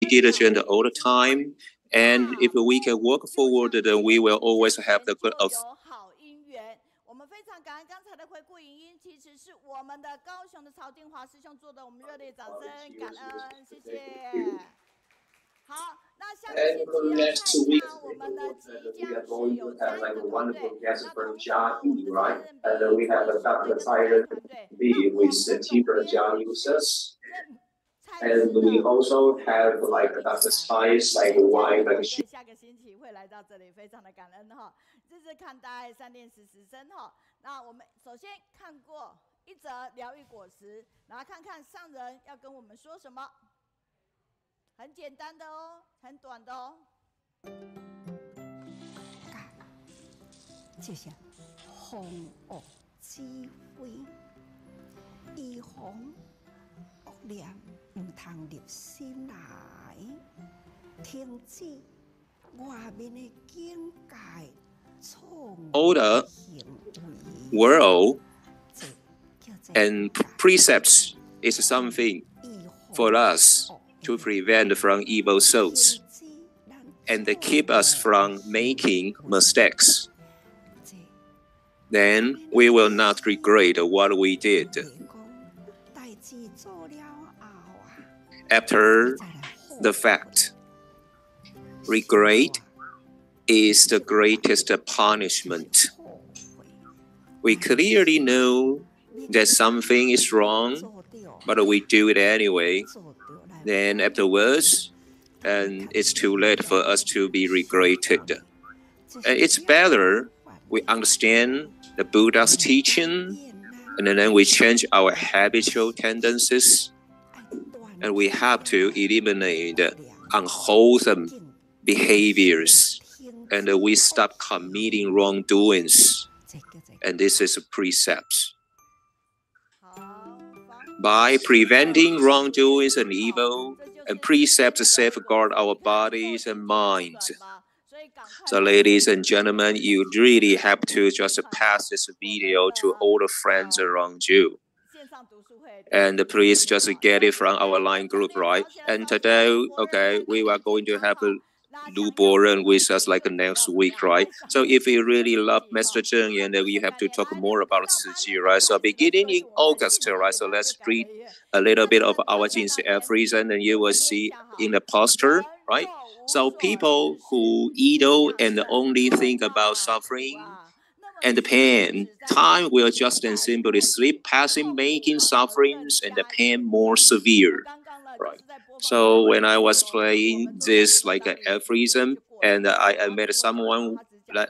diligent all the time. And if we can work forward, then we will always have the good of. 我们非常感恩刚才的回顾影音，其实是我们的高雄的曹定华师兄做的，我们热烈掌声，感恩，谢谢。好，那下个星期要看一下我们的即将是有3个团队，那同时我们的and we have a Dr. Siren B with Tiber Jiang users. And we also have like Dr. Spice, like why like she. 下个星期会来到这里，非常的感恩哈。这是看大爱3点10声哈。那我们首先看过一则疗愈果实，然后看看上人要跟我们说什么。很简单的哦，很短的哦。这是防恶之慧，预防恶念唔通入心来，停止外面的境界。All the world and precepts is something for us to prevent from evil souls and keep us from making mistakes. Then we will not regret what we did. After the fact, regret is the greatest punishment. We clearly know that something is wrong, but we do it anyway. Then afterwards, and it's too late for us to be regretted. And it's better we understand the Buddha's teaching, and then we change our habitual tendencies, and we have to eliminate unwholesome behaviors, and we stop committing wrongdoings. And this is a precept. By preventing wrongdoings and evil, and precepts safeguard our bodies and minds. So ladies and gentlemen, you really have to just pass this video to all the friends around you. And please just get it from our line group, right? And today, okay, we are going to have a Lu Boren with us like next week, right? So if you really love Master Zheng, and we have to talk more about Tzu, right? So beginning in August, right? So let's read a little bit of our Jinsi aphorism, and you will see in the poster, right? So people who idle and only think about suffering and pain, time will just and simply slip passing, making sufferings and the pain more severe. Right. So when I was playing this like aphorism, and I met someone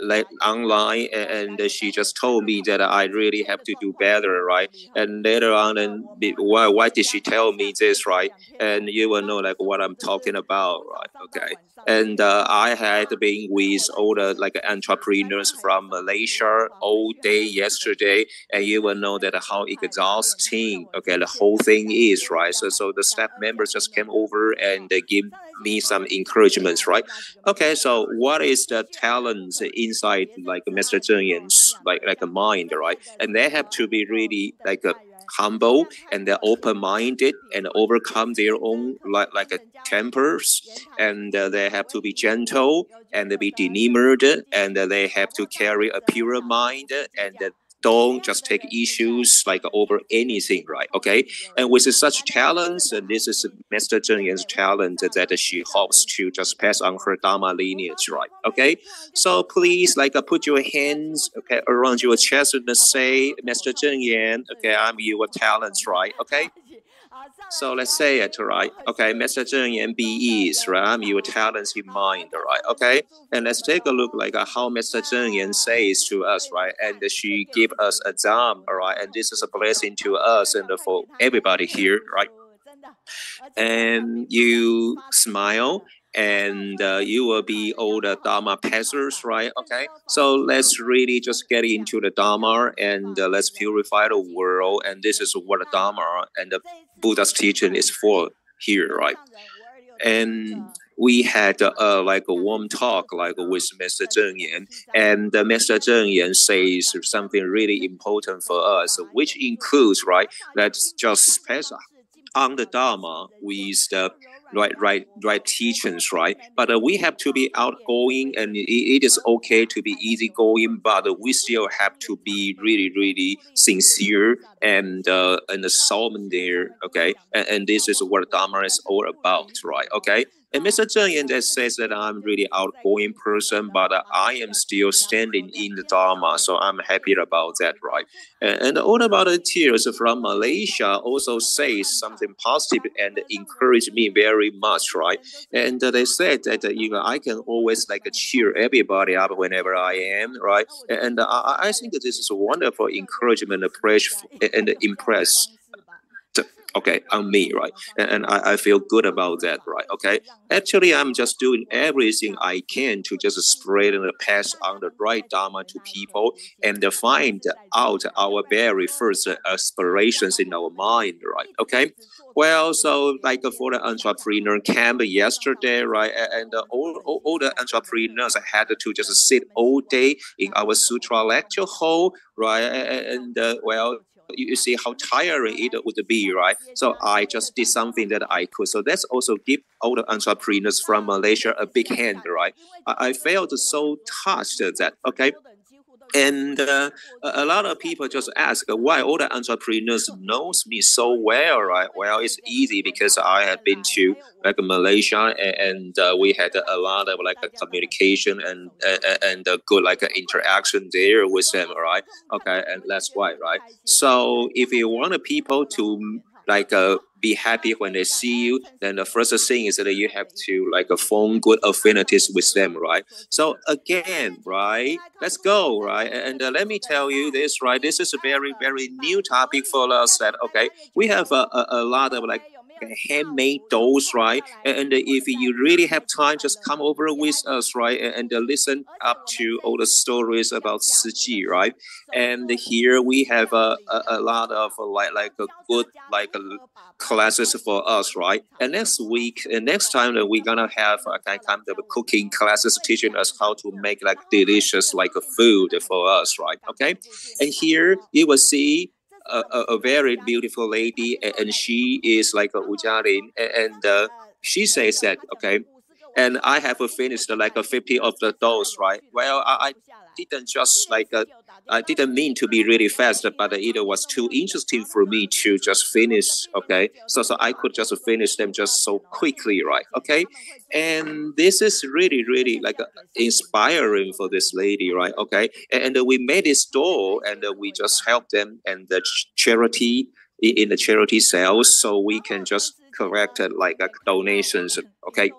like online, and she just told me that I really have to do better, right? And later on, and why did she tell me this, right? And you will know like what I'm talking about, right? Okay. And I had been with all the like entrepreneurs from Malaysia all day yesterday, and you will know that how exhausting, okay, the whole thing is, right? So the staff members just came over and they give me some encouragements, right? Okay, so what is the talent inside like Master Zheng's like a mind, right? And they have to be really like humble and they're open-minded and overcome their own like tempers, and they have to be gentle and they be demeaned, and they have to carry a pure mind, and don't just take issues like over anything, right? Okay, and with such talents, and this is Master Zheng's talent that she hopes to just pass on her Dharma lineage, right? Okay, so please like put your hands okay around your chest and say, Master Zheng, okay, I'm your talents, right? Okay. So let's say it, right? Okay, Master Zheng BEs, right? I'm your talents in mind, right? Okay, and let's take a look like how Master Zheng says to us, right? And she give us a Dharma, right? And this is a blessing to us and for everybody here, right? And you smile, and you will be all the Dharma passers, right? Okay, so let's really just get into the Dharma, and let's purify the world, and this is what the Dharma and the Buddha's teaching is for here, right? And we had like a warm talk like with Master Zheng, and Master Zheng says something really important for us, which includes, right, let's just pass on the Dharma with the right teachings, right? But we have to be outgoing, and it is okay to be easygoing, but we still have to be really sincere and solemn there, okay? And this is what Dharma is all about, right? Okay. And Mr. Zheng says that I'm really outgoing person, but I am still standing in the Dharma, so I'm happy about that, right? And all about the tears from Malaysia also says something positive and encourage me very much, right? And they said that I can always cheer everybody up whenever I am, right? And I think that this is a wonderful encouragement, and impress. Okay, on me, right? And I feel good about that, right? Okay. Actually, I'm just doing everything I can to just spread and pass on the right Dharma to people and find out our very first aspirations in our mind, right? Okay. Well, so for the entrepreneur camp yesterday, right? And all the entrepreneurs had to just sit all day in our Sutra lecture hall, right? And well, you see how tiring it would be, right? So I just did something that I could. So that's also give all the entrepreneurs from Malaysia a big hand, right? I felt so touched that, okay? And a lot of people just ask why all the entrepreneurs knows me so well, right? Well, it's easy because I had been to Malaysia, and we had a lot of a communication and a good interaction there with them, right? Okay, and that's why, right? So if you want people to be happy when they see you, then the first thing is that you have to form good affinities with them, right? So again, right, let's go, right? And let me tell you this, right? This is a very new topic for us. That okay, we have a lot of handmade dolls, right? And if you really have time, just come over with us, right? And listen up to all the stories about Siji, right? And here we have a lot of a good classes for us, right? And next week, and next time that we're gonna have a kind of cooking classes teaching us how to make delicious food for us, right? Okay, and here you will see a very beautiful lady, and she is a Ujjarin, and she says that okay, and I have finished 50 of the dolls, right? Well, I didn't just I didn't mean to be really fast, but it was too interesting for me to just finish, okay? So I could just finish them just so quickly, right? Okay, and this is really inspiring for this lady, right? Okay, and we made this doll, and we just helped them and the charity in the charity sales, so we can just collect donations, okay?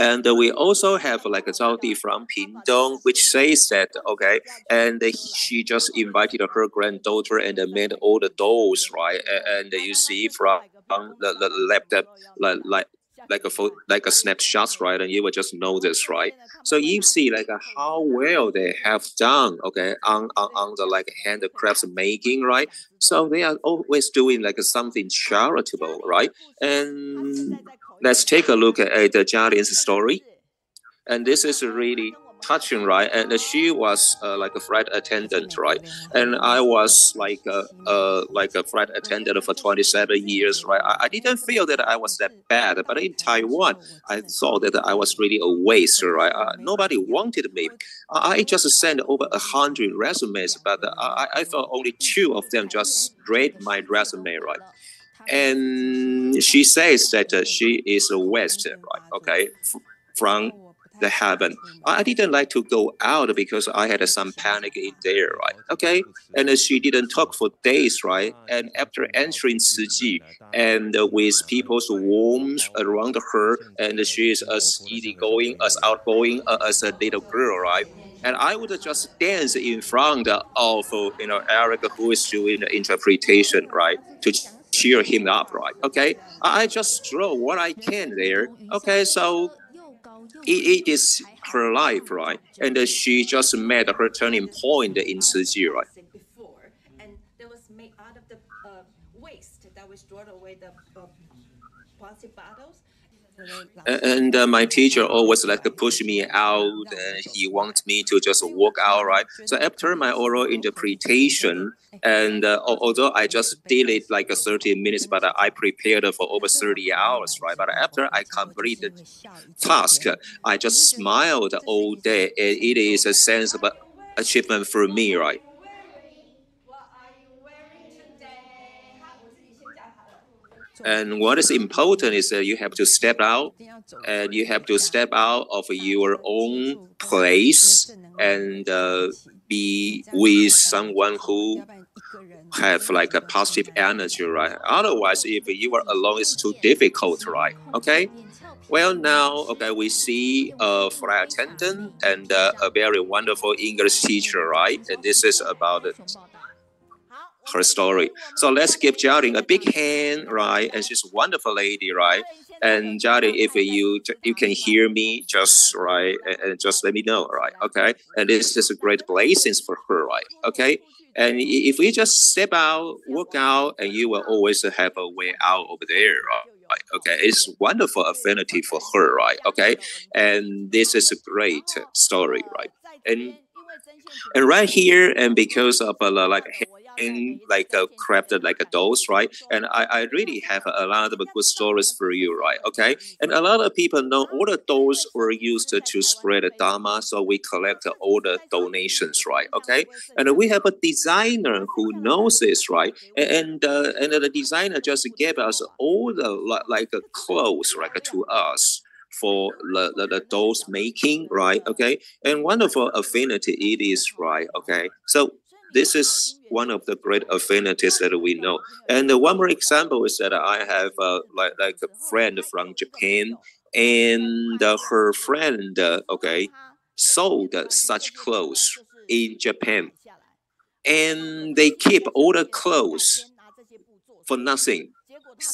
And we also have a Zhaodi from Pingdong, which says that, okay, and she just invited her granddaughter and made all the dolls, right? And you see from the laptop, like a snapshot, right? And you will just know this, right? So you see how well they have done, okay, on the handicrafts making, right? So they are always doing something charitable, right? And let's take a look at the Jalian's story. And this is really touching, right? And she was a flight attendant, right? And I was a flight attendant for 27 years, right? I didn't feel that I was that bad, but in Taiwan, I thought that I was really a waste, right? Nobody wanted me. I just sent over 100 resumes, but I thought only 2 of them just read my resume, right? And she says that she is a West, right? Okay, from the heaven. I didn't like to go out because I had some panic in there, right? Okay, and she didn't talk for days, right? And after entering Siji, and with people's warmth around her, and she is as easygoing, as outgoing as a little girl, right? And I would just dance in front of Eric, who is doing the interpretation, right, to cheer him up, right? Okay, I just draw what I can there. Okay, so it is her life, right? And she just made her turning point in Siji, right? And that was made out of the waste that was stored away, the plastic bottles. And my teacher always like to push me out, and he wants me to just walk out, right? So after my oral interpretation, and although I just did it like 30 minutes, but I prepared for over 30 hours, right? But after I completed the task, I just smiled all day, and it is a sense of achievement for me, right? And what is important is that you have to step out, and you have to step out of your own place and be with someone who have like a positive energy, right? Otherwise, if you are alone, it's too difficult, right? Okay. Well, now, okay, we see a flight attendant and a very wonderful English teacher, right? And this is about her story. So let's give Jialing a big hand, right? And she's a wonderful lady, right? And Jialing, if you can hear me, just right, and just let me know, right? Okay. And this is a great blessings for her, right? Okay. And if we just step out, walk out, and you will always have a way out over there, right? Okay. It's wonderful affinity for her, right? Okay. And this is a great story, right? And right here, and because of crafted like a dolls, right? And I really have a lot of good stories for you, right? Okay. And a lot of people know all the dolls were used to spread the Dharma, so we collect all the donations, right? Okay. And we have a designer who knows this, right? And the designer just gave us all the clothes, right, to us for the dolls making, right? Okay. And wonderful affinity it is, right? Okay. So this is one of the great affinities that we know. And one more example is that I have like a friend from Japan, and her friend, okay, sold such clothes in Japan, and they keep all the clothes for nothing,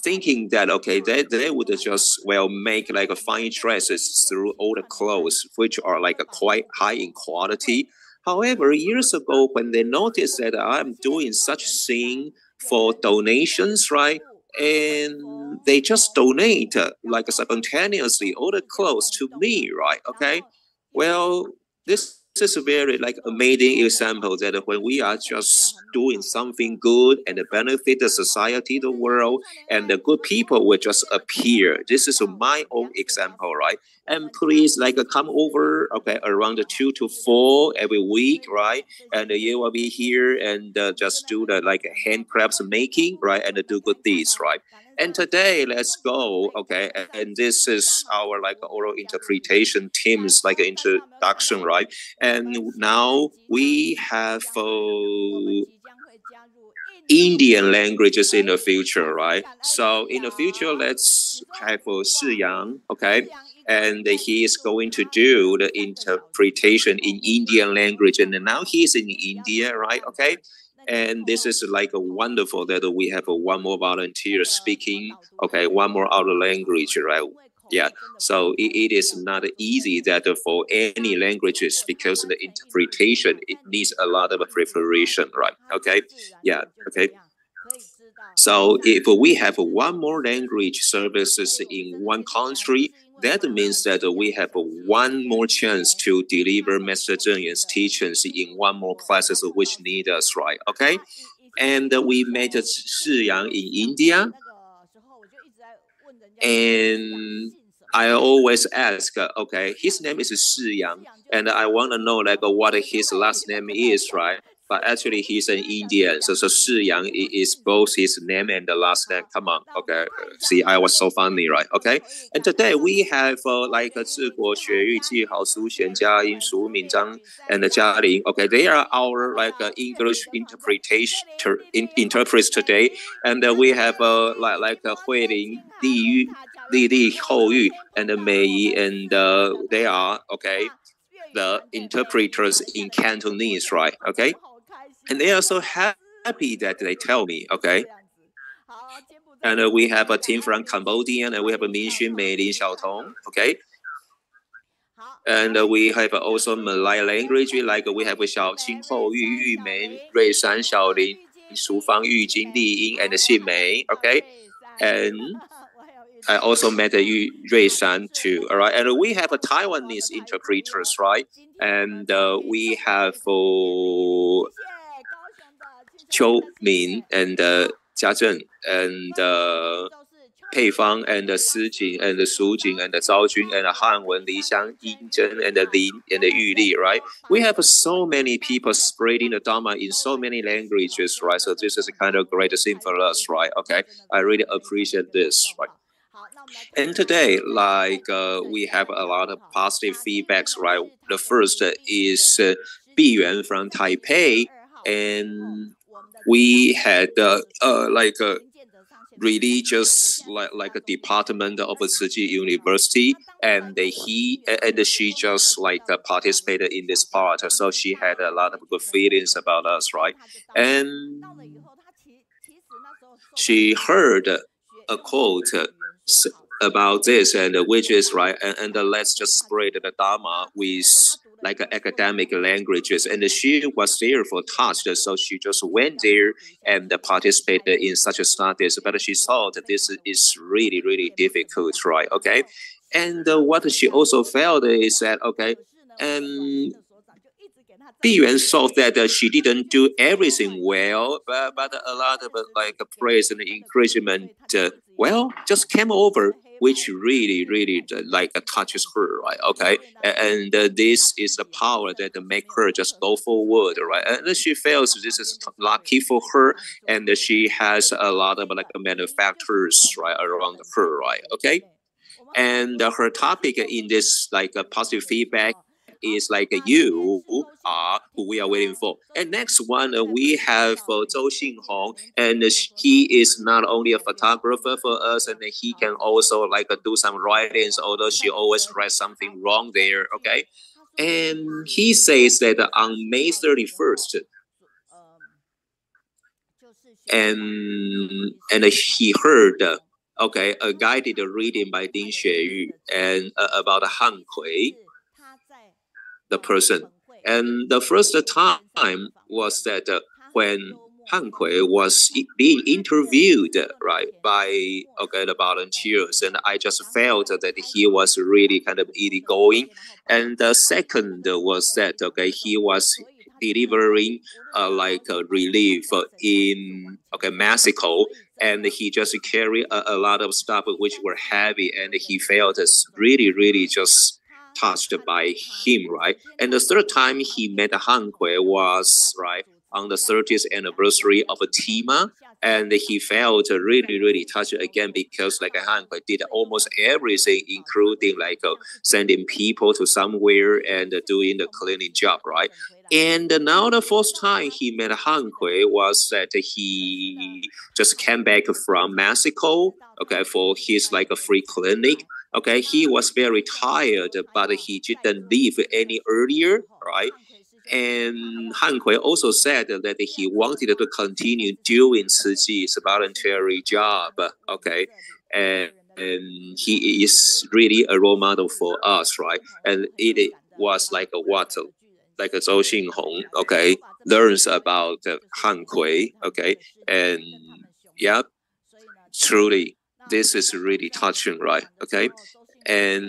thinking that okay, they would just make like a fine dresses through all the clothes, which are like quite high in quality. However, years ago, when they noticed that I'm doing such thing for donations, right, and they just donate like spontaneously all the clothes to me, right? Okay, well, this is a very like amazing example that when we are just doing something good and benefit the society, the world, and the good people will just appear. This is my own example, right? And please like come over, okay, around 2 to 4 every week, right? And you will be here and just do the like handcrafts making, right? And do good deeds, right? And today, let's go, okay? And this is our like oral interpretation team's like introduction, right? And now we have Indian languages in the future, right? So in the future, let's have Yang, okay? And he is going to do the interpretation in Indian language. And now he's in India, right? Okay. And this is like a wonderful that we have one more volunteer speaking, okay, one more other language, right? Yeah, so it is not easy that for any languages, because the interpretation, it needs a lot of preparation, right? Okay, yeah, okay. So if we have one more language services in one country, that means that we have one more chance to deliver Master Zheng Yan's teachings in one more places which need us, right? Okay, and we met Yang in India, and I always ask, okay, his name is Yang, and I want to know like what his last name is, right? But actually he's an Indian, so Yang is both his name and the last name. Come on, okay. See, I was so funny, right? Okay. And today we have like 治国学玉记好苏贤嘉音苏敏章 and Jialing. Okay, they are our like English interpreters today, and we have like Huiling, Li Hou Yu, and Meiyun, and they are okay the interpreters in Cantonese, right? Okay. And they are so happy that they tell me, okay. And we have a team from Cambodia, and we have a Meiyun, Meilin, Xiaotong, okay. And we have also Malay language, like we have Xiaoqing, Hou Yu, Yu Mei, Ruishan, Xiaolin, Shufang, Yu Jing, Li Ying, and Xin Mei, okay. And I also met Ray Shan too. All right, and we have a Taiwanese interpreters, right? And we have Qiu Min and Jia Zheng and Pei Fang and Si Jing and Su Jing and Zhao Jun and Han Wen, Li Xiang, Yin Zhen and Lin and Yu Li, right? We have so many people spreading the Dharma in so many languages, right? So this is a kind of great thing for us, right? Okay, I really appreciate this, right? And today, like we have a lot of positive feedbacks, right? The first is Biyuan from Taipei, and we had like a religious like a department of Tzu University, and she just like participated in this part, so she had a lot of good feelings about us, right? And she heard a quote about this, and which is right, and let's just spread the Dharma with like academic languages, and she was therefore touched, so she just went there and participated in such studies, but she thought that this is really, really difficult, right? Okay, and what she also felt is that, okay, Biyuan thought that she didn't do everything well, but a lot of like praise and encouragement, well, just came over, which really, really like touches her, right? Okay, and this is the power that make her just go forward, right? And she feels this is lucky for her, and she has a lot of like manufacturers right around her, right? Okay, and her topic in this like positive feedback is like you are who we are waiting for. And next one, we have Zhou Xinghong, and he is not only a photographer for us, and he can also like do some writings, although she always writes something wrong there, okay? And he says that on May 31st, and he heard okay, a guided reading by Ding Xueyu and about Han Kui, the person. And the first time was that when Han Kui was being interviewed, right, by the volunteers, and I just felt that he was really kind of easygoing. And the second was that he was delivering like relief in Mexico, and he just carried a lot of stuff which were heavy, and he felt really, really just touched by him, right? And the third time he met Han Kui was right on the 30th anniversary of Tima, and he felt really, really touched again, because like Han Kui did almost everything, including like sending people to somewhere and doing the cleaning job, right? And now the first time he met Han Kui was that he just came back from Mexico, okay, for his like a free clinic. Okay, he was very tired, but he didn't leave any earlier, right? And Han Kui also said that he wanted to continue doing Ci's voluntary job, okay? And he is really a role model for us, right? And it was like like a Zhou Xinghong, okay, learns about Han Kui, okay? And yeah, truly, this is really touching, right? Okay. And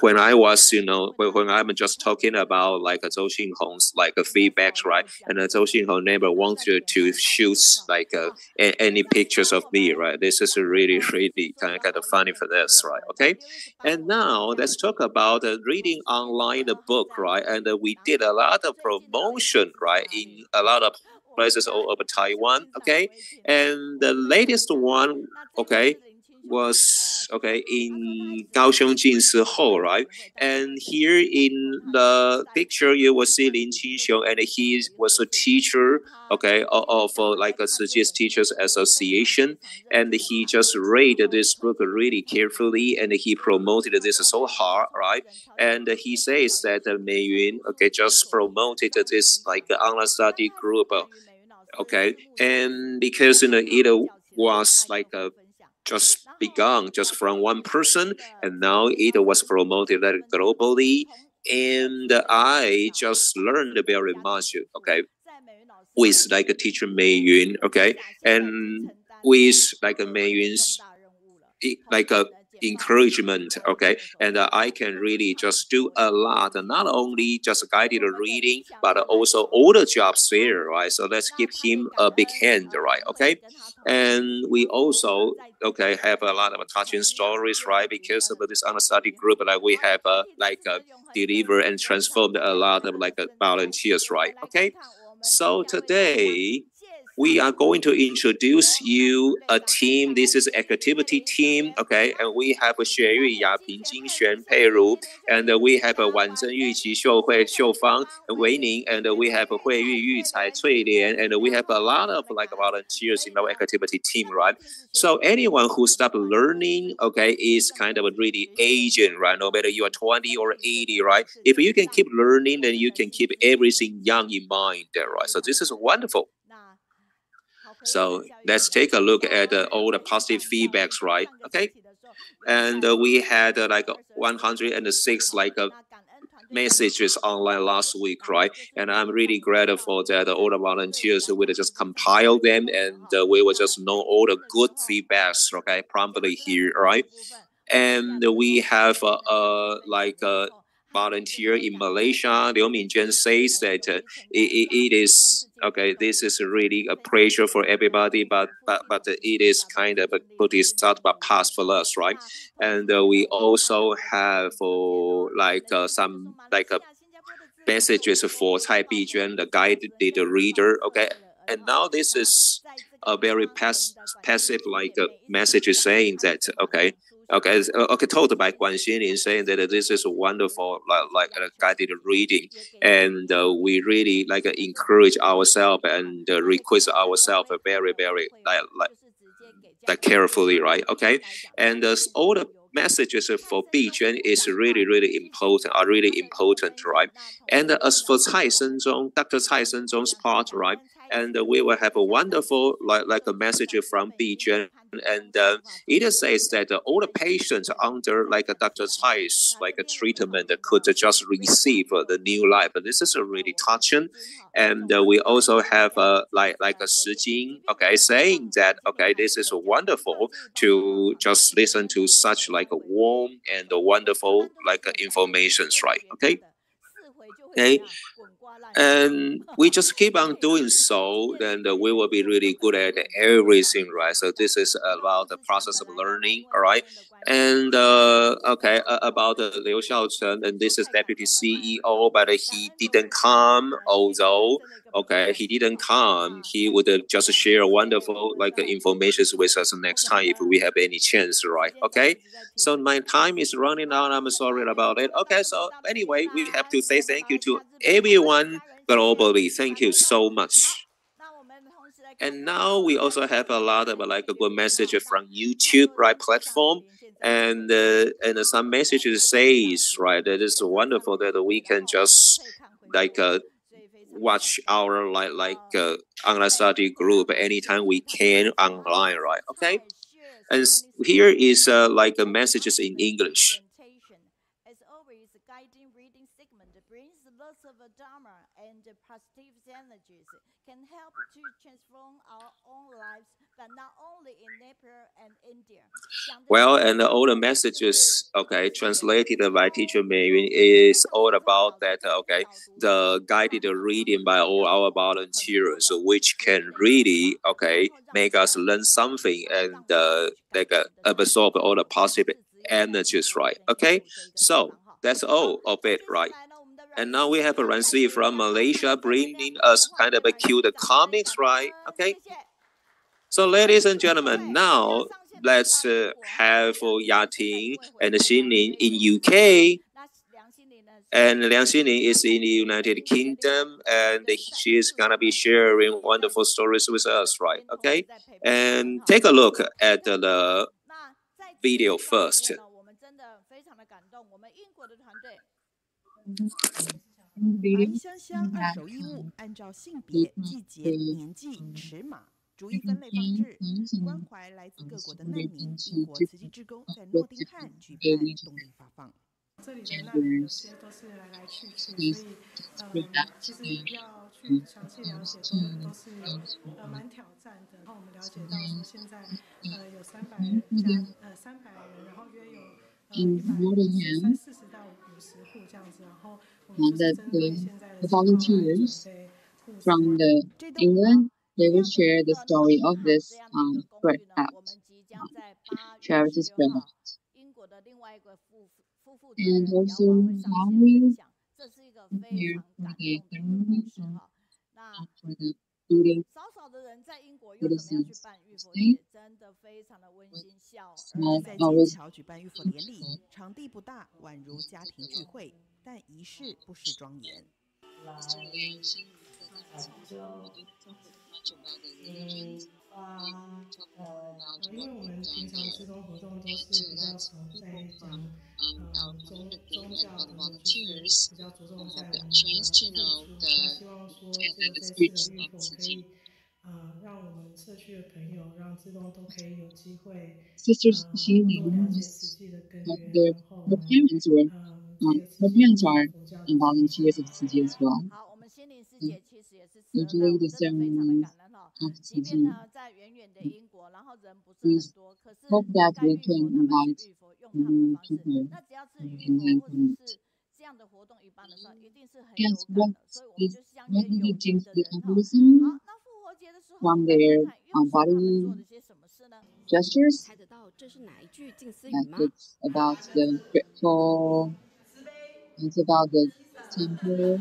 when I was, when I'm just talking about like Zhou Xinghong's like feedbacks, right? And Zhou Xinghong never wanted to shoot like any pictures of me, right? This is really, really kind of funny for this, right? Okay. And now let's talk about reading online the book, right? And we did a lot of promotion, right, in a lot of places all over Taiwan, okay? And the latest one, okay, was in Kaohsiung Jinsi Hall, right? And here in the picture you will see Lin Qinxiong, and he was a teacher, okay, of like a Tzu Teachers Association, and he just read this book really carefully, and he promoted this so hard, right? And he says that Meiyun, okay, just promoted this like online study group, okay, and because it was like just begun just from one person, and now it was promoted globally, and I just learned very much, okay, with like a teacher Meiyun, okay, and with like Meiyun's like a encouragement, okay, and I can really just do a lot, and not only just guided reading, but also all the jobs there, right? So let's give him a big hand, right? Okay, and we also have a lot of touching stories, right? Because of this understudy group, like we have deliver and transformed a lot of volunteers, right? Okay, so today we are going to introduce you a team. This is activity team, okay? And we have Xue Yui, Yaping, Jing Xuan, Pei Ru, and we have Wan Zhenyu, Qi Xiuhui, Xiufang, Wei Ning, and we have Hui Yu, Yu Cai, Cui Lian, and we have a lot of volunteers in our activity team, right? So anyone who stopped learning, okay, is kind of a really aging, right? No matter you are 20 or 80, right? If you can keep learning, then you can keep everything young in mind, right? So this is wonderful. So let's take a look at all the positive feedbacks, right? Okay, and we had 106 messages online last week, right? And I'm really grateful that all the volunteers will just compile them, and we will just know all the good feedbacks, okay, promptly here, right? And we have volunteer in Malaysia. Liu Mingzhen says that it is okay. This is really a pressure for everybody, but it is kind of a good start but pass for us, right? And we also have some messages for Cai Bijuan, the guided reader. Okay, and now this is a very passive message saying that told by Guan Xinling, saying that this is a wonderful guided reading, and we really encourage ourselves and request ourselves very carefully, right? Okay, and all the messages for Bijuan is really important, right? And as for Dr. Cai Shenzhong's part, right? And we will have a wonderful a message from Bijuan, and it says that all the patients under Dr. Cai's treatment could just receive the new life. And this is really touching. And we also have a Shi Jing, okay, saying that this is wonderful to just listen to such warm and wonderful informations, right? Okay. And we just keep on doing so, then we will be really good at everything, right? So this is about the process of learning, all right? And about Liu Xiaochen, and this is deputy CEO, but he didn't come, although he didn't come, he would just share wonderful information with us next time if we have any chance, right? Okay, so my time is running out. I'm sorry about it. Okay, so anyway, we have to say thank you to everyone globally. Thank you so much. And now we also have a lot of a good message from YouTube, right, platform, and some messages says, right, that it's wonderful that we can just watch our online study group anytime we can online, right? Okay, and here is messages in English. As always, guiding reading segment brings lots of Dharma and positive energies, can help to transform our own lives, but not only in Nepal and India. Well, and all the messages, translated by teacher Meiyun, is all about that, the guided reading by all our volunteers, which can really, make us learn something and absorb all the positive energies, right? Okay, so that's all of it, right? And now we have a Ransi from Malaysia bringing us kind of a cute comics, right? Okay. So ladies and gentlemen, now let's have Yating and Xinling in UK. And Liang Xinling is in the United Kingdom, and she is gonna be sharing wonderful stories with us, right? Okay. And take a look at the video first. 白香香二手衣物按照性别、季节、年纪、尺码逐一分类放置，关怀来自各国的难民。英国慈济志工在诺丁汉举办动力发放。这里的难民有些都是来来去去，所以其实要去去详细了解，都是蛮挑战的。然后我们了解到说，现在有300人，然后约有140到50户这样子。然后我们就是针对现在的情况来准备户。From the England, they will share the story of this spread out, charity spread out. And also how we prepare for the ceremony for the building for the seeds to stay. 在剑桥举办浴佛典礼，场地不大，宛如家庭聚会，但仪式不失庄严。Mr. Liang Xinling said that we didn't talk much about the religions. We talk more about what we've done here, and to let people from our community and other volunteers have the chance to know the spirits of Ziji. 让我们社区的朋友，让志工都可以有机会，Sister Xinling was her parents were her parents are volunteers of Ziji as well. Usually the ceremonies of Ziji, we hope that we can invite people from England and guess what is the symbolism from their body gestures. Like it's about the grateful, it's about the temper.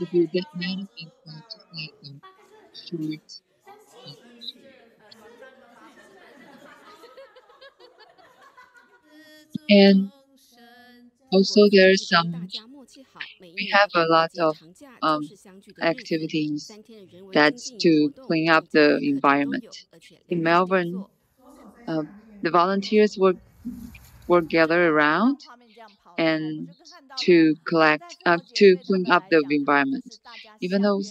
If you get mad, it's just like a short speech. And also there's we have a lot of activities that's to clean up the environment. In Melbourne, the volunteers were gathered around and to clean up the environment. Even though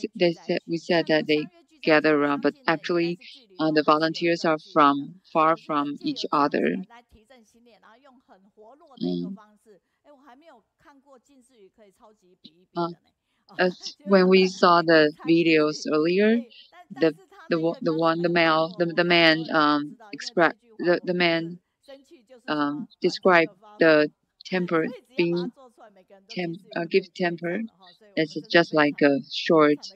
we said that they gather around, but actually the volunteers are far from each other. When we saw the videos earlier, the man described the temper being give temper. It's just like a short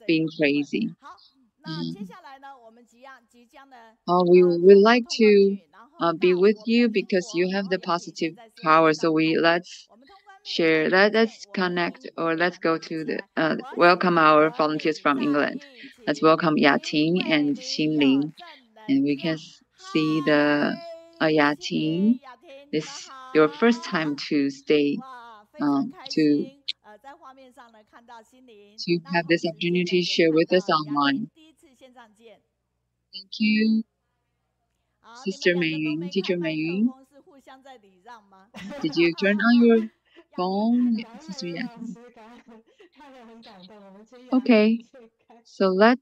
being crazy. We would like to be with you because you have the positive power. So let's share, let's connect, or let's go to the welcome our volunteers from England. Let's welcome Yating and Xinling, and we can see the Yating. This is your first time to stay to have this opportunity to share with us online. Thank you, Sister Meiyun, Teacher Meiyun. Did you turn on your phone, Sister Yating? Okay, so let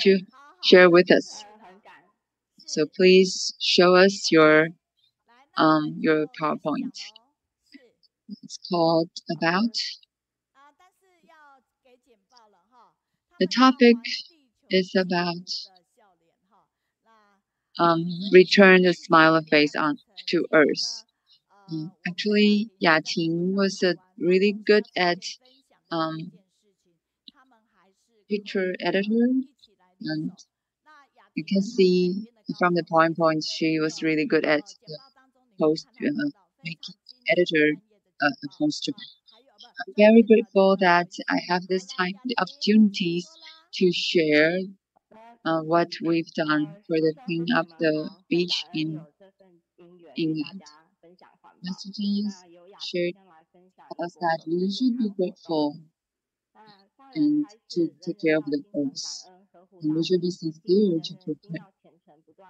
you share with us. So please show us your PowerPoint. It's called About. The topic is about return the smile face on to Earth. Actually, Yating was really good at picture editor, and you can see from the PowerPoint she was really good at the making editor poster. I'm very grateful that I have this time, the opportunities to share what we've done for the clean up the beach in England. Messages shared us that we should be grateful and to take care of the earth. And we should be sincere to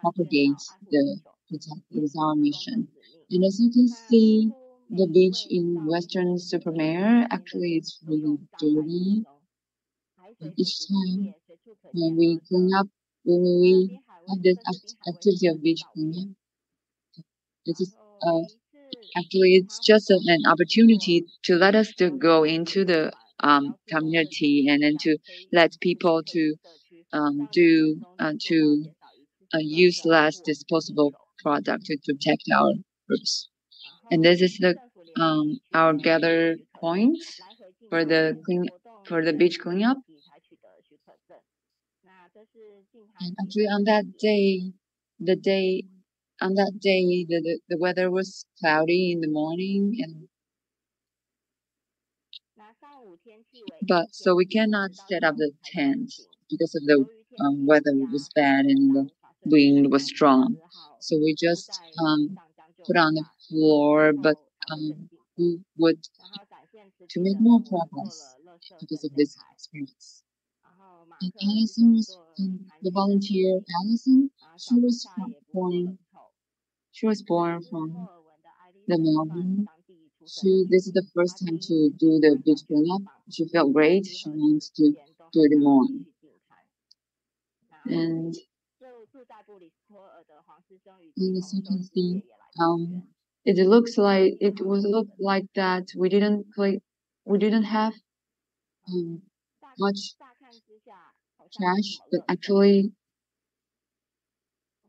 propagate is our mission. And as you can see, the beach in Western Supermare actually it's really dirty. And each time when we clean up, when we have this activity of beach cleanup, it is actually it's just an opportunity to let us to go into the community and then to let people to use less disposable product to protect our roots. And this is the our gather point for the beach cleanup. And actually on that day, the weather was cloudy in the morning, but so we cannot set up the tent because of the weather was bad and the wind was strong. So we just put on the floor, but we would to make more progress because of this experience. And Allison was the volunteer. Allison, she was born from the Melbourne. This is the first time to do the beach cleanup. She felt great. She wants to do it more. And in the second thing, it looks like that we didn't have much trash, but actually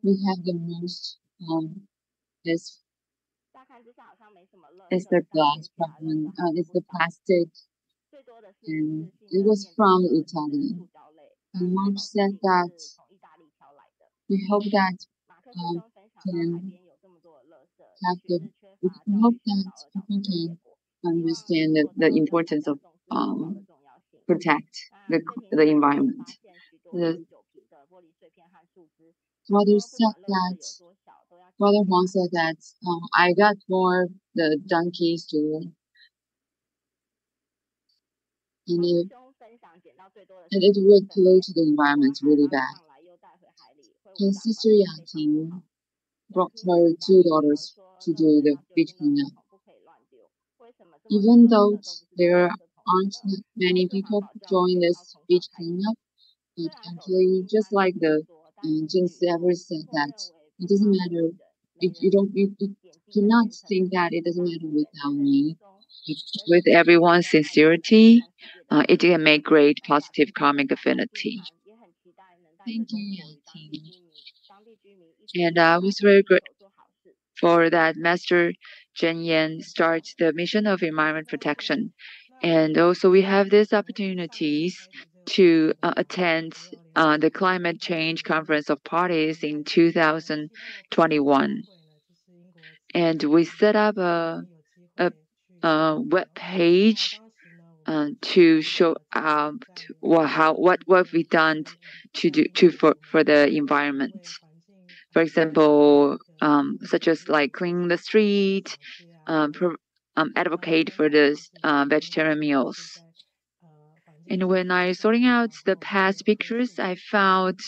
we have the most is the glass problem. It's the plastic, and it was from Italy. And Mark said that we hope that can have we hope that people can understand the importance of protect the environment. The Brother Huang said that I got more the donkeys to and it would pollute the environment really bad. His sister Yating brought her 2 daughters to do the beach cleanup. Even though there aren't many people join this beach cleanup, but actually just like the Jinx ever said that it doesn't matter. You cannot think that it doesn't matter without me. With everyone's sincerity, it can make great positive karmic affinity. Thank you, Yating. And I was very grateful for that Master Zhen Yan starts the mission of environment protection. And also we have these opportunities to attend the climate change conference of parties in 2021. And we set up a web page to show what we done for the environment. For example, such as like clean the street, advocate for the vegetarian meals. And when I sorting out the past pictures, I found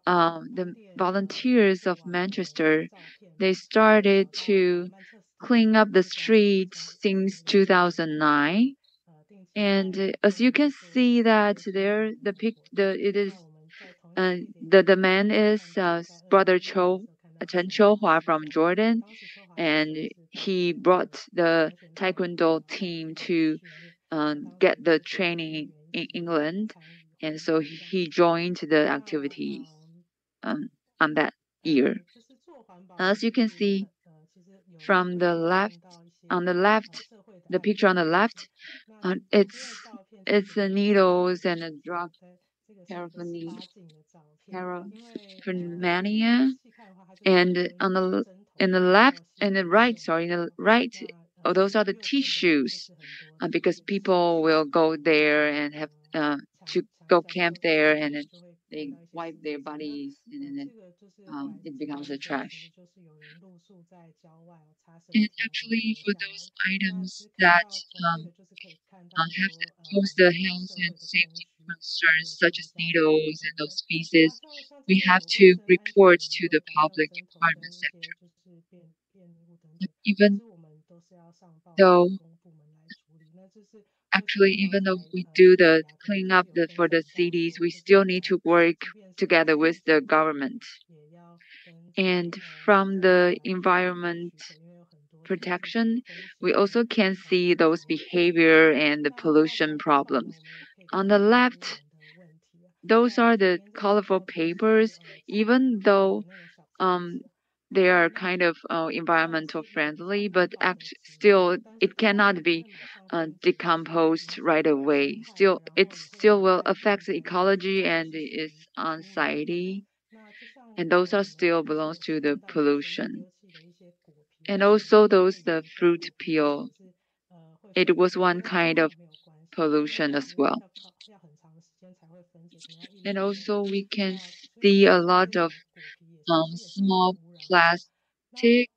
the volunteers of Manchester. They started to clean up the streets since 2009. And as you can see that there, the man is brother Chen Hua from Jordan, and he brought the Taekwondo team to get the training in England, and so he joined the activities on that year. As you can see from the left, the picture on the left, it's the needles and the drug paraphernalia, and on the right, those are the tissues, because people will go there and have to go camp there, and then they wipe their bodies, and then it becomes a trash. And actually, for those items that have to pose the health and safety concerns, such as needles and those pieces, we have to report to the public department sector. Even though we do the clean up for the cities, we still need to work together with the government. And from the environment protection, we also can see those behavior and the pollution problems. On the left, those are the colorful papers, even though they are kind of environmental friendly, but still it cannot be decomposed right away. Still, it still will affect the ecology and its society, and those are still belongs to the pollution. And also those the fruit peel, it was one kind of pollution as well. And also we can see a lot of small plastic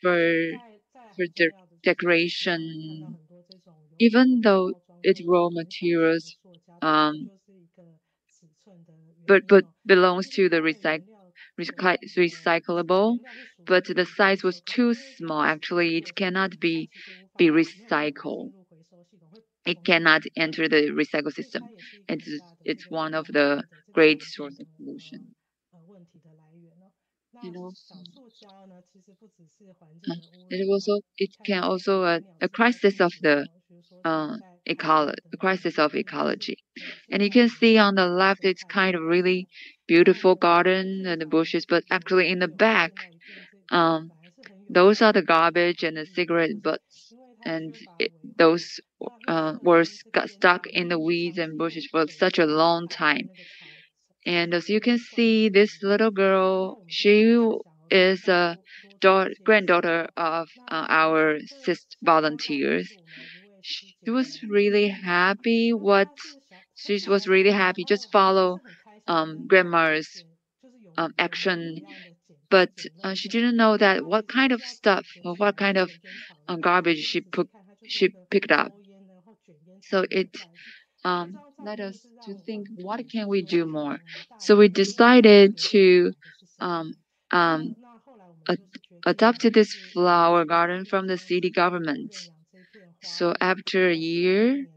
for decoration, even though it's raw materials, but belongs to the recyclable, but the size was too small. Actually, it cannot be recycled. It cannot enter the recycle system. It's one of the great source of pollution. And also, it can also a crisis of the crisis of ecology. And you can see on the left, it's kind of really beautiful garden and the bushes, but actually in the back, those are the garbage and the cigarette butts, and those were got stuck in the weeds and bushes for such a long time. And as you can see, this little girl, she is a granddaughter of our volunteers. She was really happy. She was really happy. Just follow grandma's action, but she didn't know that what kind of stuff or what kind of garbage she picked up. So it led us to think, what can we do more? So we decided to adopt this flower garden from the city government. So after a year,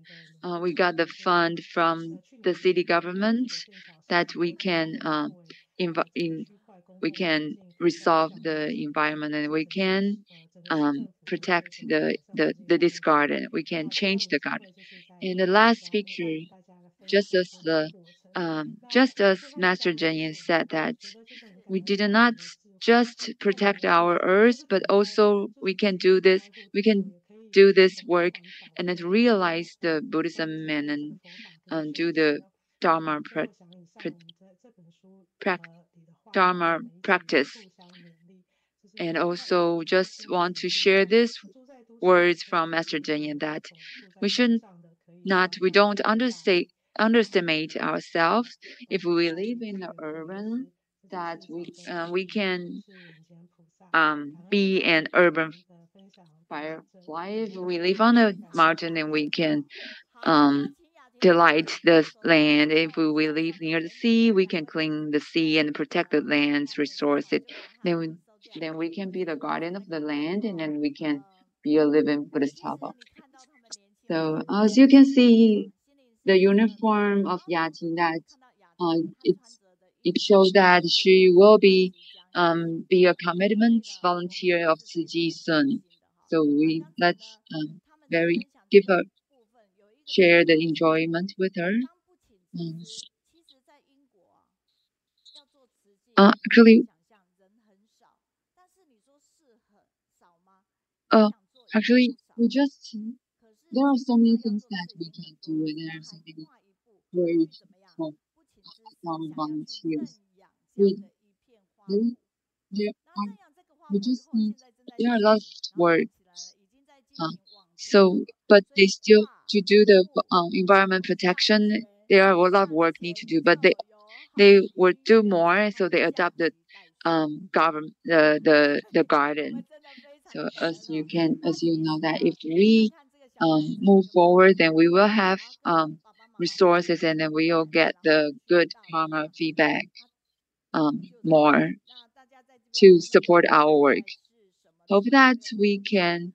we got the fund from the city government that we can we can resolve the environment, and we can protect this garden. We can change the garden. In the last picture, just as Master Zheng said that we did not just protect our earth, but also we can do this work and then realize the Buddhism and do the Dharma practice. And also just want to share this words from Master Zheng that we don't underestimate ourselves. If we live in the urban, that we can be an urban firefly. If we live on a mountain, then we can delight the land. If we live near the sea, we can clean the sea and protect the land's resources. Then we can be the guardian of the land, and then we can be a living Buddhist Taoba. So as you can see, the uniform of Yating, that it shows that she will be a commitment volunteer of Tzu Chi soon. So let's give her share the enjoyment with her. Actually, there are so many things that we can do, and there are so many ways for our volunteers. There are a lot of work. But they still, to do the environment protection, there are a lot of work need to do, but they would do more, so they adopted the garden. So as you know that if we move forward, then we will have resources, and then we will get the good karma feedback more to support our work. Hope that we can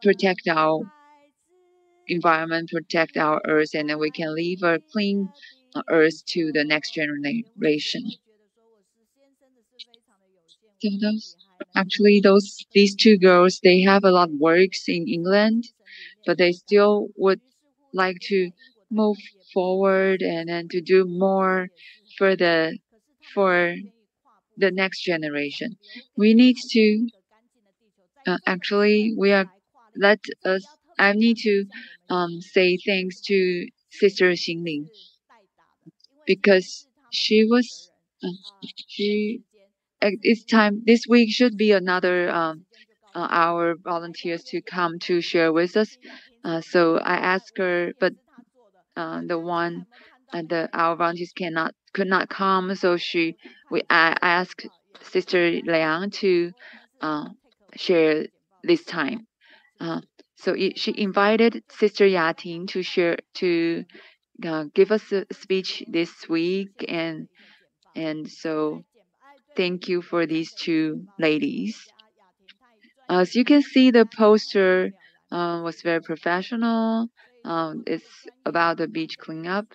protect our environment, protect our earth, and then we can leave a clean earth to the next generation. So Actually, these two girls, they have a lot of works in England, but they still would like to move forward and then to do more for the next generation. We need to actually I need to say thanks to Sister Xinling because she this week should be another our volunteers to come to share with us. So I asked her, but our volunteers could not come, so I asked Sister Liang to share this time. She invited Sister Yating to give us a speech this week, and so thank you for these two ladies. As you can see, the poster was very professional. It's about the beach cleanup.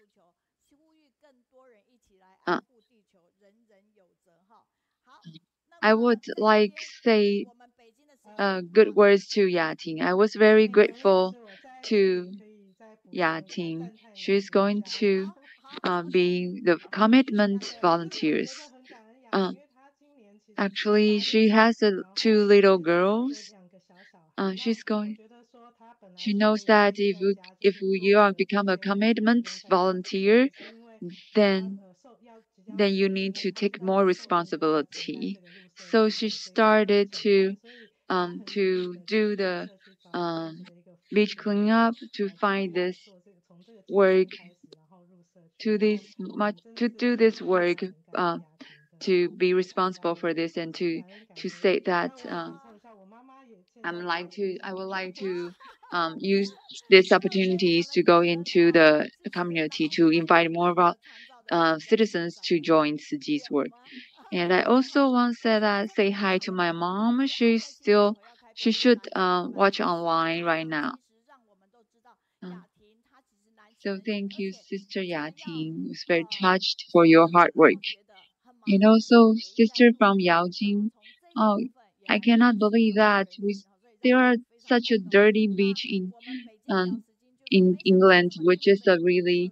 I would like say good words to Yating. I was very grateful to Yating. She's going to be the commitment volunteers. Actually, she has two little girls. She knows that if you become a commitment volunteer, then you need to take more responsibility. So she started to do the beach cleanup, to find this work, to do this work, to be responsible for this, and to say that I would like to use these opportunities to go into the community to invite more citizens to join Tzu Chi's work. And I also want to say hi to my mom. She should watch online right now. So thank you, Sister Yating. I was very touched for your hard work. And also, Sister from Yaojing. Oh, I cannot believe that there are such a dirty beach in England, which is a really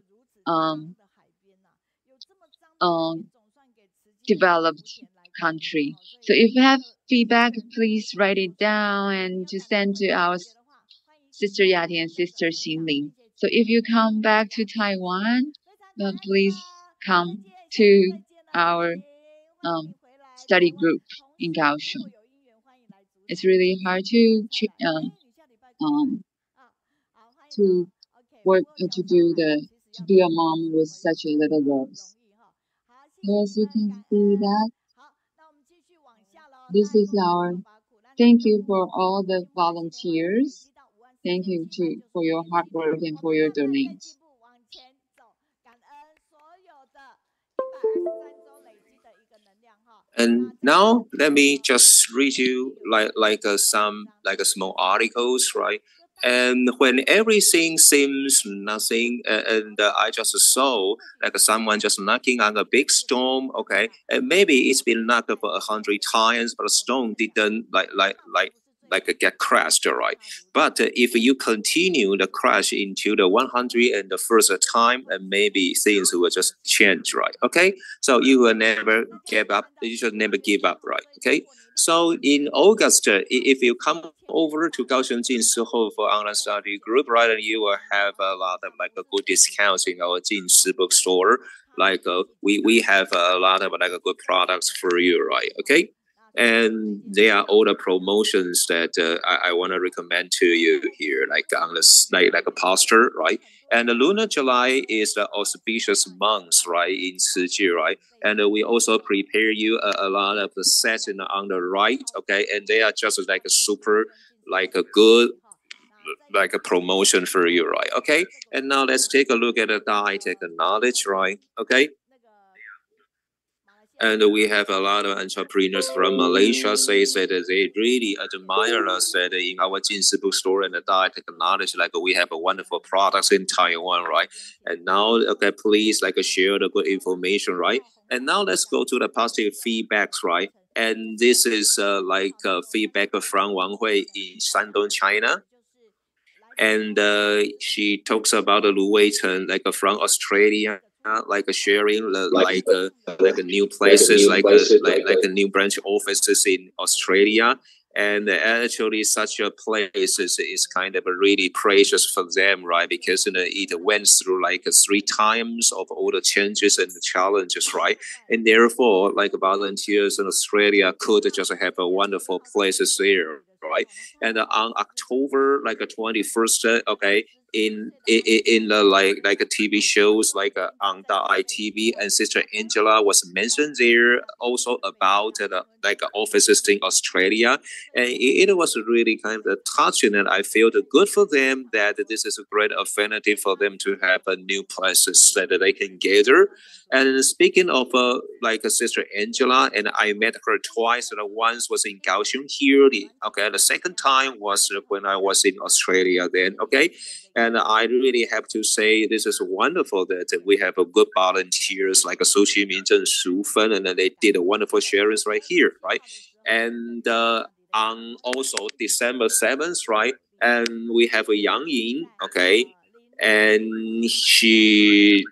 developed country. So if you have feedback, please write it down and to send to our Sister Yati and Sister Xinling. So if you come back to Taiwan, please come to our study group in Kaohsiung. It's really hard to work to be a mom with such a little girls. So as you can see that this is thank you for all the volunteers. Thank you for your hard work and for your donations. And now let me just read you some small articles, right? And when everything seems nothing, and I just saw someone just knocking on a big stone, okay, and maybe it's been knocked for 100 times, but the stone didn't get crashed, right? But if you continue the crash into the 101st time, and maybe things will just change, right? Okay, so you will never give up. You should never give up, right? Okay. So in August, if you come over to Kaohsiung Jinsi for online study group, right, you will have a lot of good discounts in our Jinsi bookstore. We have a lot of good products for you, right? Okay. And there are all the promotions that I want to recommend to you here, on the a poster, right? And the Lunar July is the auspicious month, right, in Tzu Chi, right? And we also prepare you a lot of the sets on the right, okay? And they are just a super, a good, a promotion for you, right? Okay. And now let's take a look at the dietetic knowledge, right? Okay. And we have a lot of entrepreneurs from Malaysia say that they really admire us that in our Jinsi bookstore and the dietetic knowledge, we have a wonderful products in Taiwan, right? And now, okay, please share the good information, right? And now let's go to the positive feedbacks, right? And this is like feedback from Wang Hui in Shandong, China. And she talks about Lu Weichen, like from Australia, like sharing like new places, like a new branch offices in Australia. And actually, such a place is kind of really precious for them, right? Because it went through like 3 times of all the changes and the challenges, right? And therefore, like volunteers in Australia could just have a wonderful places there, right? And on October like 21st, okay, in the like TV shows like on the ITV, and Sister Angela was mentioned there also about like offices in Australia, and it was really kind of touching, and I felt good for them that this is a great affinity for them to have new places that they can gather. And speaking of like Sister Angela, and I met her twice. Once was in Kaohsiung here. The second time was when I was in Australia then. Okay, and I really have to say this is wonderful that we have a good volunteers like Su Qiming and Zhaofeng, and they did a wonderful sharings right here, right? And on also December 7th, right? And we have a Yang, okay, and she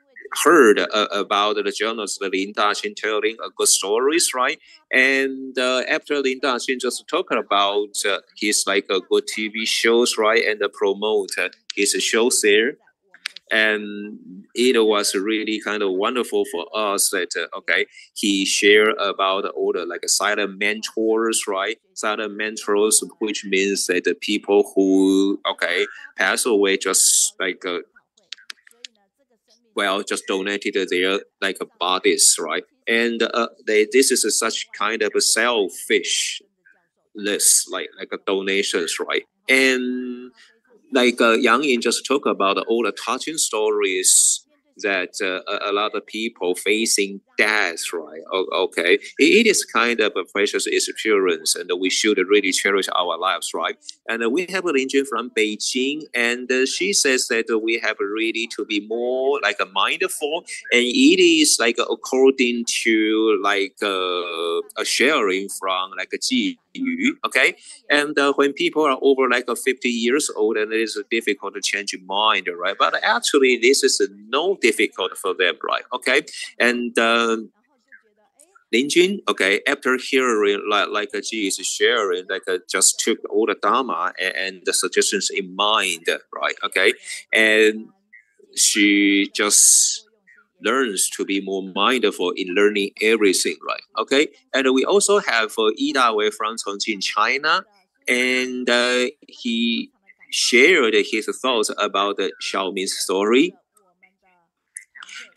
heard about the journalist Lin Daxin telling good stories, right? And after Lin Daxin just talked about his like good TV shows, right, and promote his shows there. And it was really kind of wonderful for us that okay, he shared about all the like silent mentors, right? Silent mentors, which means that the people who okay pass away just like well, just donated their like bodies, right? And this is such kind of a selfishness, like donations, right? And like Yang Yin just talked about all the touching stories that a lot of people facing death, right? Okay, it is kind of a precious experience, and we should really cherish our lives, right? And we have a Linjun from Beijing, and she says that we have really to be more like mindful, and it is like according to like a sharing from like a Ji Yu, okay? And when people are over like 50 years old, and it is difficult to change mind, right? But actually, this is no difficult for them, right? Okay, and Lin Jun, okay, after hearing like Ji is sharing, like just took all the Dharma and the suggestions in mind, right? Okay, and she just learns to be more mindful in learning everything, right? Okay, and we also have Yi Dawei from Chongqing, China, and he shared his thoughts about the Xiaoming's story.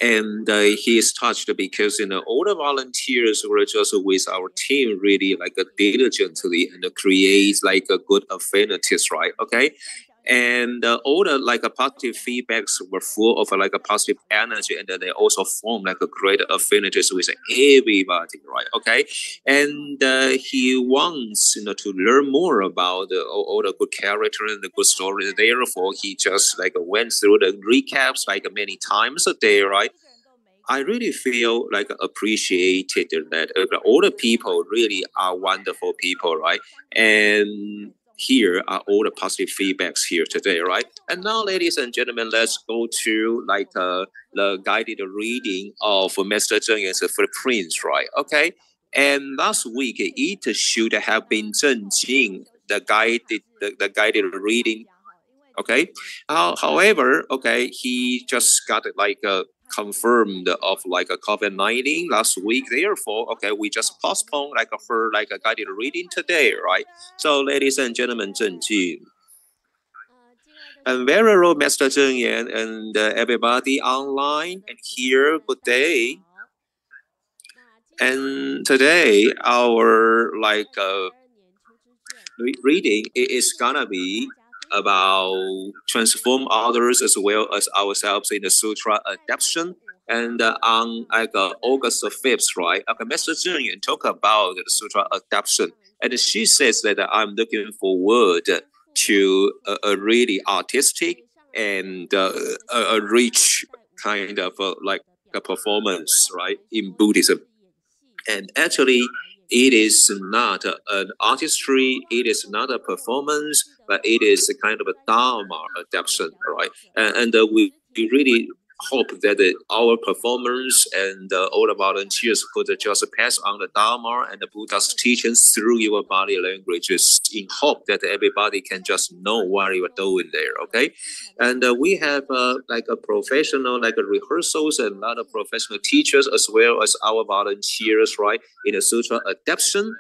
And he is touched because all the volunteers were just with our team really like diligently and create like a good affinities, right? Okay, and all the like positive feedbacks were full of like a positive energy, and they also form like a great affinities with everybody, right? Okay, and he wants to learn more about all the good character and the good stories. Therefore, he just like went through the recaps like many times a day, right? I really feel like appreciated that all the people really are wonderful people, right? And here are all the positive feedbacks here today, right? And now, ladies and gentlemen, let's go to like the guided reading of Master Zheng Yan's footprints, right? Okay. And last week it should have been Zheng Jing, the guided reading. Okay. However, okay, he just got like confirmed of like a COVID-19 last week. Therefore, okay, we just postponed like her like a guided reading today, right? So, ladies and gentlemen, Zheng Jin. And very well, Master Zheng Yan, and everybody online and here, good day. And today, our like reading is gonna be about transform others as well as ourselves in the Sutra Adaption. And on like August 5th, right, Master Zheng Yan talk about the Sutra Adaption, and she says that I'm looking forward to a really artistic and a rich kind of like a performance, right, in Buddhism. And actually, it is not an artistry, it is not a performance, but it is a kind of a Dharma adaptation, right? And we really hope that our performers and all the volunteers could just pass on the Dharma and the Buddha's teachings through your body languages in hope that everybody can just know what you are doing there, okay? And we have like a professional, like a rehearsals and a lot of professional teachers as well as our volunteers, right, in the Sutra adaptation.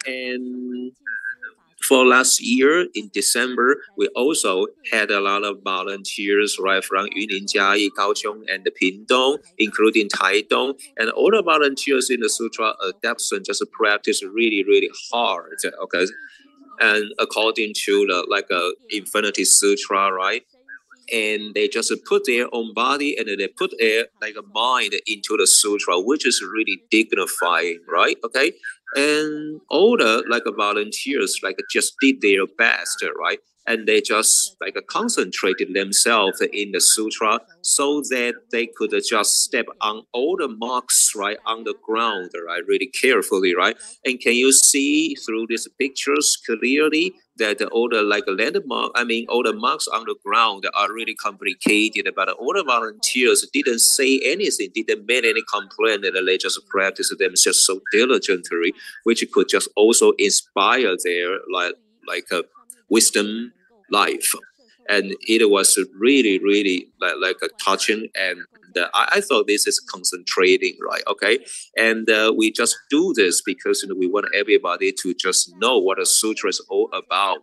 And for last year in December, we also had a lot of volunteers right from Yunlin, Jiayi, Kaohsiung, and Pingdong, including Taidong, and all the volunteers in the Sutra adaptation just practice really, really hard. Okay, and according to the like Infinity Sutra, right? And they just put their own body and they put their like a mind into the sutra, which is really dignifying, right? Okay, and all the like volunteers like just did their best, right? And they just like concentrated themselves in the sutra so that they could just step on all the marks right on the ground, right, really carefully, right? And can you see through these pictures clearly that all the like landmark, I mean, all the marks on the ground are really complicated, but all the volunteers didn't say anything, didn't make any complaint, and they just practiced themselves so diligently, which could just also inspire their like a wisdom life. And it was really, really like a touching, and I thought this is concentrating, right? Okay, and we just do this because we want everybody to just know what a sutra is all about,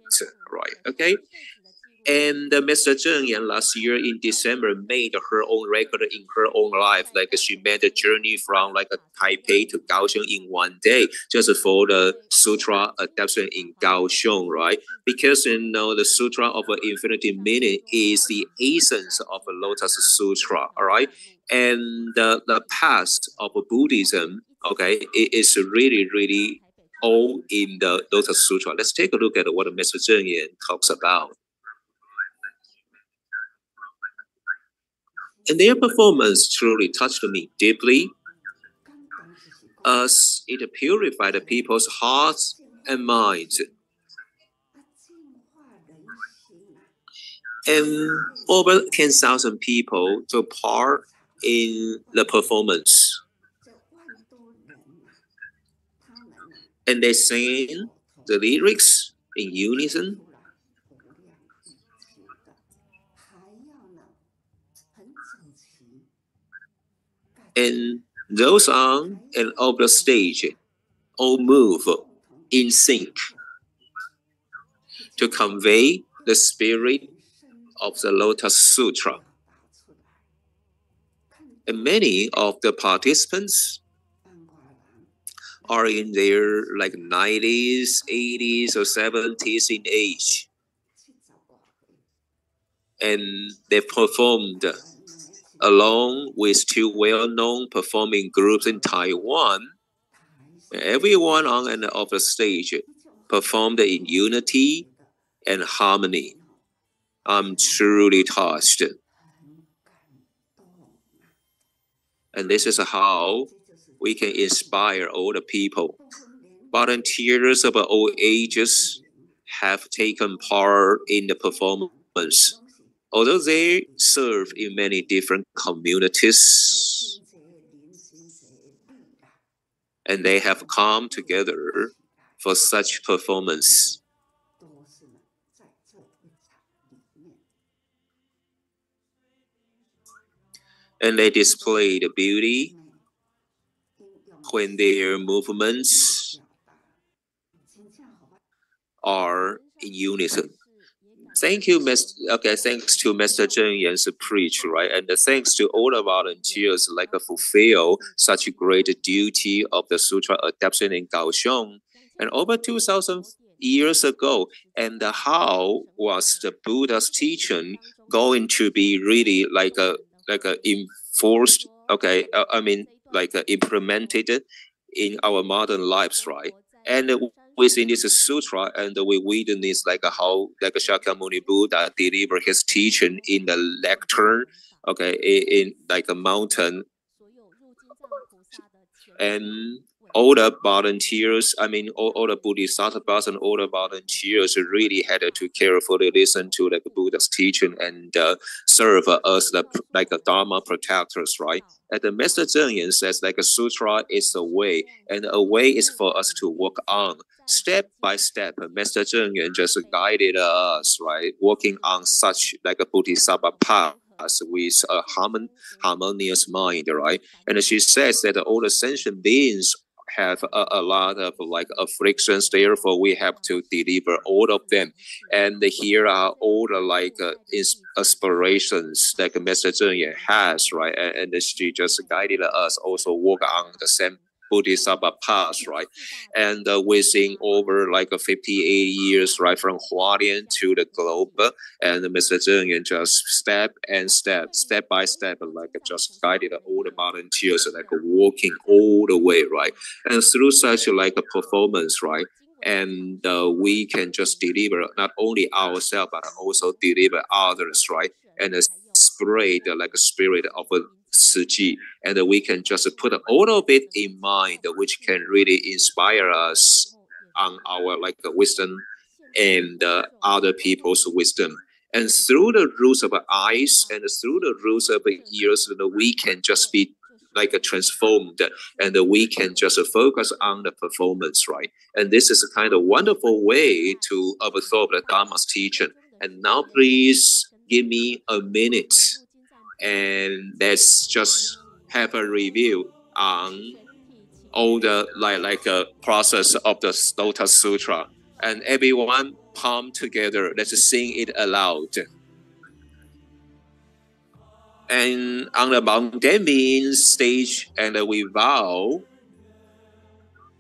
right? Okay. And Mr. Zheng Yan last year in December made her own record in her own life. Like she made a journey from like a Taipei to Kaohsiung in one day, just for the Sutra adaptation in Kaohsiung, right? Because the Sutra of Infinity Meaning is the essence of a Lotus Sutra, all right? And the past of Buddhism, okay, it is really, really all in the Lotus Sutra. Let's take a look at what Mr. Zheng Yan talks about. And their performance truly touched me deeply, as it purified the people's hearts and minds. And over 10,000 people took part in the performance. And they sang the lyrics in unison. And those on and off the stage all move in sync to convey the spirit of the Lotus Sutra. And many of the participants are in their like 90s, 80s, or 70s in age. And they performed along with two well-known performing groups in Taiwan. Everyone on and off the stage performed in unity and harmony. I'm truly touched. And this is how we can inspire all the people. Volunteers of all ages have taken part in the performance. Although they serve in many different communities, and they have come together for such performance. And they display the beauty when their movements are in unison. Thank you, thanks to Mr. Zheng Yan's preach, right? And thanks to all the volunteers like fulfill such a great duty of the Sutra adaptation in Kaohsiung. And over 2,000 years ago, and how was the Buddha's teaching going to be really like a enforced, implemented in our modern lives, right? And within this sutra, and we witness how Shakyamuni Buddha delivered his teaching in the lectern, in like a mountain. And all the volunteers, I mean, all the bodhisattvas and all the volunteers really had to carefully listen to the Buddha's teaching and serve as like a Dharma protectors, right? And the Master Zheng says like a sutra is a way, and a way is for us to walk on. Step by step, Master Zheng just guided us, right? Walking on such like a bodhisattva path with a harmonious mind, right? And she says that all the sentient beings have a lot of like afflictions, therefore we have to deliver all of them. And here are all the like aspirations that Master Zheng has, right? And she just guided us also walk on the same Bodhisattva path, right? And within over like 58 years, right, from Hualien to the globe, and Mr. Zheng just step by step, like just guided all the volunteers, like walking all the way, right? And through such like a performance, right? And we can just deliver not only ourselves, but also deliver others, right? And spread like a spirit of a Siji, and we can just put all of it in mind, which can really inspire us on our like wisdom and other people's wisdom. And through the rules of eyes and through the rules of ears, we can just be like transformed, and we can just focus on the performance, right? And this is a kind of wonderful way to absorb the Dharma's teaching. And now please give me a minute, and let's just have a review on all the like process of the Lotus Sutra. And everyone palm together, let's sing it aloud. And on the Meiyun stage, and we vow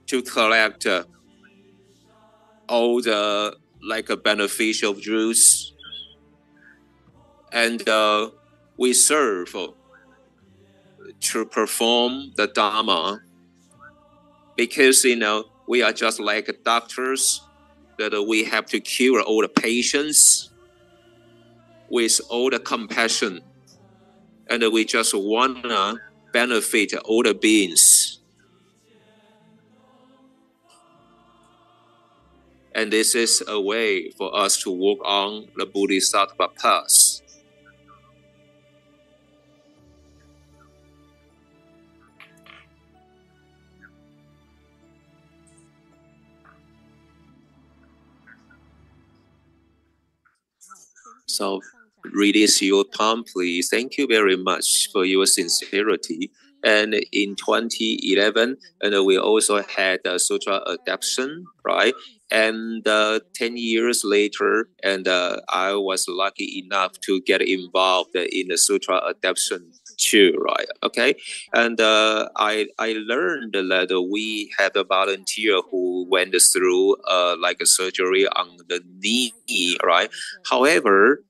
to collect all the like beneficial juice, and we serve to perform the Dharma, because we are just like doctors, that we have to cure all the patients with all the compassion, and we just wanna benefit all the beings. And this is a way for us to walk on the Bodhisattva path. So release your palm, please. Thank you very much for your sincerity. And in 2011, and we also had a Sutra Adaption, right? And 10 years later, and I was lucky enough to get involved in the Sutra Adaption too, right? Okay, and I learned that we had a volunteer who went through like a surgery on the knee, right? However,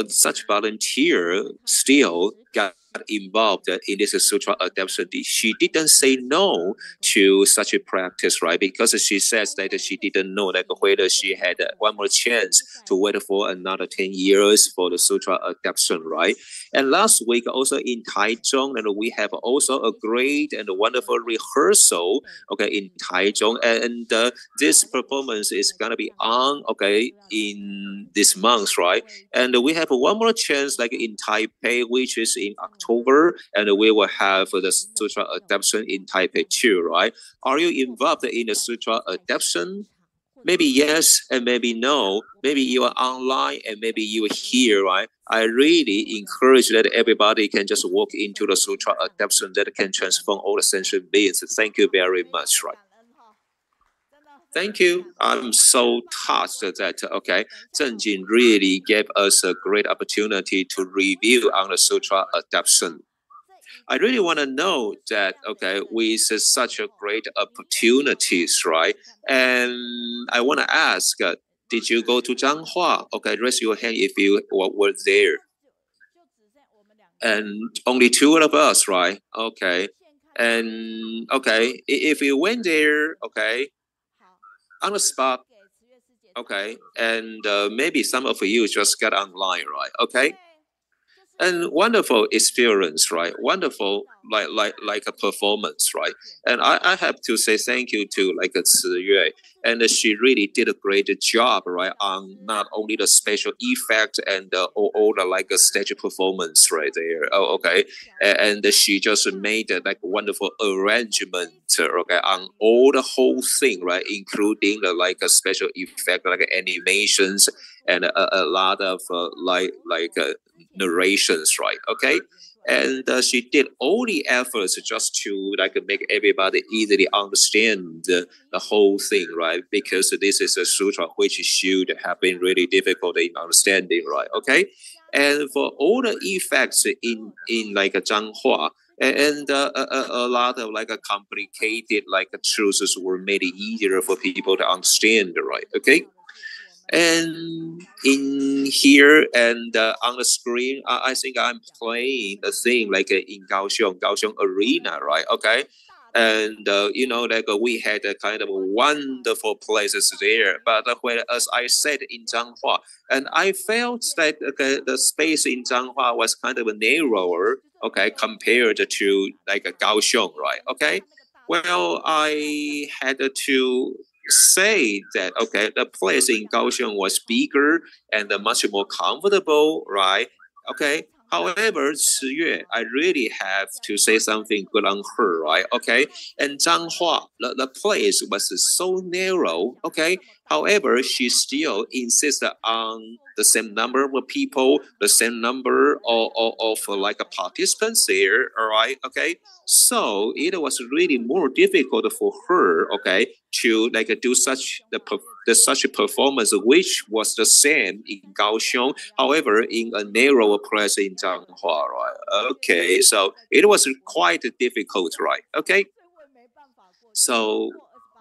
such volunteer still got involved in this Sutra Adaption. She didn't say no to such a practice, right? Because she says that she didn't know like whether she had one more chance to wait for another 10 years for the Sutra Adaption, right? And last week also in Taichung, and we have also a great and wonderful rehearsal, okay, in Taichung, and this performance is gonna be on, okay, in this month, right? And we have one more chance like in Taipei, which is in October, and we will have the Sutra Adaption in Taipei too, right? Are you involved in the Sutra Adaption? Maybe yes and maybe no. Maybe you are online and maybe you are here, right? I really encourage that everybody can just walk into the Sutra Adaption that can transform all the sentient beings. Thank you very much, right? Thank you. I'm so touched that, okay, Zheng Jin really gave us a great opportunity to review on the Sutra Adaption. I really want to know that, okay, with such a great opportunities, right? And I want to ask, did you go to Zhanghua? Okay, raise your hand if you were there. And only two of us, right? Okay. And, okay, if you went there, okay, on the spot, okay, and maybe some of you just got online, right? Okay, And wonderful experience, right? Wonderful, like a performance, right? And I have to say thank you to like a Ciyue, and she really did a great job, right? On not only the special effect and all the like a stage performance right there. Oh, okay, and she just made like a wonderful arrangement, okay, on all the whole thing, right? Including the like a special effect, like animations and a lot of narrations, right? Okay, and she did all the efforts just to like make everybody easily understand the whole thing, right? Because this is a sutra which should have been really difficult in understanding, right? Okay, and for all the effects in like a Zhanghua. And a lot of like a complicated like truths were made easier for people to understand, right? Okay. And in here and on the screen, I think I'm playing the thing like in Kaohsiung Arena, right? Okay. And you know, like we had a kind of wonderful places there. But when, as I said in Zhanghua, and I felt that okay, the space in Zhanghua was kind of narrower, okay, compared to like a Kaohsiung, right? Okay. Well, I had to say that okay, the place in Kaohsiung was bigger and much more comfortable, right? Okay. However, Ciyue, I really have to say something good on her, right? Okay. And Zhanghua, the place was so narrow, okay. However, she still insisted on the same number of people, the same number of like participants there, all right? Okay. So it was really more difficult for her, okay, to like do such such a performance, which was the same in Kaohsiung, however, in a narrower place in Zhanghua, right? Okay, so it was quite difficult, right? Okay, so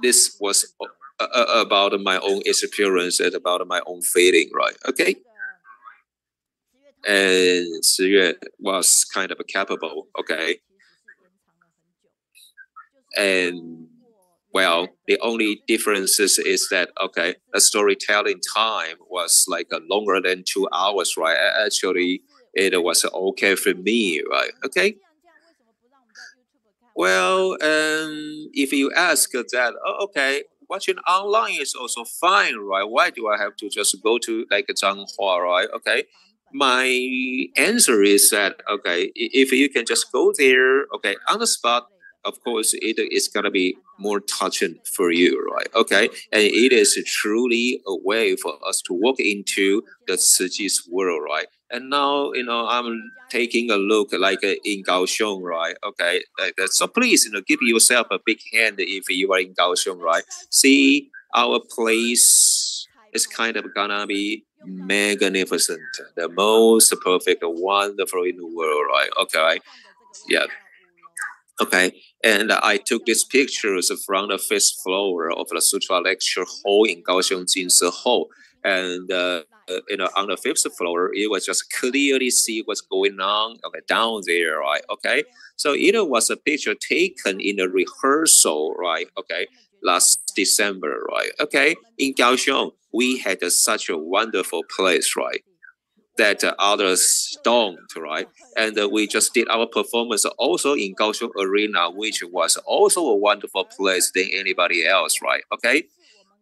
this was about my own experience and about my own feeling, right? Okay, and Ciyue was kind of capable, okay, and well, the only differences is that okay, the storytelling time was like longer than 2 hours, right? Actually, it was okay for me, right? Okay. Well, if you ask that, oh, okay, watching online is also fine, right? Why do I have to just go to like Zhanghua, right? Okay. My answer is that okay, if you can just go there, okay, on the spot, of course, it is gonna be more touching for you, right? Okay, and it is truly a way for us to walk into the Ciji's world, right? And now, you know, I'm taking a look like in Kaohsiung, right? Okay, so please, you know, give yourself a big hand if you are in Kaohsiung, right? See, our place is kind of gonna be magnificent, the most perfect, wonderful in the world, right? Okay, yeah. Okay, and I took these pictures from the first floor of the Sutra lecture hall in Kaohsiung Jinsi Hall, and you know, on the fifth floor, it was just clearly see what's going on okay, down there, right? Okay, so it was a picture taken in a rehearsal, right? Okay, last December, right? Okay, in Kaohsiung, we had such a wonderful place, right? That others don't, right? And we just did our performance also in Kaohsiung Arena, which was also a wonderful place than anybody else, right? Okay.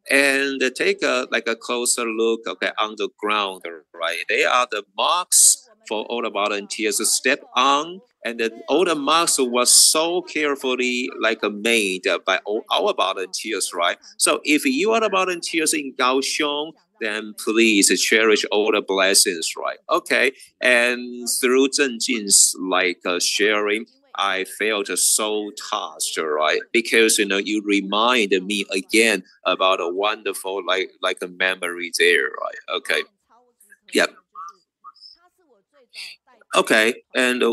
And take a like a closer look, okay, on the ground, right? They are the marks for all the volunteers to step on, and then all the marks was so carefully like made by all our volunteers, right? So if you are the volunteers in Kaohsiung, then please cherish all the blessings, right? Okay, and through Zhengjin's like sharing, I felt so touched, right? Because you know you reminded me again about a wonderful like a memory there, right? Okay, yep. Okay, and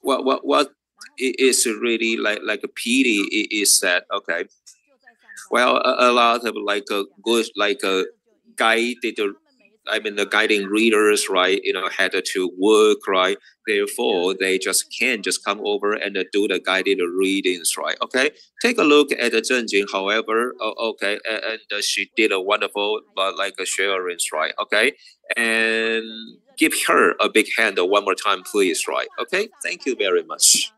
what is really like a pity is that okay, well a lot of like a good like a guided I mean, the guiding readers, right, you know, had to work, right? Therefore, they just can't just come over and do the guided readings, right? Okay, take a look at the Zhengjing, however, okay, and she did a wonderful, like, assurance, right? Okay, and give her a big hand one more time, please, right? Okay, thank you very much.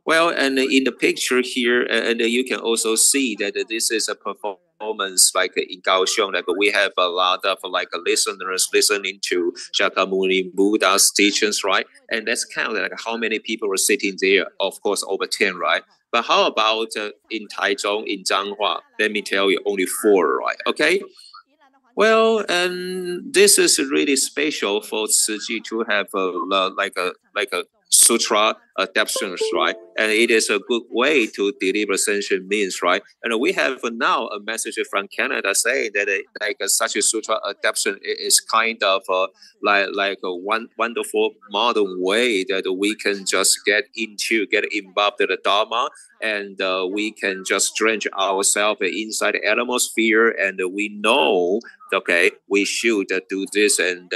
Well, and in the picture here, and you can also see that this is a performance like in Kaohsiung, like we have a lot of like listeners listening to Shakyamuni Buddha's teachings, right? And that's kind of like how many people were sitting there. Of course, over 10, right? But how about in Taichung, in Zhanghua? Let me tell you, only 4, right? Okay. Well, and this is really special for Tzu Chi to have like a sutra adaptions, right? And it is a good way to deliver sentient means, right? And we have now a message from Canada saying that such a sutra adaptation is kind of like a wonderful modern way that we can just get involved in the Dharma, and we can just drench ourselves inside the atmosphere, and we know, okay, we should do this and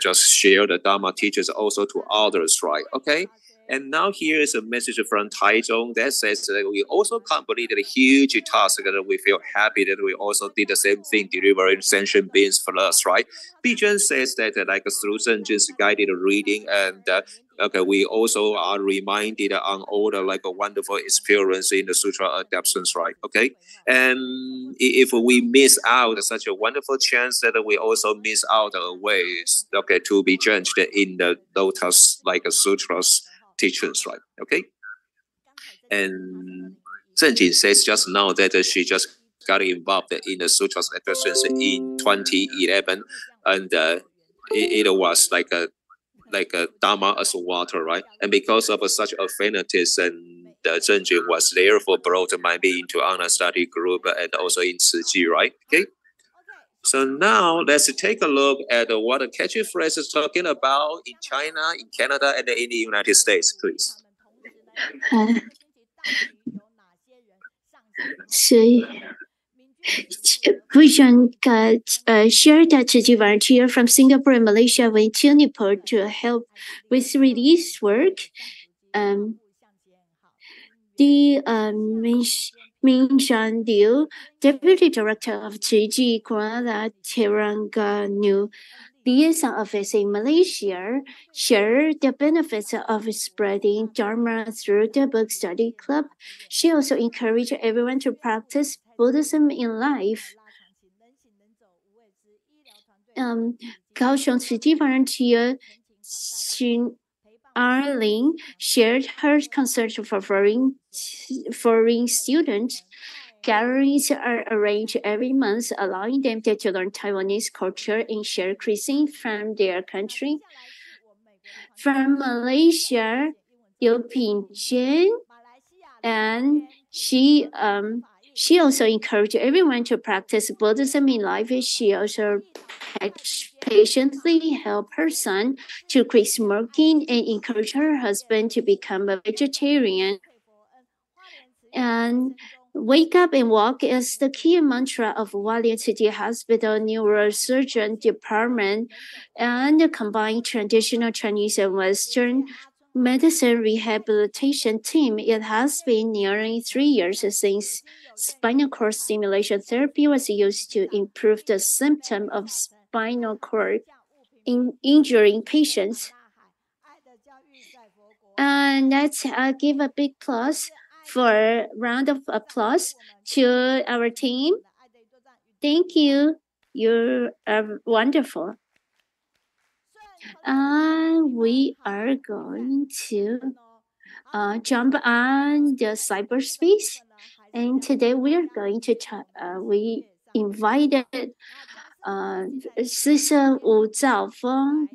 just share the Dharma teachers also to others, right? Okay. And now here is a message from Taichung that says that we also completed a huge task, and we feel happy that we also did the same thing, delivering sentient beings for us, right? Bijan says that like through Zhengjin's guided reading, and okay, we also are reminded on all the like a wonderful experience in the Sutra adaptations, right? Okay, and if we miss out such a wonderful chance, that we also miss out ways, okay, to be drenched in the Lotus like Sutras teachings, right? Okay, and Zhengjin says just now that she just got involved in the Sutras adaptations in 2011, and it was like a Dharma as water, right? And because of such affinities, and Zhengjin was therefore brought maybe into Anna study group and also in Tzu Chi, right? Okay. So now let's take a look at what a catchy phrase is talking about in China, in Canada, and in the United States, please. we can share that the volunteer from Singapore and Malaysia went to Nepal to help with relief work. The Min Shan-liu, Deputy Director of Chiji Kuala Terengganu Liaison Office in Malaysia, shared the benefits of spreading Dharma through the book study club. She also encouraged everyone to practice Buddhism in life. Kaohsiung City volunteer Xinling shared her concern for foreign students. Galleries are arranged every month, allowing them to learn Taiwanese culture and share cuisine from their country. From Malaysia, Liu Pingjian, and she also encouraged everyone to practice Buddhism in life. She also patiently helped her son to quit smoking and encouraged her husband to become a vegetarian. And wake up and walk is the key mantra of Hualien City Hospital Neurosurgeon Department, and the combined traditional Chinese and Western medicine rehabilitation team. It has been nearly 3 years since spinal cord stimulation therapy was used to improve the symptom of spinal cord injury in patients. And let's give a big round of applause to our team. Thank you. You are wonderful. And we are going to jump on the cyberspace. And today we are going to we invited Sister Wu Zhaofeng.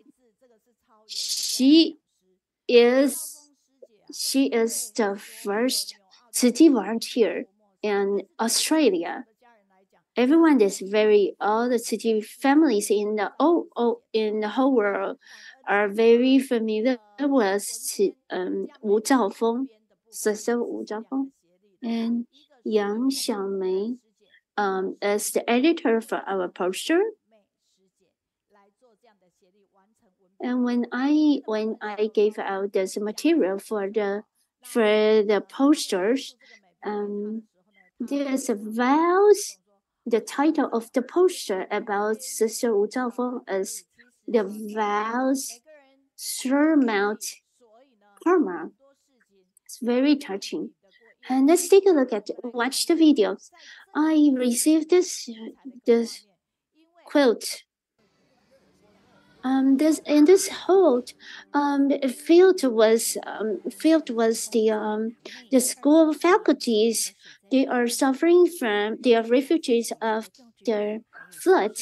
She is the first Tzu Chi volunteer in Australia. Everyone is all the Tzu Chi families in the whole world are very familiar with Wu Zhaofeng, Sister Wu Zhaofeng, and Yang Xiaomei as the editor for our poster. And when I gave out this material for the posters, there's a Vows. The title of the poster about Sister Wu Zhaofeng is the Vows, Surmount, Karma. It's very touching. And let's take a look at watch the video. I received this quote. This whole field was the school faculties. They are suffering from they are refugees of the flood.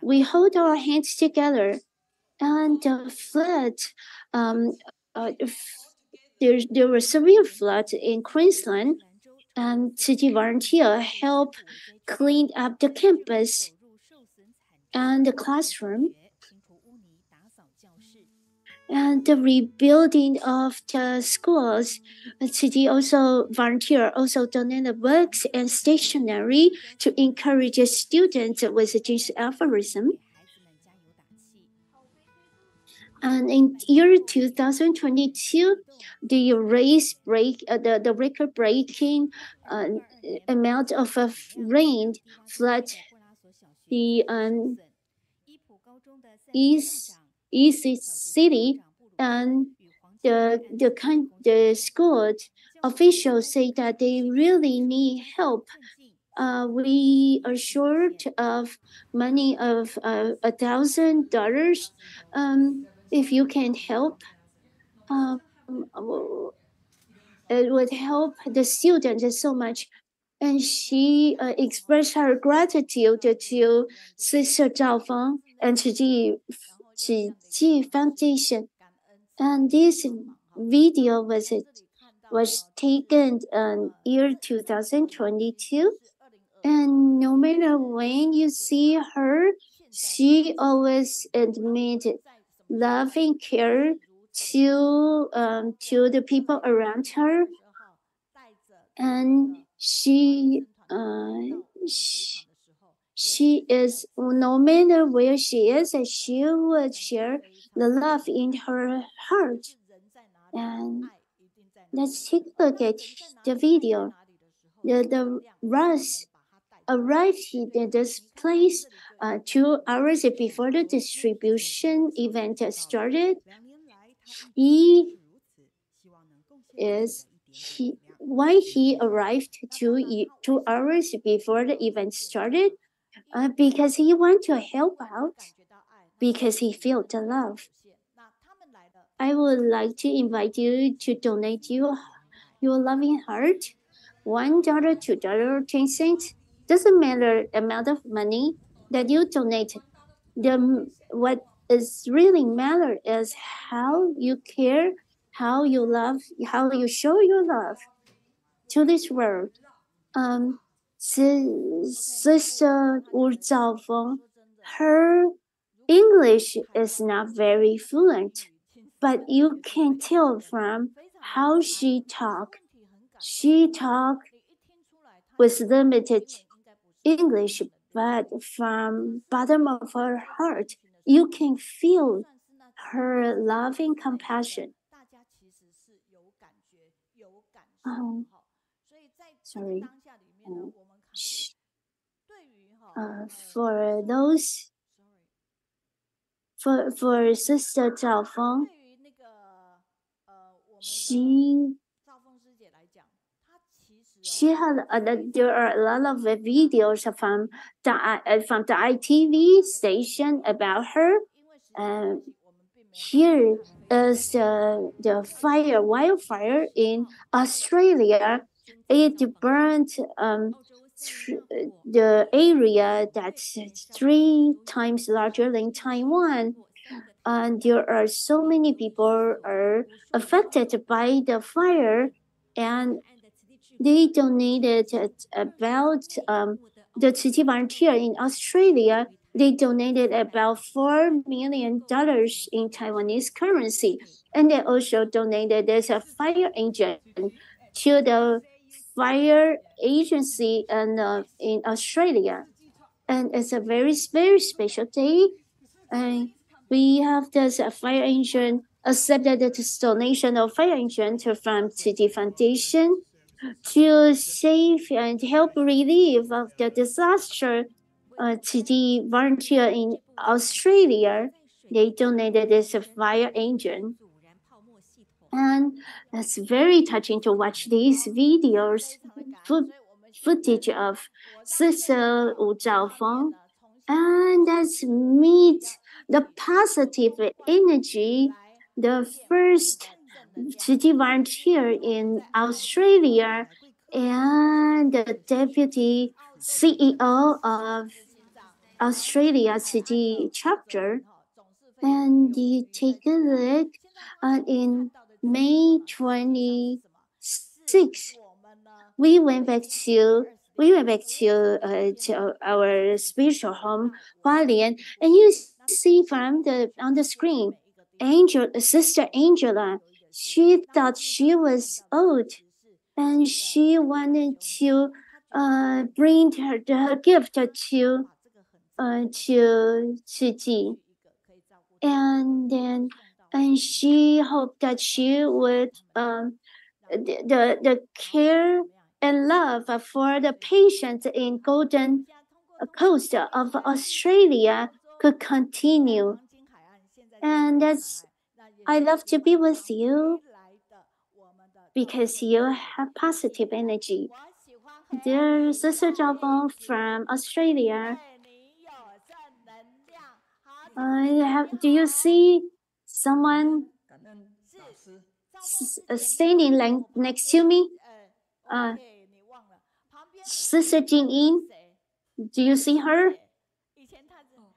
We hold our hands together, and the flood. There was severe flood in Queensland, and city volunteer help clean up the campus and the classroom. And the rebuilding of the schools, the city also donated books and stationery to encourage students with this aphorism. And in year 2022, the record-breaking amount of rain flood the East City, and the school officials say that they really need help. We are short of money of $1,000. If you can help, it would help the students so much. And she expressed her gratitude to Sister Zhaofeng and to the Foundation. And this video was taken in year 2022. And no matter when you see her, she always admitted love and care to the people around her. And she is, no matter where she is, she would share the love in her heart. And let's take a look at the video. The Russ arrived in this place 2 hours before the distribution event started. Why he arrived 2 hours before the event started? Because he wanted to help out, because he felt the love. I would like to invite you to donate your loving heart, $1, $2, 10 cents. Doesn't matter amount of money that you donate. What is really matter is how you care, how you love, how you show your love to this world. Sister Zhaofeng, her English is not very fluent, but you can tell from how she talk. She talk with limited English, but from bottom of her heart, you can feel her love and compassion. Sorry. For those, for Sister Zhaofeng, she had there are a lot of videos from the ITV station about her. Here is the wildfire in Australia. It burned the area that's 3 times larger than Taiwan. And there are so many people are affected by the fire, and they donated about the city volunteer in Australia. They donated about $4 million in Taiwanese currency, and they also donated as a fire engine to the fire agency in Australia. And it's a very, very special day. And we have this fire engine accepted this donation of fire engine from City Foundation to save and help relieve of the disaster. City volunteer in Australia They donated this fire engine. And it's very touching to watch these videos, footage of Sister Wu Zhaofeng. And that's meet the positive energy. The first city volunteer in Australia and the deputy CEO of Australia City chapter. And you take a look in May 26th, we went back to our spiritual home, Dalian, and you see from on the screen, Sister Angela. She thought she was old, and she wanted to bring her gift to Ji, and she hoped that she would the care and love for the patients in Golden Coast of Australia could continue. And I love to be with you because you have positive energy. Dear Sister Zhaofeng from Australia, do you see someone standing next to me? Sister Jingyin, do you see her?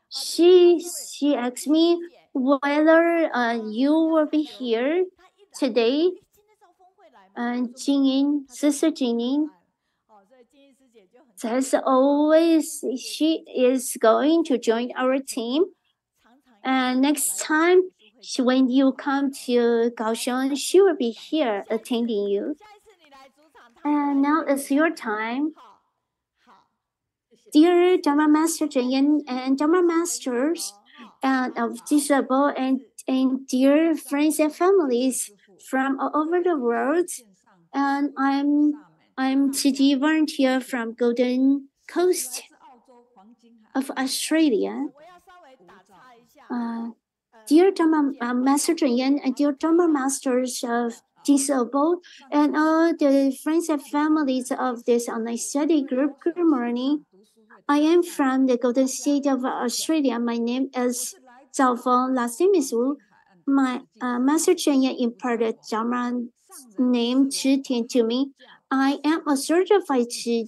She asked me whether you will be here today. Jingyin, Sister Jingyin, as always, she is going to join our team. And next time, when you come to Kaohsiung, she will be here attending you. And now it's your time. Dear Dharma Master Zheng and Dharma Masters of Disabled and dear friends and families from all over the world, and I'm city volunteer from Golden Coast of Australia. Dear Dharma Master Zheng and dear Dharma Masters of Disabled and all the friends and families of this online study group, good morning. I am from the Golden State of Australia. My name is Zhaofeng, last name is Wu. My Master Zheng imparted Dharma name Chi Tian to me. I am a certified Chi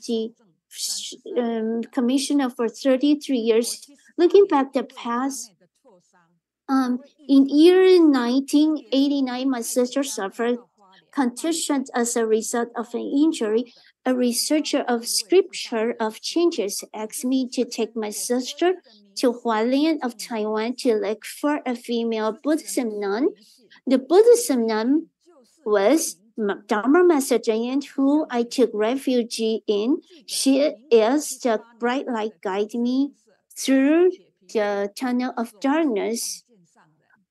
commissioner for 33 years. Looking back the past, in year 1989, my sister suffered contusion as a result of an injury. A researcher of scripture of changes asked me to take my sister to Hualien of Taiwan to look for a female Buddhism nun. The Buddhism nun was Dharma Master Zheng, who I took refuge in. She is the bright light guiding me through the tunnel of darkness.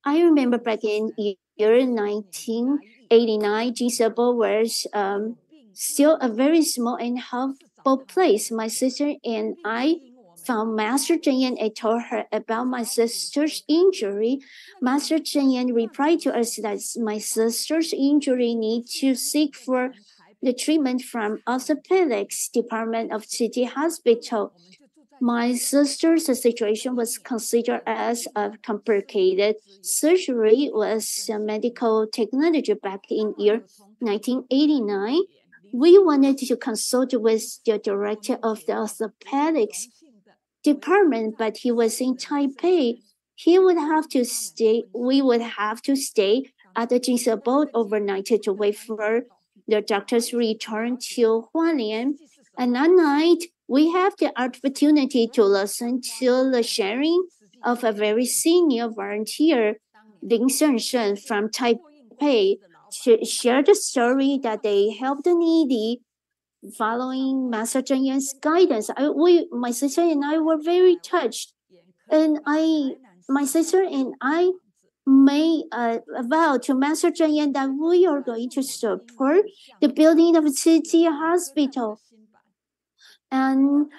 I remember back in year 1989, Disabled was still a very small and helpful place. My sister and I found Master Zheng and told her about my sister's injury. Master Zheng replied to us that my sister's injury needs to seek for the treatment from orthopedics department of City Hospital. My sister's situation was considered as a complicated surgery was medical technology back in year 1989. We wanted to consult with the director of the orthopedics department, but he was in Taipei. We would have to stay at the Disabled overnight to wait for the doctor's return to Hualien. And that night, we have the opportunity to listen to the sharing of a very senior volunteer, Liang from Taipei, share the story that they helped the needy following Master Zheng's guidance. My sister and I were very touched, and my sister and I made a vow to Master Zheng that we are going to support the building of City Hospital. And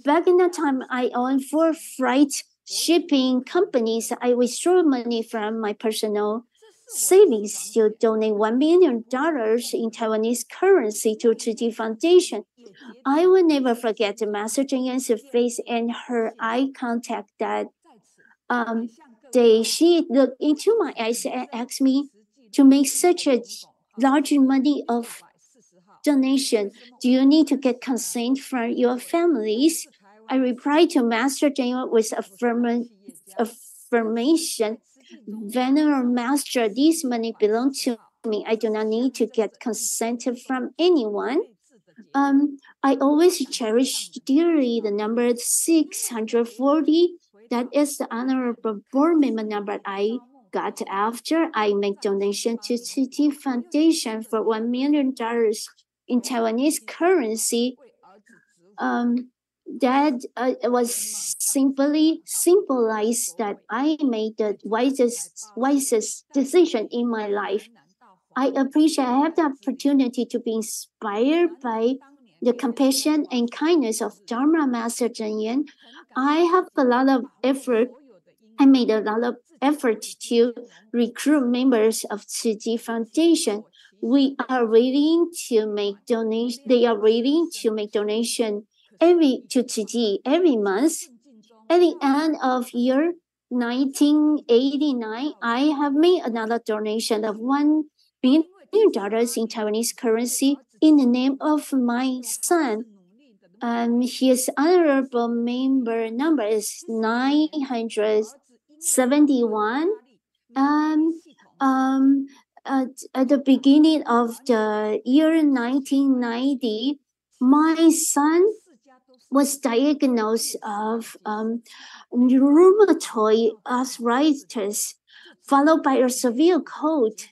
back in that time, I owned 4 flights shipping companies, I withdraw money from my personal savings to donate $1 million in Taiwanese currency to Tzu Chi Foundation. I will never forget Master Zheng Yan's face and her eye contact that she looked into my eyes and asked me to make such a large money of donation. Do you need to get consent from your families? I replied to Master Zheng with affirmation. Venerable Master, this money belongs to me. I do not need to get consent from anyone. I always cherish dearly the number 640. That is the honorable board member number I got after I make donation to Tzu Chi Foundation for $1 million in Taiwanese currency. That was simply symbolized that I made the wisest decision in my life. I appreciate I have the opportunity to be inspired by the compassion and kindness of Dharma Master Zheng Yan. I have a lot of effort. I made a lot of effort to recruit members of Tzu Chi Foundation. We are willing to make donation. They are willing to make donation to Tzu Chi every month. At the end of year 1989, I have made another donation of $1 billion in Taiwanese currency in the name of my son. His honorable member number is 971. At the beginning of the year 1990, my son was diagnosed of rheumatoid arthritis, followed by a severe cold.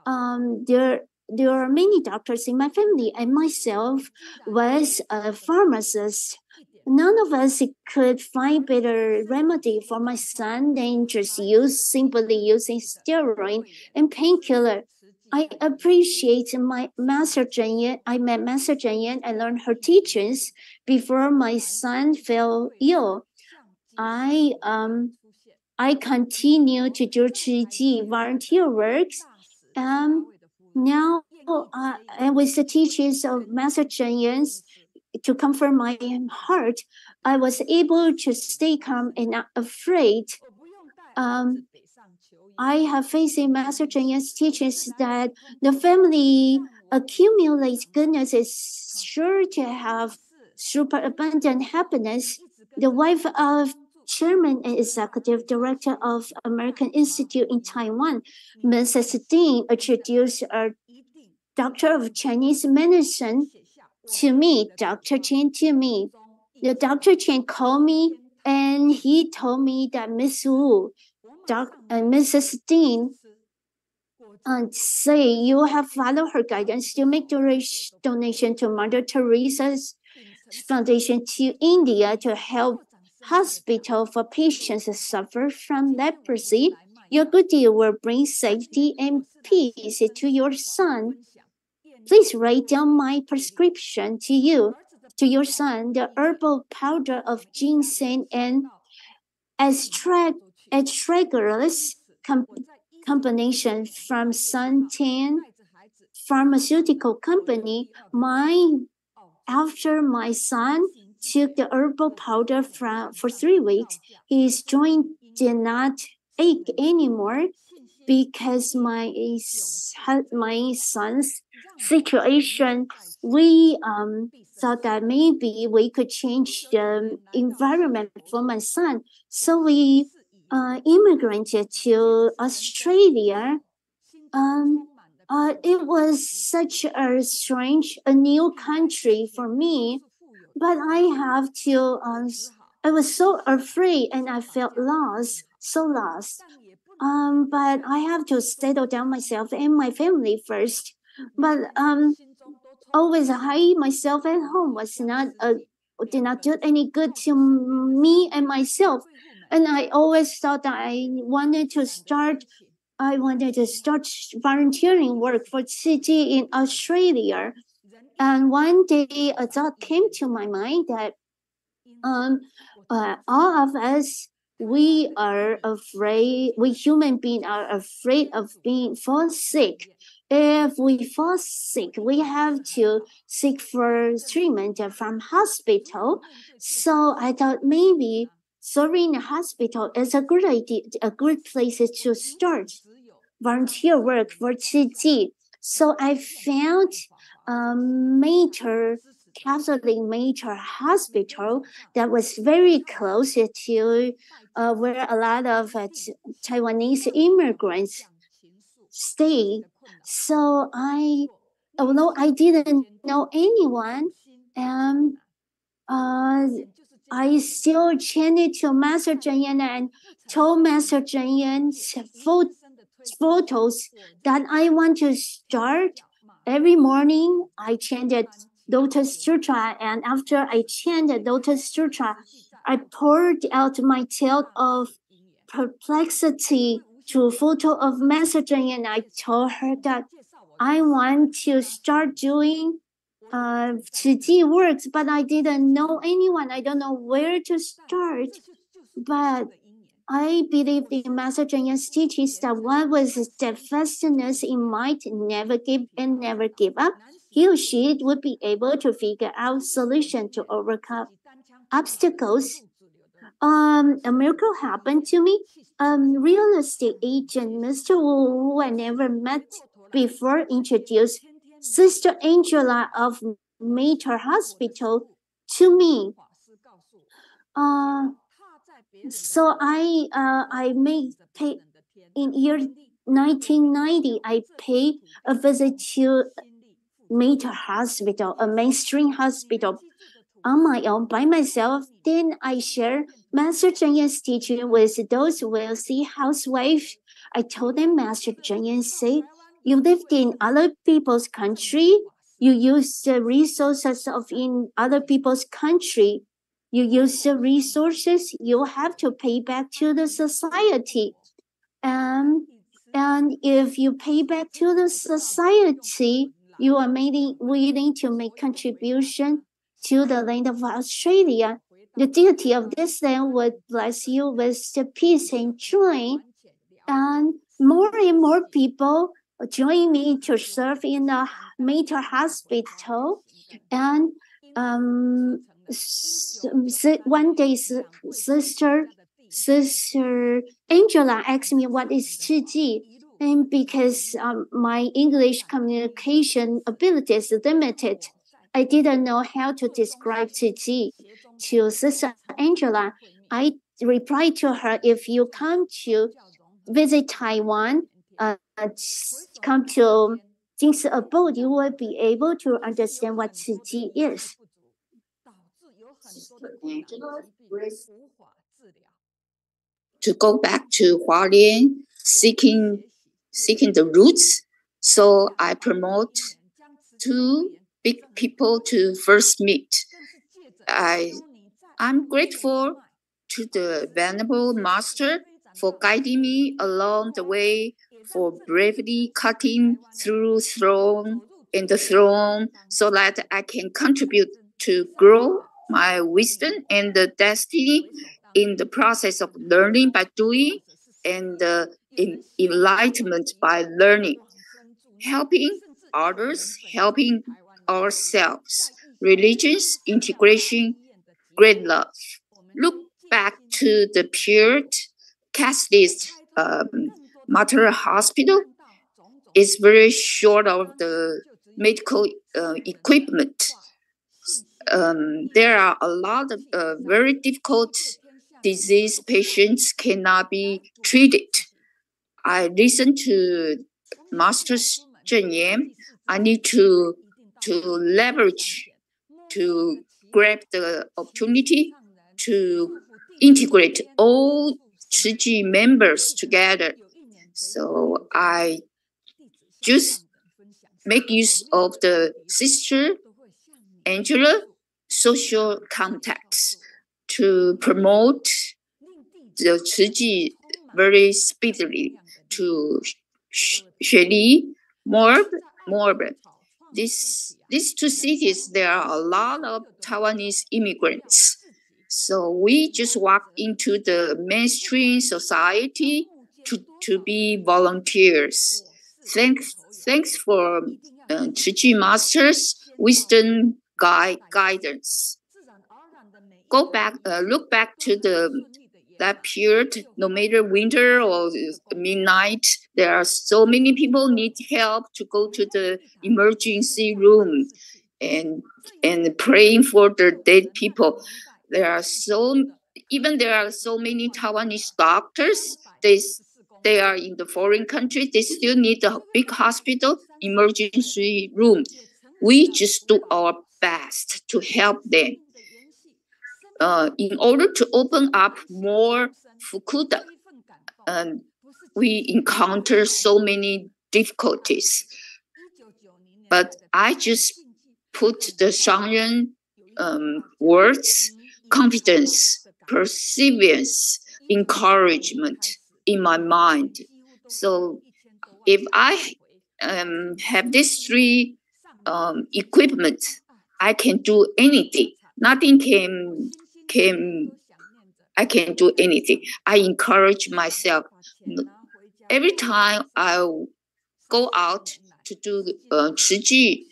There are many doctors in my family, and myself was a pharmacist. None of us could find better remedy for my son than just simply using steroid and painkiller. I appreciate my Master Zheng Yan. I met Master Zheng Yan and learned her teachings before my son fell ill. I continue to do Tzu Chi volunteer works. Now, and with the teachings of Master Zheng Yan to comfort my heart, I was able to stay calm and not afraid. I have faith in Master Zheng Yan's teachings that the family accumulates goodness is sure to have super abundant happiness. The wife of Chairman and Executive Director of American Institute in Taiwan, Mrs. Ding, introduced a Doctor of Chinese Medicine to me, Dr. Chen to me. The Dr. Chen called me and he told me that Miss Wu and Mrs. Ding say you have followed her guidance to make donation to Mother Teresa's Foundation to India to help hospital for patients who suffer from leprosy. Your good deed will bring safety and peace to your son. Please write down my prescription to your son, the herbal powder of ginseng and astragalus combination from Suntan Pharmaceutical Company. After my son took the herbal powder for 3 weeks, his joint did not ache anymore because my son's situation. We thought that maybe we could change the environment for my son. So we immigrated to Australia. It was such a new country for me, but I was so afraid and I felt so lost. But I have to settle down myself and my family first. But always hide myself at home did not do any good to me and myself. And I always thought that I wanted to start volunteering work for Tzu Chi in Australia. And one day a thought came to my mind that all of us we are afraid, we human beings are afraid of being fall sick. If we fall sick, we have to seek for treatment from hospital. So I thought maybe serving a hospital is a good idea, a good place to start volunteer work for Qiji. So I found a major Catholic major hospital that was very close to where a lot of Taiwanese immigrants stay. So although I didn't know anyone, I still chanted to Master Zheng and told Master Zheng's photos that I want to start. Every morning I chanted Lotus Sutra, and after I chanted Lotus Sutra, I poured out my tale of perplexity to a photo of Master Zheng, and I told her that I want to start doing Qiji works, but I didn't know anyone. I don't know where to start. But I believe in Master Zheng's teachings that one with steadfastness in mind, never give up, he or she would be able to figure out solution to overcome obstacles. A miracle happened to me. Real estate agent Mr. Wu, who I never met before, introduced Sister Angela of Major Hospital to me. So I made pay in year 1990. I paid a visit to Major Hospital, a mainstream hospital, on my own by myself. Then I share Master Zheng's teaching with those wealthy housewives. I told them, Master Zheng said, you lived in other people's country. You use the resources of in other people's country. You use the resources. You have to pay back to the society. And if you pay back to the society, you are willing to make contribution to the land of Australia. The deity of this land would bless you with the peace and joy. And more people join me to serve in a major hospital. And one day, Sister Angela asked me what is Qiji, and because my English communication ability is limited, I didn't know how to describe Qiji to Sister Angela. I replied to her, if you come to visit Taiwan, come to Jing's abode, you will be able to understand what Qiji is. To go back to Hualien, seeking the roots. So I promote two big people to first meet. I'm grateful to the Venerable Master for guiding me along the way, for bravely cutting through throne so that I can contribute to grow my wisdom and the destiny in the process of learning by doing and in enlightenment by learning, helping others, helping ourselves, religious integration, great love. Look back to the period Catholic Mater Hospital is very short of the medical equipment. There are a lot of very difficult disease patients cannot be treated. I listen to Master Zheng. I need to leverage, to grab the opportunity to integrate all Qiji members together. So I just make use of the Sister Angela social contacts to promote the Qiji very speedily to Xueli, Morb. These two cities, there are a lot of Taiwanese immigrants. So we just walk into the mainstream society to be volunteers. Thanks for Chiji Master's wisdom guidance. Look back to that period. No matter winter or midnight, there are so many people need help to go to the emergency room and praying for the dead people. There are so many Taiwanese doctors. They are in the foreign country. They still need a big hospital emergency room. We just do our best to help them. In order to open up more Fukuda, we encounter so many difficulties. But I just put the Shangren words, confidence, perseverance, encouragement in my mind. So if I have these three equipment, I can do anything. I can do anything. I encourage myself. Every time I go out to do Chiji,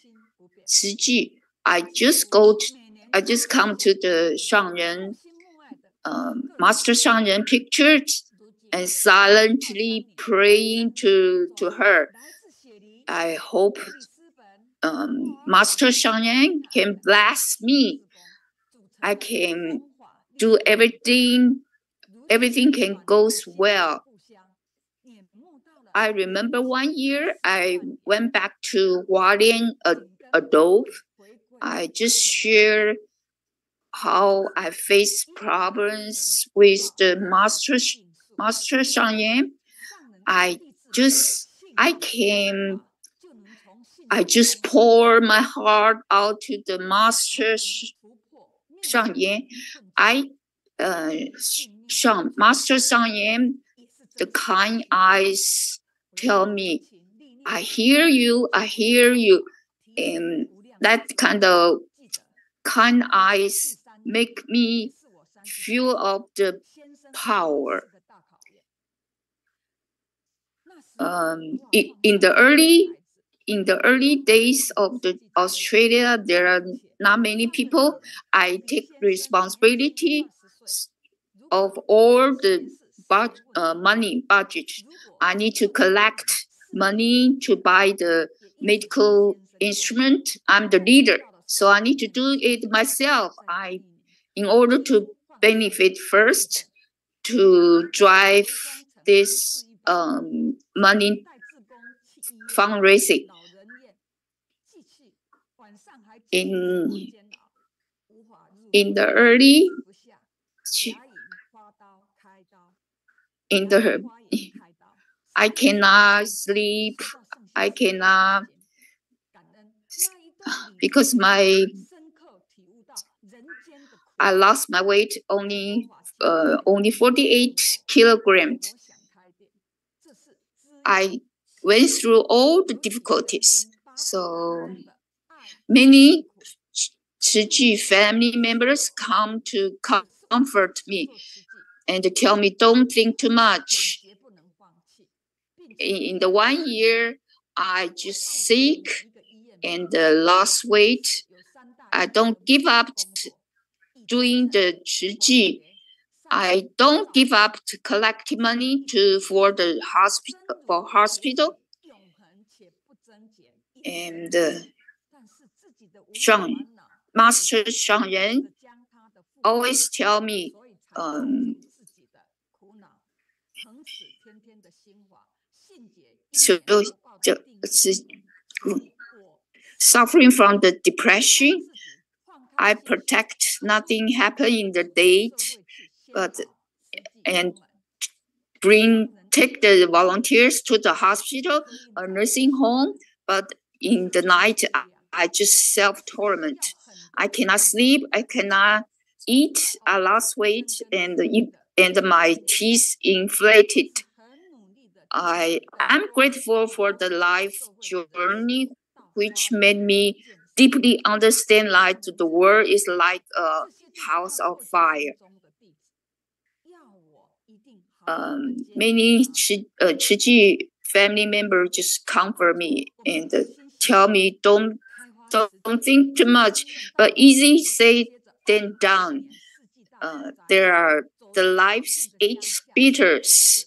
I just come to the Shangren, Master Shangren pictures and silently praying to her. I hope Master Shangren can bless me. I can do everything can go well. I remember one year I went back to Liang Adobe. I just share how I face problems with the Master Shangyan. I just pour my heart out to the Master Shangyan. Master Shangyan, the kind eyes tell me, I hear you. And that kind of kind eyes make me feel of the power. In the early days of the Australia, there are not many people. I take responsibility of all the money budget. I need to collect money to buy the medical instrument. I'm the leader, so I need to do it myself. In order to benefit first, to drive this money fundraising. I cannot sleep. Because I lost my weight only 48 kilograms. I went through all the difficulties. So many Chiji family members come to comfort me and tell me, don't think too much. In the 1 year, I just sick and lost weight. I don't give up doing the Chiji. I don't give up to collect money for the hospital. And Master Shangren always tell me, suffering from the depression, I protect nothing happen in the date, take the volunteers to the hospital or nursing home, but in the night I just self-torment. I cannot sleep, I cannot eat, I lost weight and my teeth inflated. I'm grateful for the life journey which made me deeply understand like the world is like a house of fire. Many Chiji family members just comfort me and tell me don't think too much, but easy said than done. There are the life's 8 bitters.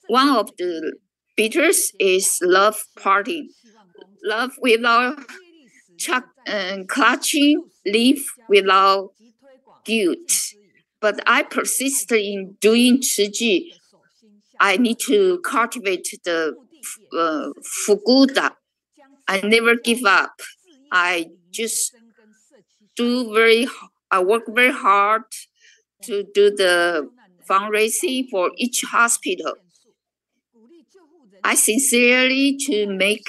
One of the bitters is love parting. Love without clutching, live without guilt. But I persist in doing Chiji. I need to cultivate the Fuguda. I never give up. I work very hard to do the fundraising for each hospital. I sincerely to make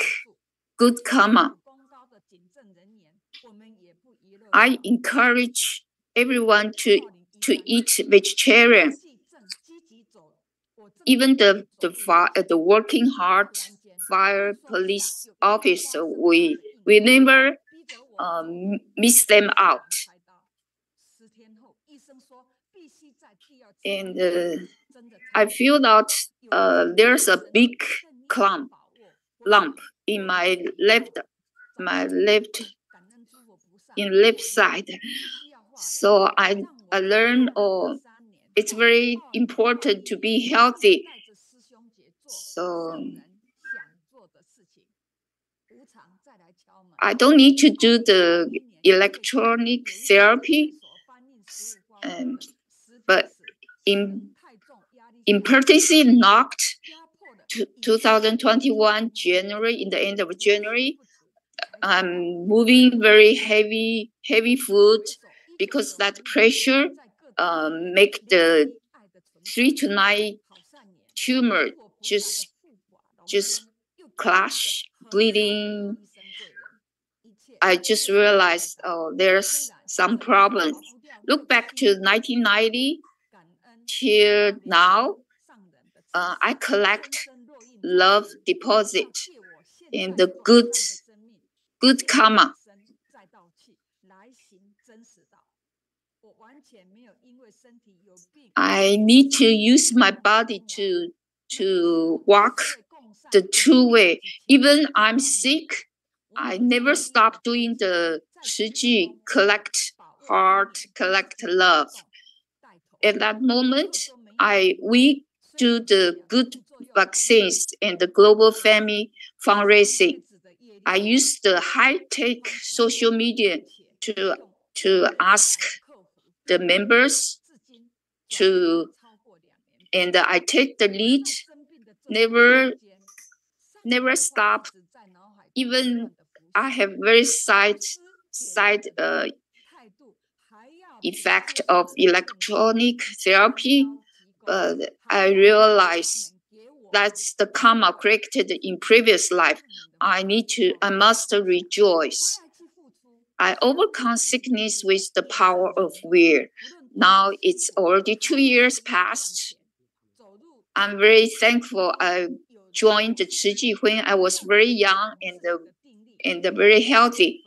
good karma. I encourage everyone to eat vegetarian. Even the working hard fire police officer, we never miss them out. And I feel that there's a big lump in my left side. So I learned it's very important to be healthy. So I don't need to do the electronic therapy, but in Pertesy knocked 2021 January, in the end of January, I'm moving very heavy food because that pressure make the 3 to 9 tumor just clash, bleeding. I just realized there's some problem. Look back to 1990 till now, I collect love deposit and the good karma. I need to use my body to walk the true way. Even I'm sick, I never stop doing the Shiji, collect heart, collect love. At that moment, we do the good vaccines and the global family fundraising. I use the high-tech social media to ask the members and I take the lead, never stop. Even I have very side effect of electronic therapy, but I realize that's the karma created in previous life. I must rejoice. I overcome sickness with the power of will. Now it's already 2 years past. I'm very thankful I joined the Chiji when I was very young and very healthy.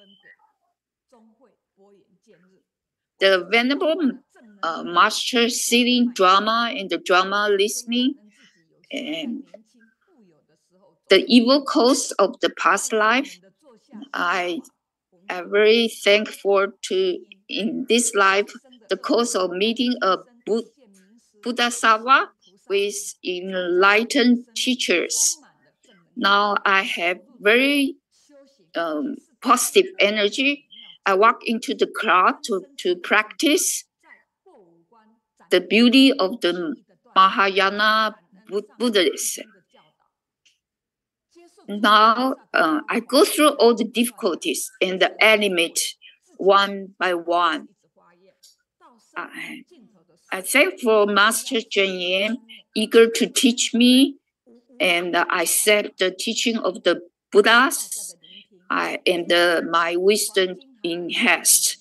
The Venerable Master sitting drama and the drama listening and the evil cause of the past life, I am very thankful to in this life the cause of meeting a Buddha-sattva with enlightened teachers. Now I have very positive energy. I walk into the crowd to practice the beauty of the Mahayana Buddhism. Now I go through all the difficulties and eliminate one by one. I thank for Master Zheng eager to teach me, and I accept the teaching of the Buddhas and my wisdom enhanced.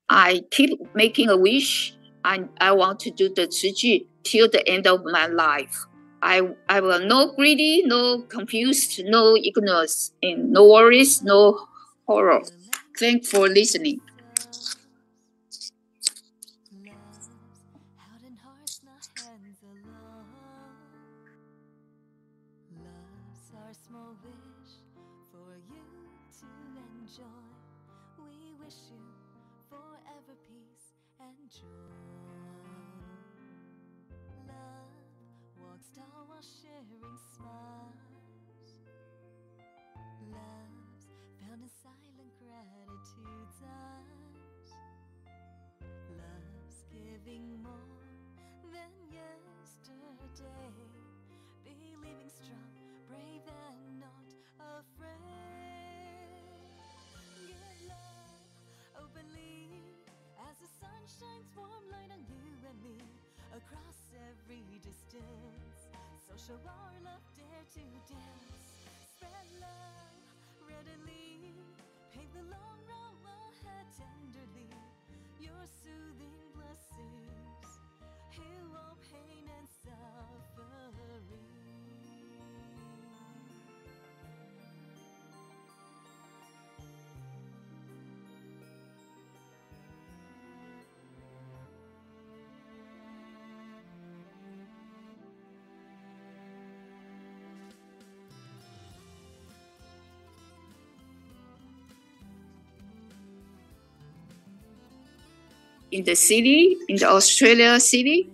I keep making a wish, and I want to do the Chiji till the end of my life. I will no greedy, no confused, no ignorance, and no worries, no horror. Thanks for listening. Small wish for you to enjoy. We wish you forever peace and joy. Love walks tall while sharing smiles. Love's found in silent gratitude times. Love's giving more than yesterday. Believing strong, brave and not afraid. Give love openly as the sun shines warm light on you and me across every distance. So show our love, dare to dance. Spread love readily, pave the long road ahead tenderly. Your soothing blessings heal all pain and suffering. In the city, in the Australia city,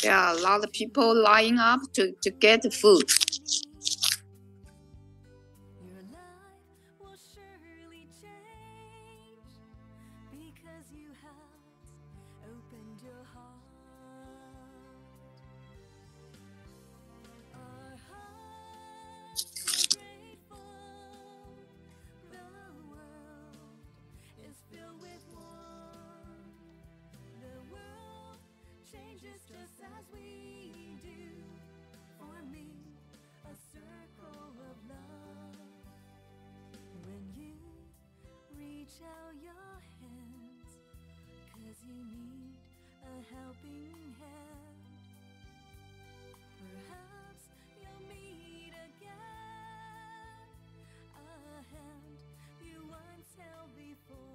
there are a lot of people lining up to get the food. Your life will surely change because you have opened your heart. Our hearts are grateful. The world is filled with warmth. The world changes just as we do. For me, a circle of love. When you reach out your hands, 'cause you need a helping hand. Perhaps you'll meet again, a hand you once held before.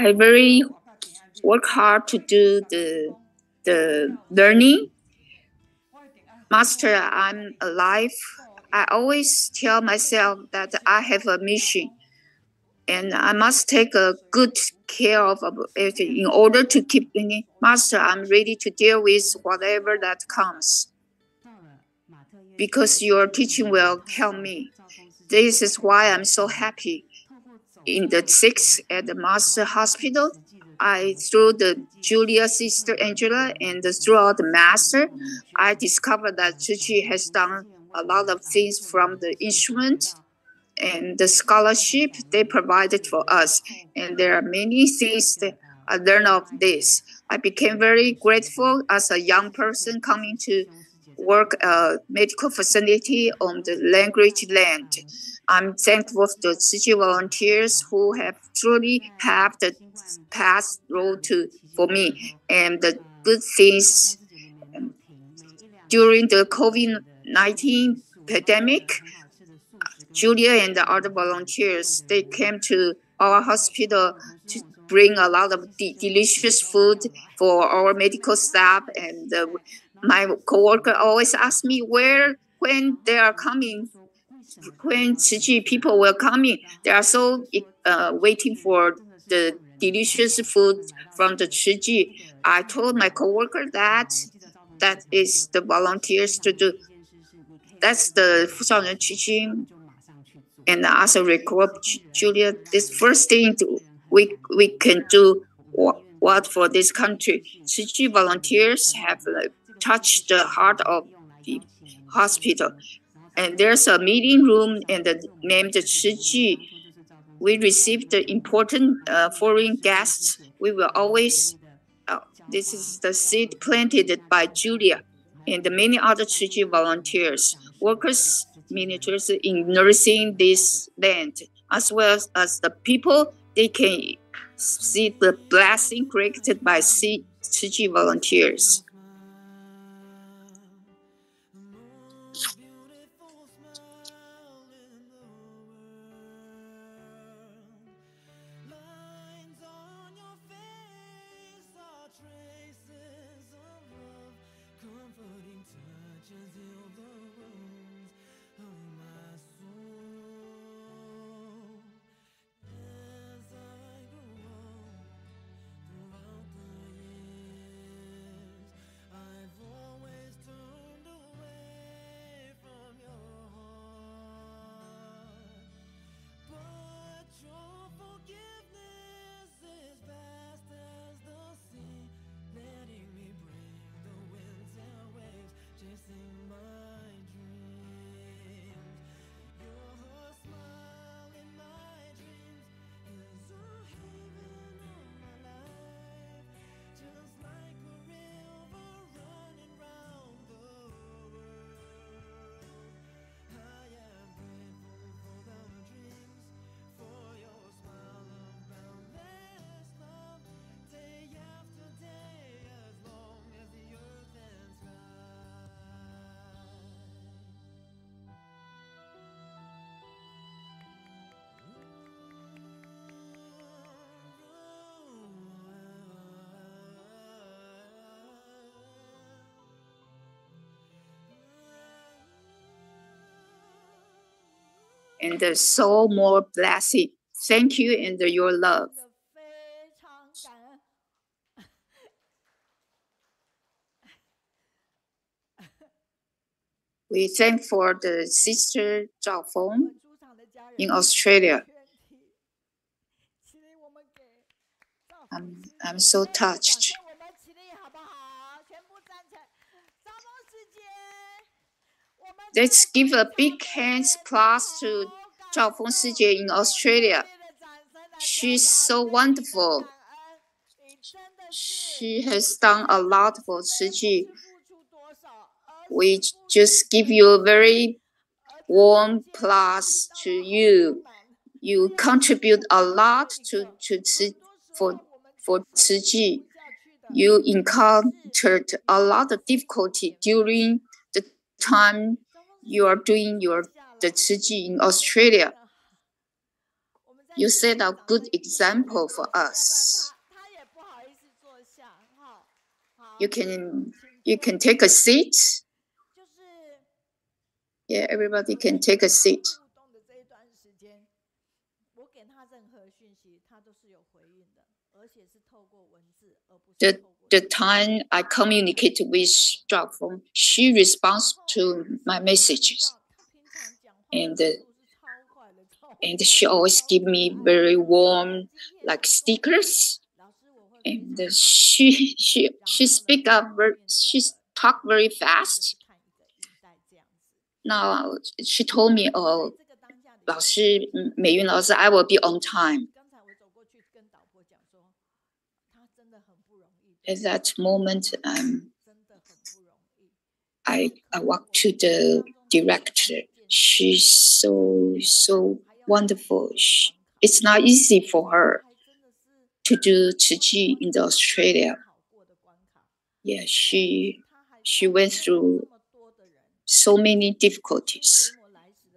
I very work hard to do the learning. Master, I'm alive. I always tell myself that I have a mission and I must take a good care of it in order to keep learning. Master, I'm ready to deal with whatever that comes, because your teaching will help me. This is why I'm so happy. In the 6th at the Master Hospital, through the Julia sister Angela and throughout the Master, I discovered that Tzu Chi has done a lot of things from the instrument and the scholarship they provided for us. And there are many things that I learned of this. I became very grateful as a young person coming to work a medical facility on the language land. I'm thankful to the Tzu Chi volunteers who have truly paved the path road for me and the good things. During the COVID-19 pandemic, Julia and the other volunteers, they came to our hospital to bring a lot of delicious food for our medical staff. And my coworker always asks me when they are coming, when Tzu Chi people will come in. They are so waiting for the delicious food from the Tzu Chi. I told my coworker that is the volunteers to do. That's the Fushaoren teaching. And I also recall Julia, this first thing we can do what for this country. Tzu Chi volunteers have touched the heart of the hospital. and there's a meeting room and named Chiji. We received the important foreign guests. We will always, this is the seed planted by Julia and many other Chiji volunteers, workers, ministers in nursing this land, as well as the people. They can see the blessing created by Chiji volunteers. And so more blessing. Thank you and your love. We thank for the sister Zhaofeng in Australia. I'm so touched. Let's give a big hands plus to Zhaofeng Sijie in Australia. She's so wonderful. She has done a lot for Sijie. We just give you a very warm plus to you. You contribute a lot for Sijie. You encountered a lot of difficulty during the time you are doing the Chiji in Australia. You set a good example for us. You can take a seat. Yeah, everybody can take a seat. The time I communicate with Zhaofeng, she responds to my messages. And she always give me very warm, like stickers. And she speak up, she talk very fast. Now she told me, "Oh, 老师, Meiyun 老师, I will be on time." At that moment, I walked to the director. She's so wonderful. It's not easy for her to do Chiji in Australia. Yeah, she went through so many difficulties.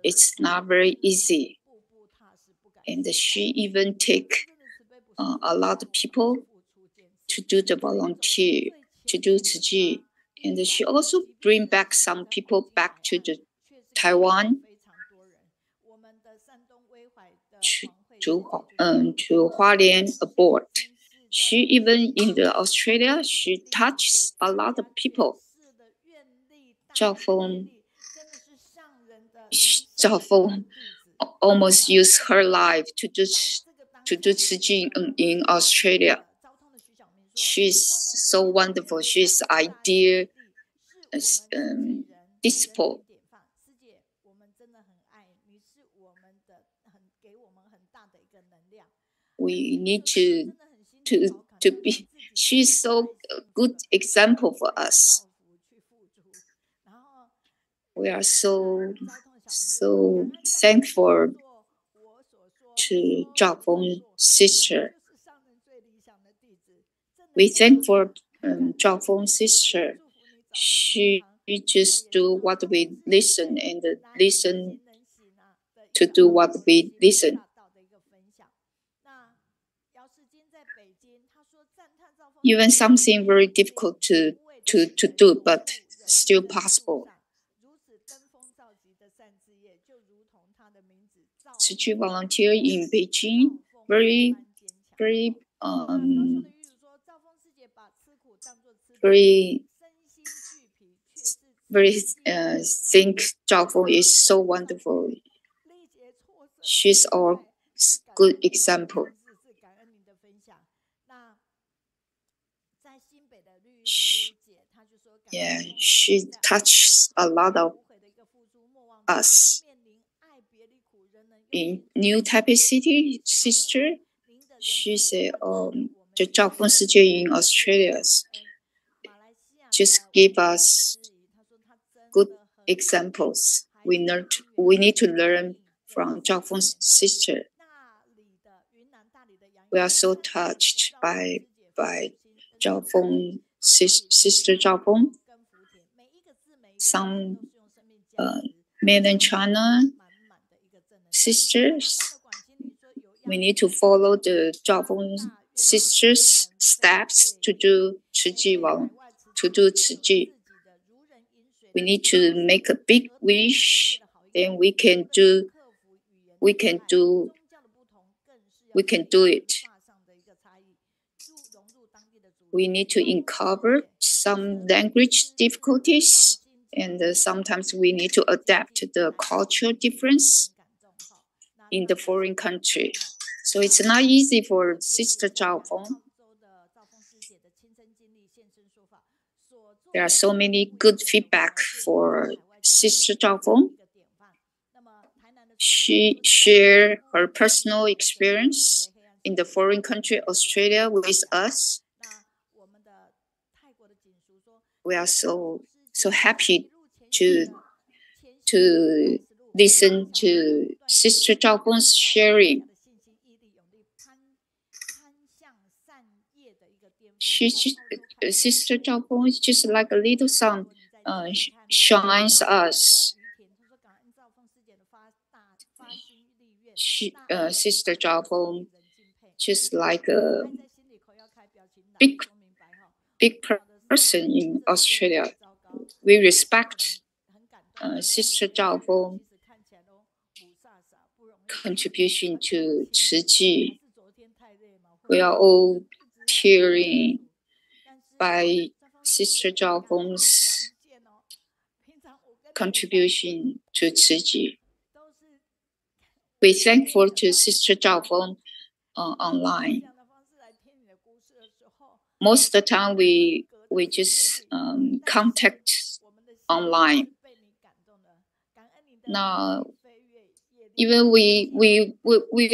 It's not very easy. And she even take a lot of people to do the volunteer, to do Chiji. And she also bring back some people back to the Taiwan to Hualien aboard. She even in Australia, she touches a lot of people. Zhaofeng almost used her life to do Chiji in Australia. She's so wonderful. She's ideal, disciple. we need to be. She's so a good example for us. We are so thankful to Zhaofeng's sister. We thank for Zhaofeng's sister. She just do what we listen and listen to do what we listen. Even something very difficult to do, but still possible. Tzu volunteer in Beijing, very think Zhaofeng is so wonderful. She's our good example. She touched a lot of us. In New Taipei City, sister, she said, the Zhaofeng Sijie in Australia just give us good examples. We need to learn from Zhaofeng's sister. We are so touched by Zhaofeng, sister Zhaofeng. Some mainland China sisters, we need to follow the Zhaofeng sisters' steps to do Ciji. We need to make a big wish, then we can do it. We need to uncover some language difficulties, and sometimes we need to adapt to the cultural difference in the foreign country. So it's not easy for Sister Zhaofeng. There are so many good feedback for Sister Zhaofeng. She shared her personal experience in the foreign country, Australia, with us. We are so happy to listen to Sister Zhaofeng's sharing. Sister Zhaofeng is just like a little sun, shines us. Sister Zhaofeng, just like a big person in Australia. We respect Sister Zhaofeng's contribution to Ciji. We are all tearing by Sister Zhaofeng's contribution to Ciji. We're thankful to Sister Zhaofeng online. Most of the time, we just contact online. Now, even we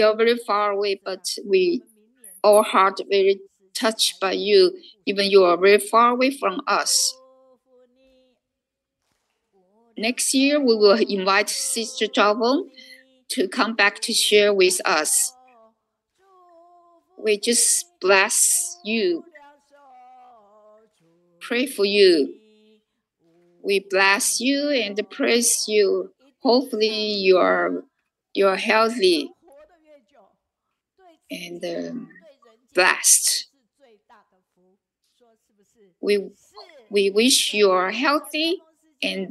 are very far away, but our heart very touched by you. Even you are very far away from us. Next year, we will invite Sister Zhaofeng to come back to share with us. We just bless you, pray for you. We bless you and praise you. Hopefully, you are healthy and blessed. We wish you are healthy and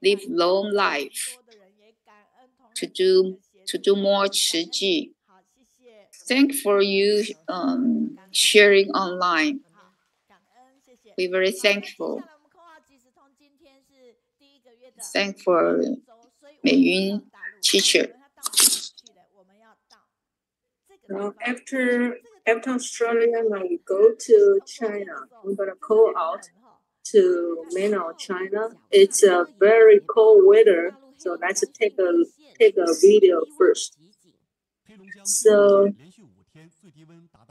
live long life to do more Ciji. Thank for you sharing online. We're very thankful. Thank for Meiyun teacher. After Australia, now we go to China. We're gonna call out to mainland China. It's a very cold weather, so let's take take a video first. So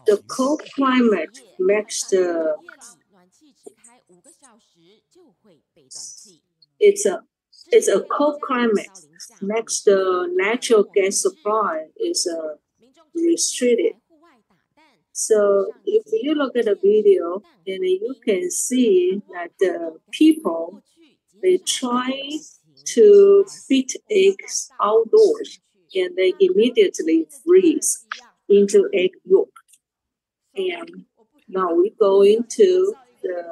the cold climate makes the it's a cold climate makes the natural gas supply is restricted. So if you look at the video, then you can see that the people they try to feed eggs outdoors, and they immediately freeze into egg yolk. And now we go into the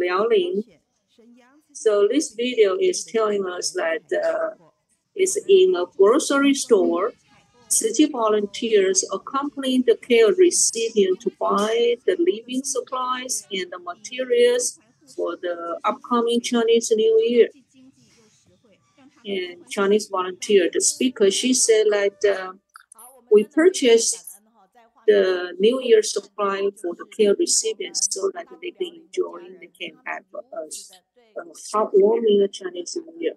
Liaoling. So this video is telling us that it's in a grocery store. City volunteers accompanying the care recipient to buy the living supplies and the materials for the upcoming Chinese New Year. And Chinese volunteer, the speaker, she said that we purchased the New Year supply for the care recipients so that they can enjoy, they can have a heartwarming Chinese New Year.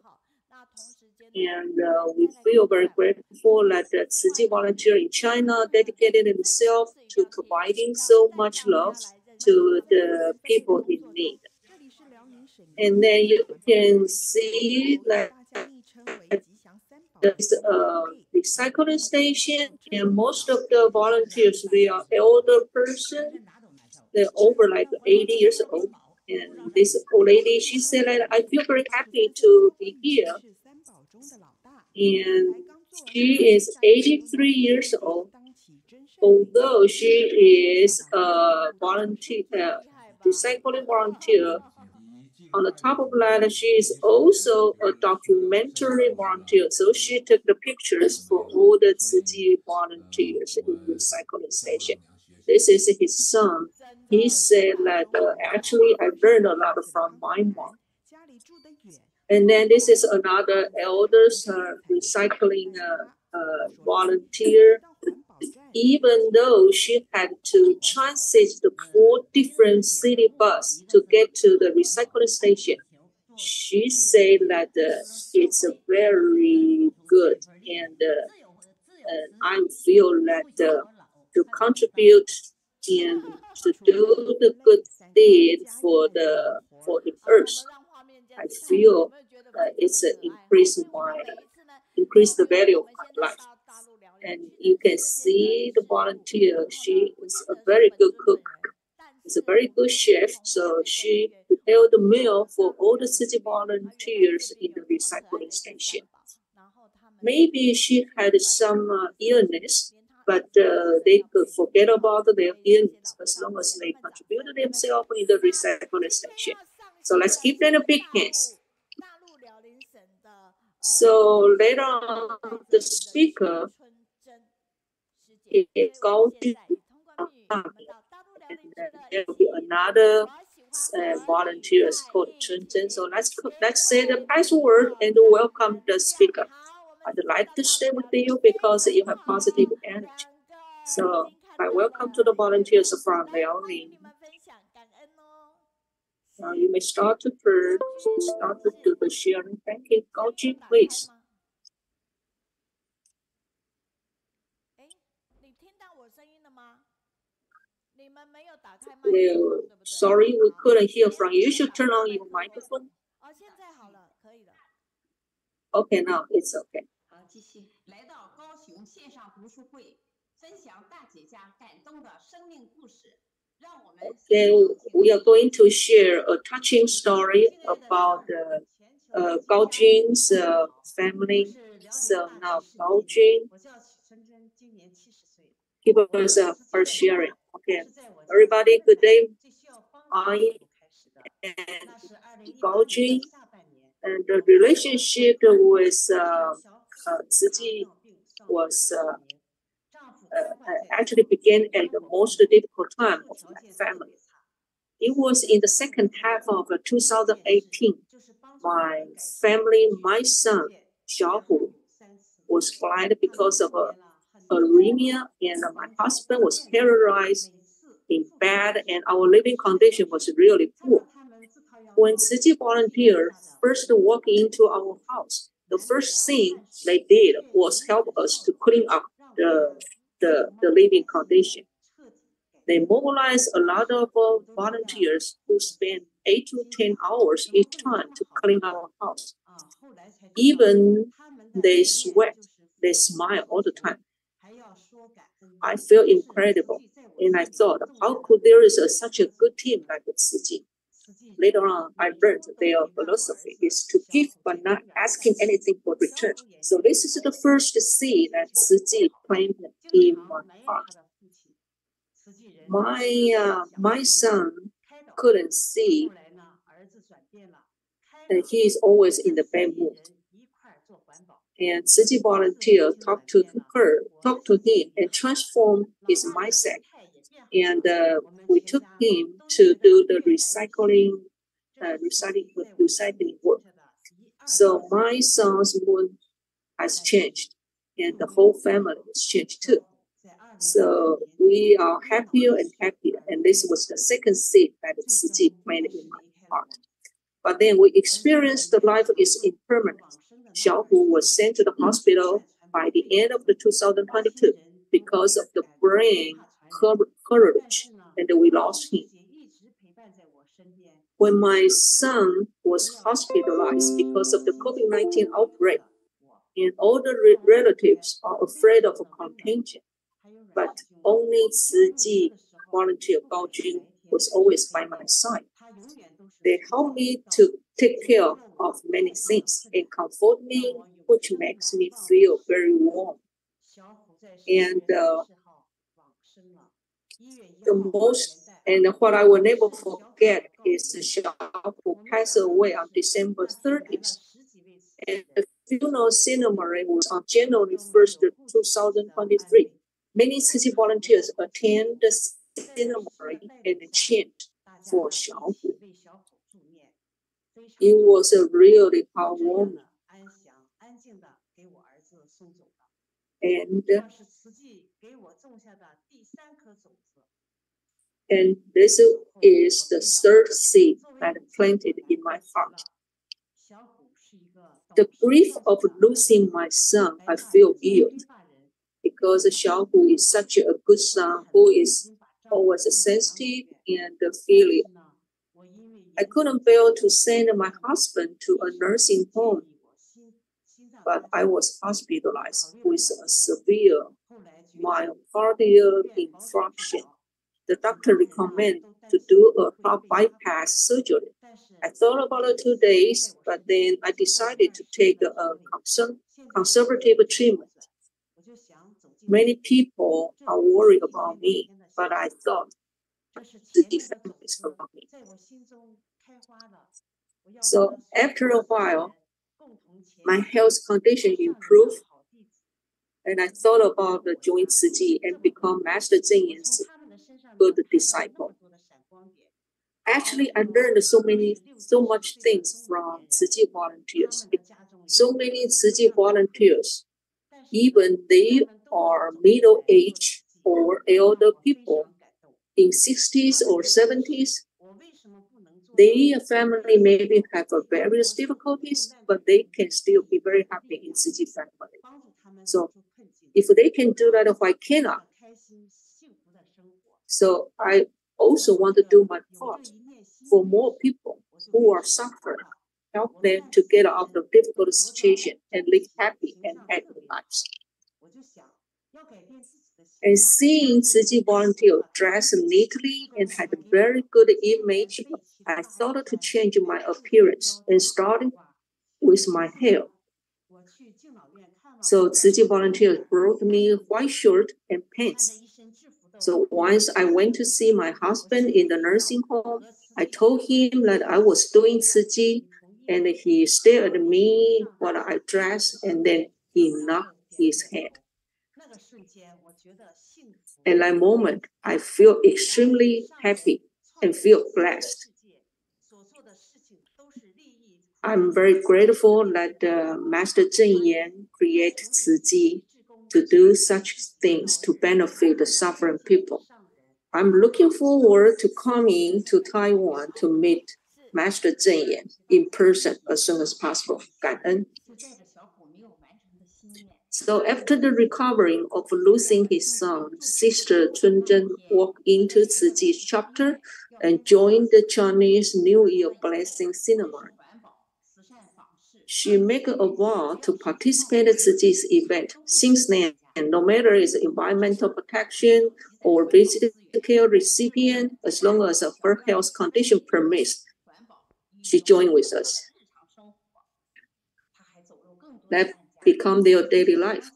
And we feel very grateful that the Tzu volunteer in China dedicated himself to providing so much love to the people in need. And then you can see that there's a recycling station, and most of the volunteers, they are elder person. They're over like 80 years old. And this old lady, she said that I feel very happy to be here. And she is 83 years old. Although she is a volunteer, recycling volunteer, on the top of that, she is also a documentary volunteer. So she took the pictures for all the Tzu volunteers in the recycling station. This is his son. He said that actually I learned a lot from my mom. And then this is another elders recycling volunteer. Even though she had to transit the 4 different city bus to get to the recycling station, she said that it's a very good, and I feel that to contribute and to do the good deed for the earth, I feel it's increase the value of my life. And you can see the volunteer, she is a very good cook. She's a very good chef. So she prepared the meal for all the city volunteers in the recycling station. Maybe she had some illness, but they could forget about their illness as long as they contributed themselves in the recycling station. So let's give them a big hands. So later on, the speaker is Gaojun, and there will be another volunteers called Chunzhen. So let's say the password and welcome the speaker. I'd like to stay with you because you have positive energy. So I welcome to the volunteers from Liaoning. Now you may start to do the sharing. Thank you. Gaojun, please. Sorry, we couldn't hear from you. You should turn on your microphone. Okay, now it's okay. Okay, we are going to share a touching story about Gaojun's family. So now Gaojun, give us her sharing. Okay, everybody, good day. I am Gaojun, and the relationship with Tzu was actually began at the most difficult time of my family. It was in the second half of 2018. My family, my son, Zhaofeng, was blind because of anemia, and my husband was paralyzed in bed, and our living condition was really poor. when Tzu volunteers first walked into our house, the first thing they did was help us to clean up the living condition. They mobilized a lot of volunteers who spent 8 to 10 hours each time to clean our house. Even they sweat, they smile all the time. I feel incredible, and I thought, how could there is such a good team like Tzu? Later on, I learned their philosophy is to give but not asking anything for return. So this is the first seed that Tzu planted in my heart. My son couldn't see, and he is always in the bad mood. And Tzu volunteer talked to him, and transformed his mindset. And we took him to do the recycling work. So my son's mood has changed, and the whole family has changed too. So we are happier and happier, and this was the second seed that Tzu planted in my heart. But then we experienced that life is impermanent. Xiaohu was sent to the hospital by the end of the 2022 because of the brain hemorrhage, and we lost him. When my son was hospitalized because of the COVID-19 outbreak, and all the relatives are afraid of a contagion, but only Tzu volunteer Gao Jun was always by my side. They helped me to take care of many things and comfort me, which makes me feel very warm. And what I will never forget is Xiao who passed away on December 30th. And the funeral ceremony was on January 1st, 2023. Many Tzu volunteers attend the ceremony and chant for Xiao. It was a really heartwarming. And this is the third seed that planted in my heart. The grief of losing my son, I feel ill, because Xiaohu is such a good son who is always sensitive and feeling. I couldn't bear to send my husband to a nursing home, but I was hospitalized with a severe myocardial infarction. The doctor recommended to do a heart bypass surgery. I thought about it 2 days, but then I decided to take a conservative treatment. Many people are worried about me, but I thought the family is about me. So after a while, my health condition improved, and I thought about joining Tzu and become Master Zheng Yan's good disciple. Actually, I learned so much things from Tzu volunteers. So many Tzu volunteers, even they are middle-aged or elder people in 60s or 70s. Their family maybe have various difficulties, but they can still be very happy in Tzu family. So if they can do that, why cannot? So I also want to do my part for more people who are suffering, help them to get out of difficult situation and live happy and happy lives. And seeing Tzu volunteer dressed neatly and had a very good image, I thought to change my appearance and starting with my hair. So Tzu volunteers brought me white shirt and pants. So once I went to see my husband in the nursing home, I told him that I was doing Tzu, and he stared at me while I dressed, and then he nodded his head. At that moment, I feel extremely happy and feel blessed. I'm very grateful that Master Zheng Yan created Tzu to do such things to benefit the suffering people. I'm looking forward to coming to Taiwan to meet Master Zheng Yan in person as soon as possible. 感恩。So after the recovering of losing his son, Sister Chunzhen walked into Tzu Chi's chapter and joined the Chinese New Year blessing ceremony. She made a vow to participate in Tzu Chi's event. Since then, no matter is environmental protection or visitor care recipient, as long as her health condition permits, she joined with us. That become their daily life.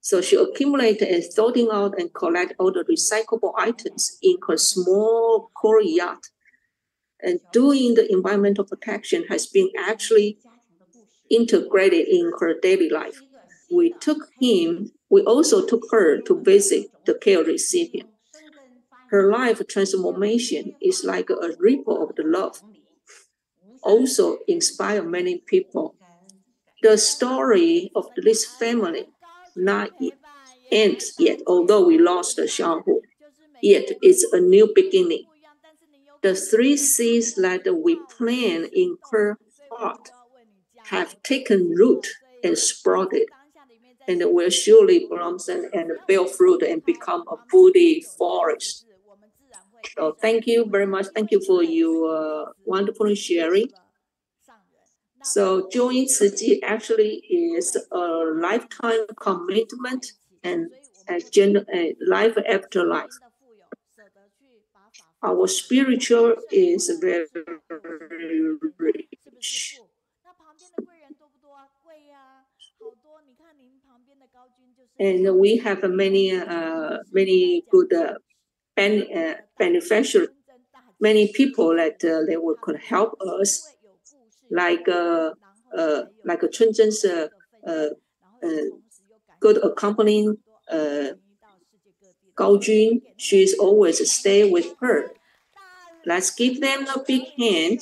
So she accumulated and sorting out and collect all the recyclable items in her small courtyard. And doing the environmental protection has been actually integrated in her daily life. We also took her to visit the care recipient. Her life transformation is like a ripple of the love. Also inspire many people. The story of this family not ends yet, although we lost the Xiaohu. Yet it's a new beginning. The 3 seeds that we plant in her heart have taken root and sprouted, and will surely blossom and bear fruit and become a woody forest. So thank you very much. Thank you for your wonderful sharing. So joining Tzu Chi actually is a lifetime commitment and a life after life. Our spiritual is very rich. And we have many good beneficial, many people that they could help us. Like Chunzhen's good accompanying Gao Jun, she's always stay with her. Let's give them a big hand.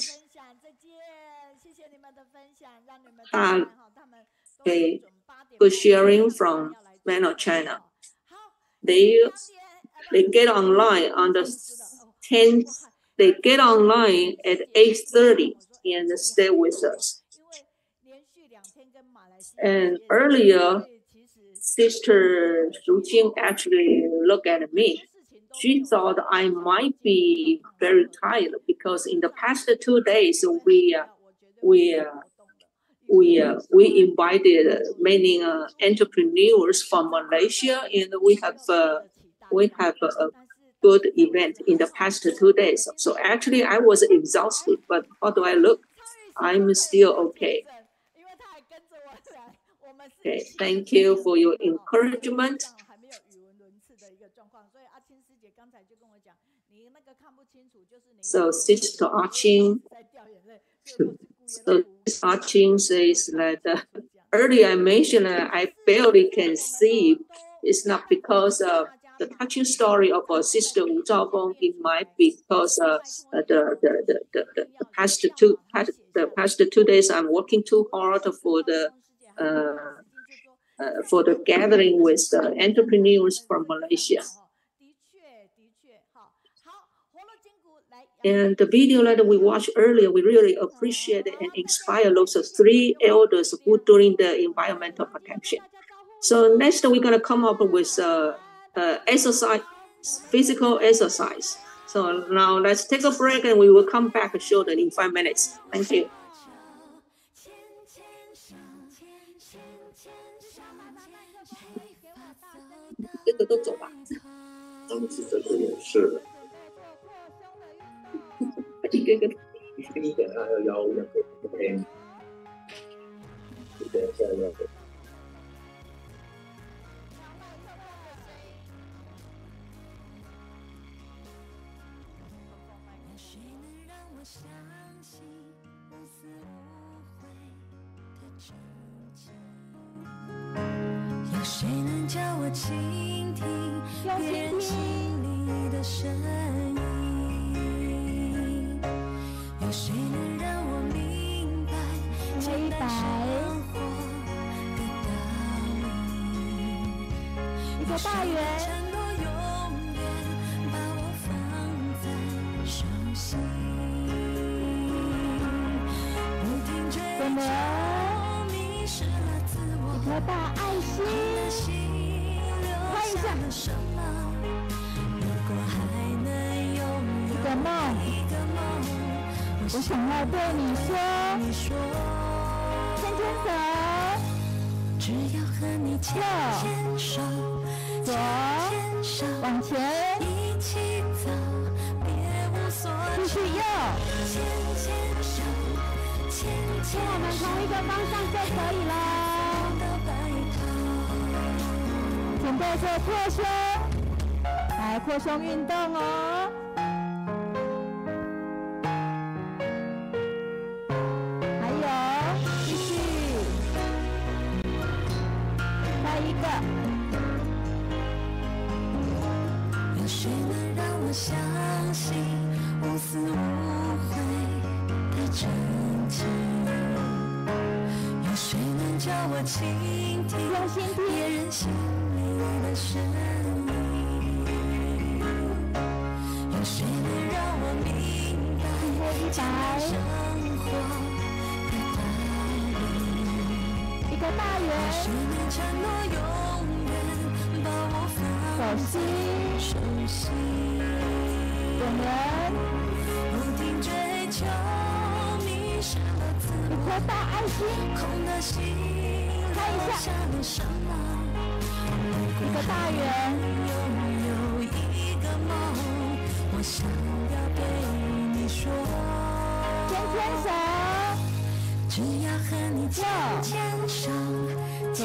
Okay, good sharing from Man of China. They get online on the 10th. They get online at 8:30 and stay with us. And earlier, Sister Zhu actually looked at me. She thought I might be very tired because in the past 2 days we invited many entrepreneurs from Malaysia, and we have a good event in the past 2 days. So actually I was exhausted, but how do I look? I'm still okay. Okay, thank you for your encouragement. So Sister Arching, says that earlier I mentioned I barely can see. It's not because of the touching story of Sister Wu Zhaofeng. It might be because the past 2 days I'm working too hard for the gathering with the entrepreneurs from Malaysia. And the video that we watched earlier, we really appreciate and inspire those 3 elders who during the environmental protection. So next we're going to come up with exercise, physical exercise. So now let's take a break and we will come back and show that in 5 minutes. Thank you. 们一颗大爱心，看一下一个梦，我想要对你说，牵牵手，只要和你牵牵手，左往前，一起走，别无所求，继续右，牵牵手，牵我们同一个方向就可以了。准备做扩胸，来扩胸运动哦。还有，继续，再一个。有谁能让我相信无私无悔的真情？有谁能叫我倾听别人心里的声音？有谁能让我明白生活的道理？一个大圆。有谁能承诺永远把我放在手心？有人不停追求，迷失了自我。一颗大爱心，空的心留下了什么？一个大圆，拥有一个梦，我想要对你说，牵牵手，只要和你牵牵手，牵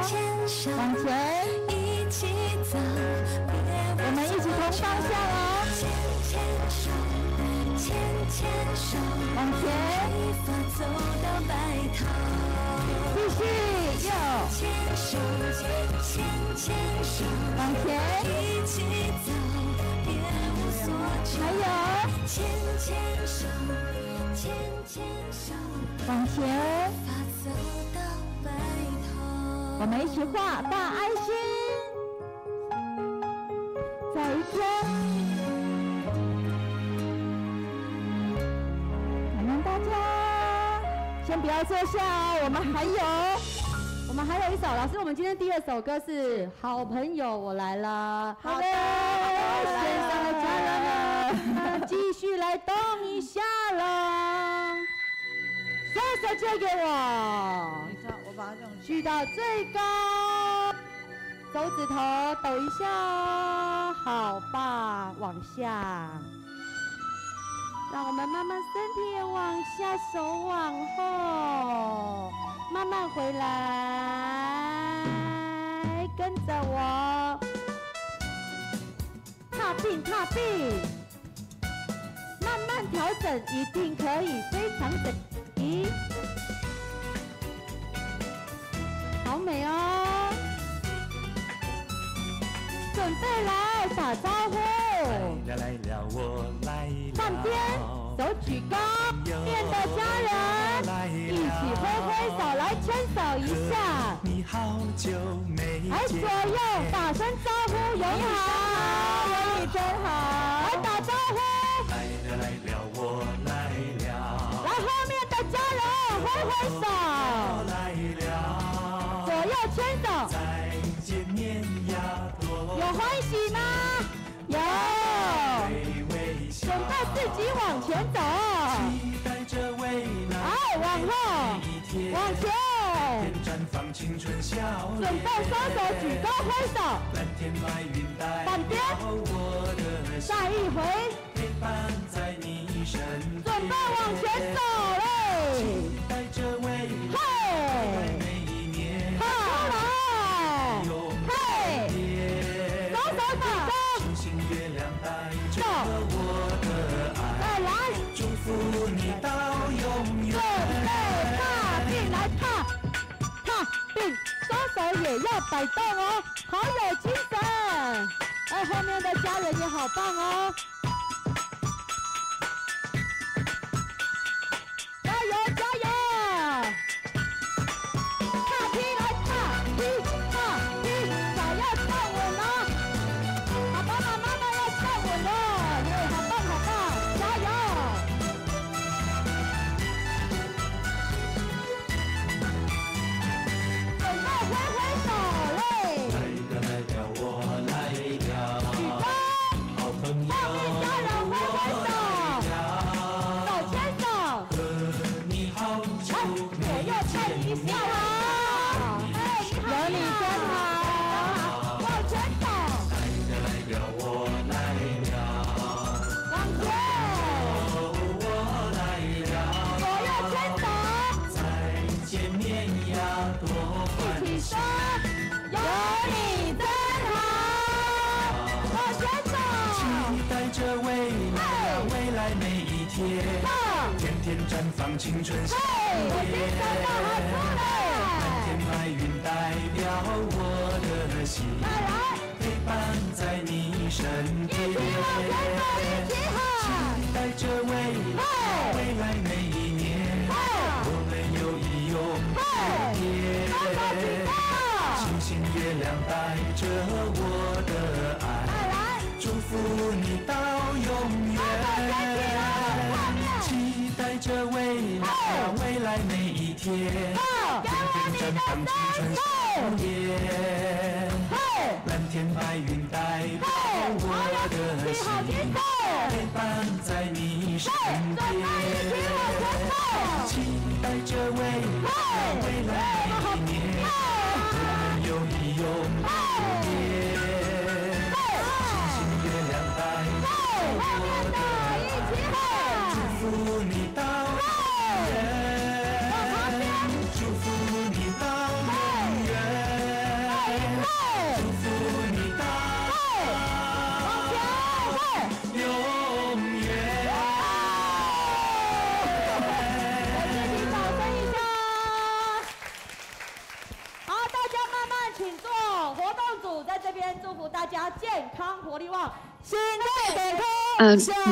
牵手，往前，一起走，我们一起同方向哦，牵牵手，牵牵手，往前，一发走到白头，继续右，牵手，牵牵手，往前，一起走，别无所求，还有，牵牵手，牵牵手，往前，一发走到白头，我们一起画大爱心，再一颗。大家先不要坐下哦，我们还有一首，老师，我们今天第二首歌是《好朋友我来了》。好的，线上的家人们，继续来动一下了，双手借给我，我把它这样举到最高，手指头抖一下，好棒，往下。让我们慢慢身体也往下，手往后，慢慢回来，跟着我，踏并踏并，慢慢调整，一定可以非常整齐，好美哦！准备来打招呼。来了，我来了。半边手举高，面的家人一起挥挥手，来牵手一下。你好久没见。来左右打声招呼，友你好，友你真好。来打招呼。来了来了，我来了。来后面的家人挥挥手。来了。左右牵手。再见面呀，多。有欢喜吗？有，准备自己往前走，好，往后，往前，准备双手举高挥手，反边，再一回，准备往前走嘞，嘿，好来，嘿，双手举高。走，再来，祝福你到永远。准备踏并来踏并，双手也要摆动哦，好有精神。哎，后面的家人也好棒哦，加油加油！踏并来踏并，脚要站稳哦。爸爸妈妈们要站稳了，好棒好棒，加油！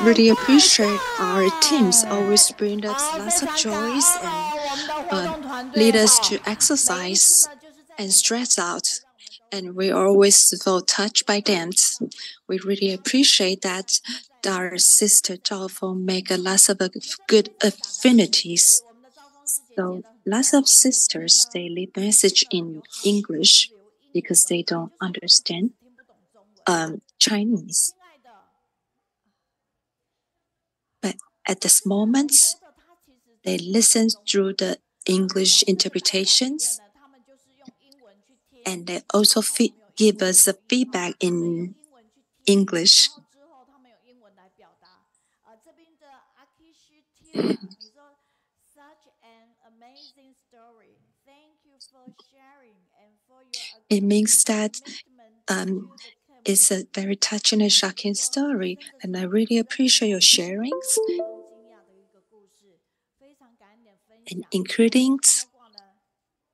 Really appreciate our teams always bring us lots of joys and lead us to exercise and stress out. And we always feel touched by them. We really appreciate that our sister Zhaofeng make a lots of good affinities. So lots of sisters, they leave message in English because they don't understand Chinese. But at this moment, they listen through the English interpretations, and they also give us a feedback in English. It means that it's a very touching and shocking story, and I really appreciate your sharings, and including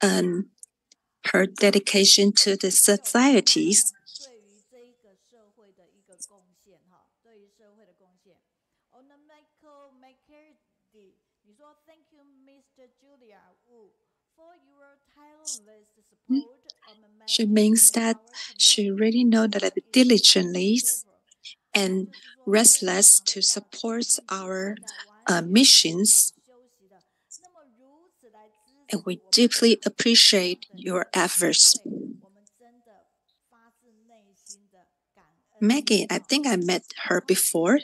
her dedication to the societies. She means that she really knows that diligently and restless to support our missions. And we deeply appreciate your efforts. Maggie, I think I met her before.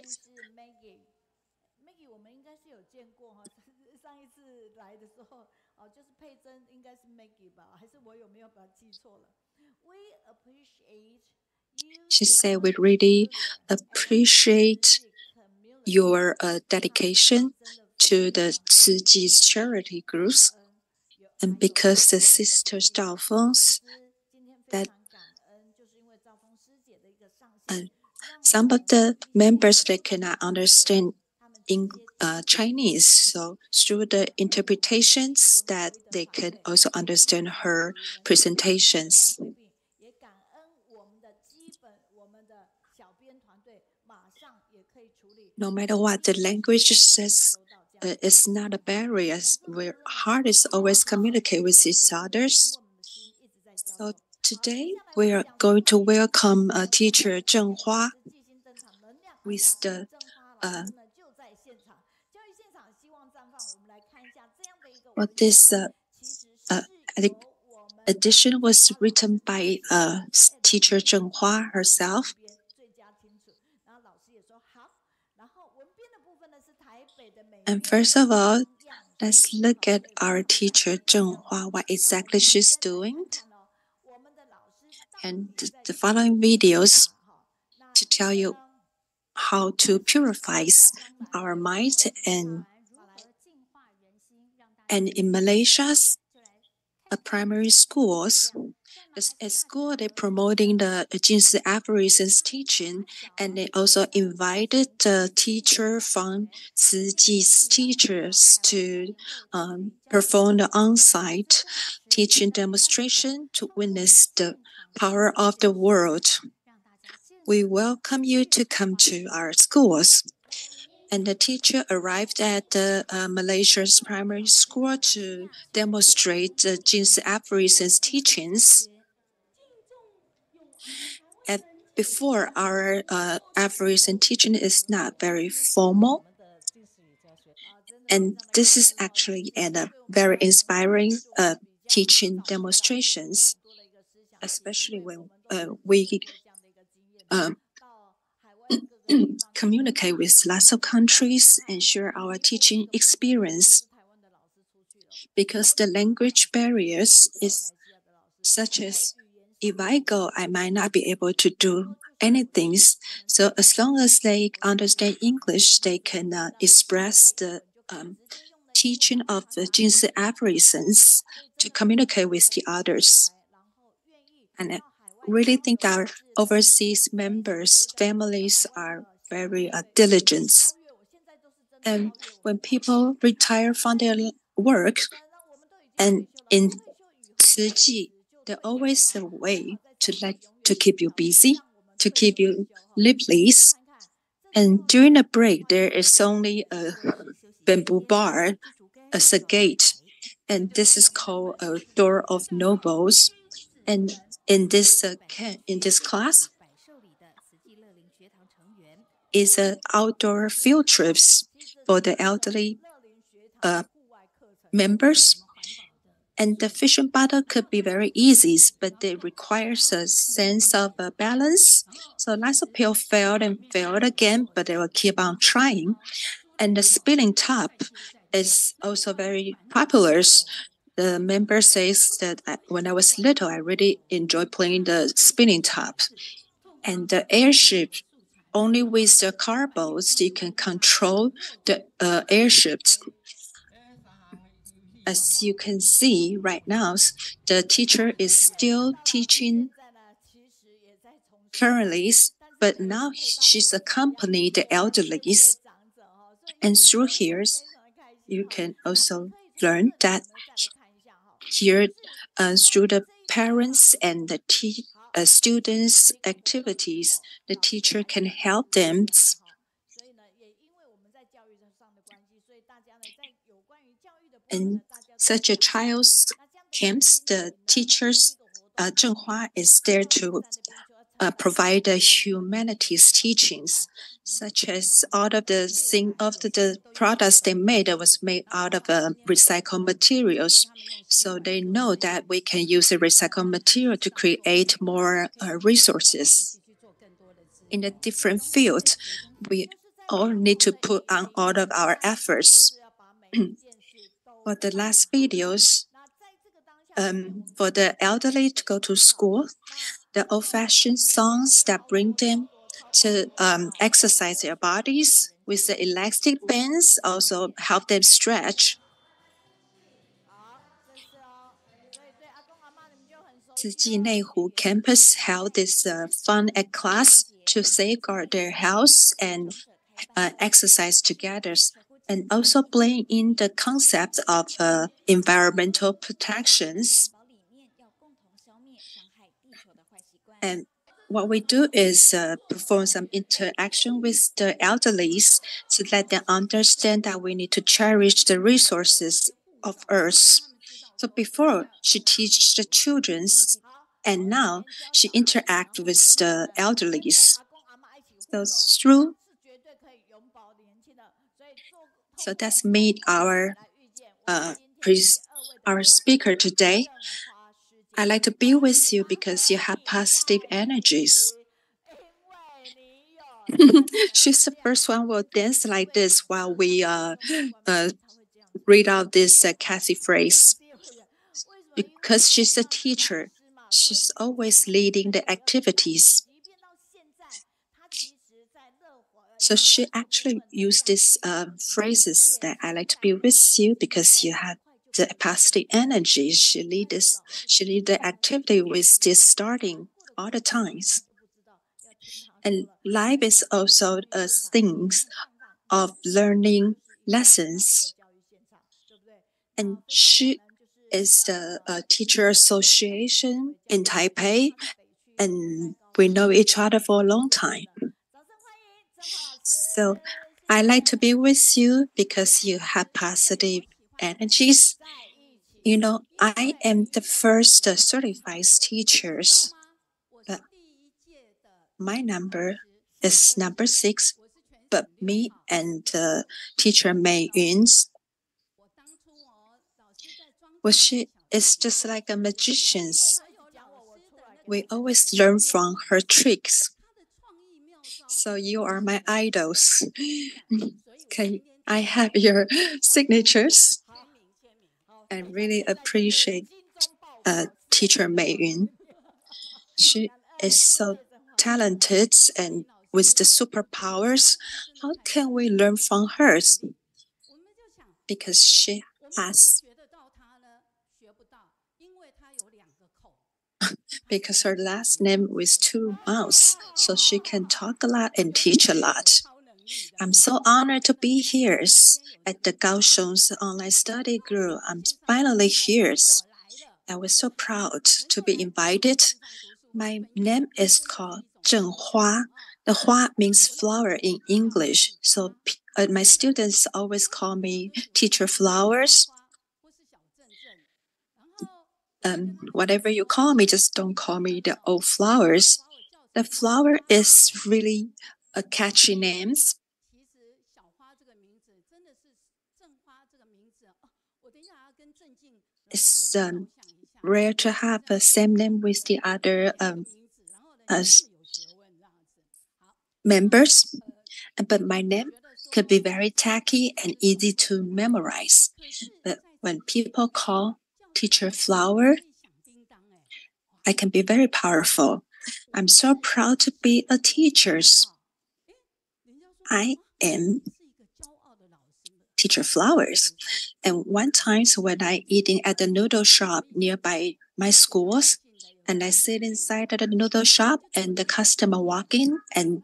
She said we really appreciate your dedication to the Tzu Chi's charity groups, and because the sisters Zhaofeng, that some of the members they cannot understand in Chinese, so through the interpretations that they can also understand her presentations. No matter what the language says, it's not a barrier. Our heart is always communicate with each other. So today we are going to welcome teacher Zheng Hua with the this edition was written by teacher Zheng Hua herself. And first of all, let's look at our teacher Zheng Hua, what exactly she's doing. And the following videos to tell you how to purify our mind. And in Malaysia's primary schools, At school, they're promoting the Jinsi aphorisms teaching, and they also invited the teacher from Ziji's teachers to perform the on-site teaching demonstration to witness the power of the world. We welcome you to come to our schools. And the teacher arrived at Malaysia's primary school to demonstrate the Jinsi aphorisms teachings. Before, our aphorism teaching is not very formal. And this is actually a very inspiring teaching demonstrations, especially when we communicate with lots of countries and share our teaching experience. Because the language barriers is such as if I go, I might not be able to do anything. So as long as they understand English, they can express the teaching of the Jinsi aphorisms to communicate with the others. And I really think our overseas members' families are very diligent. And when people retire from their work, and in Tzu Ji, there's always a way to keep you busy, to keep you lively. And during the break, there is only a bamboo bar as a gate, and this is called a door of nobles. And in this class is outdoor field trips for the elderly members. And the fishing battle could be very easy, but it requires a sense of balance. So lots of people failed and failed again, but they will keep on trying. And the spinning top is also very popular. The member says that when I was little, I really enjoyed playing the spinning top. And the airship, only with the car boats, you can control the airships. As you can see right now, the teacher is still teaching currently, but now she's accompanied the elderly. And through here, you can also learn that here, through the parents and the students' activities, the teacher can help them. In such a child's camps, the teachers, Zhenghua, is there to provide the humanities teachings, such as all of the products they made was made out of recycled materials. So they know that we can use the recycled material to create more resources. In a different field, we all need to put on all of our efforts. For the last videos, for the elderly to go to school, the old-fashioned songs that bring them to exercise their bodies with the elastic bands also help them stretch. Ziji Neihu campus held this fun ed class to safeguard their health and exercise together, and also playing in the concept of environmental protections. And what we do is perform some interaction with the elderly to let them understand that we need to cherish the resources of Earth. So before, she teaches the children, and now she interacts with the elderly. So that's made our speaker today. I like to be with you because you have positive energies. She's the first one who will dance like this while we read out this Cassie phrase. Because she's a teacher, she's always leading the activities. So she actually used these phrases that I like to be with you because you have the positive energy. She lead the activity with this starting all the times. And life is also a thing of learning lessons. And she is the teacher association in Taipei, and we know each other for a long time. So I like to be with you because you have positive energies. You know, I am the first certified teacher, but my number is number 6. But me and teacher Meiyun, well, she is just like a magician. We always learn from her tricks. So you are my idols. Can I have your signatures? I really appreciate teacher Meiyun. She is so talented and with the superpowers. How can we learn from hers? Because she has, because her last name was 2 mouths, so she can talk a lot and teach a lot. I'm so honored to be here at the Kaohsiung's online study group. I'm finally here. I was so proud to be invited. My name is called Zhenghua. The Hua means flower in English, so my students always call me Teacher Flowers. Whatever you call me, just don't call me the old flowers. The flower is really a catchy name. It's rare to have the same name with the other members, but my name could be very tacky and easy to memorize. But when people call Teacher Flower, I can be very powerful. I'm so proud to be a teacher. I am Teacher Flowers. And one time when I eating at the noodle shop nearby my schools, and I sit inside the noodle shop, and the customer walk in and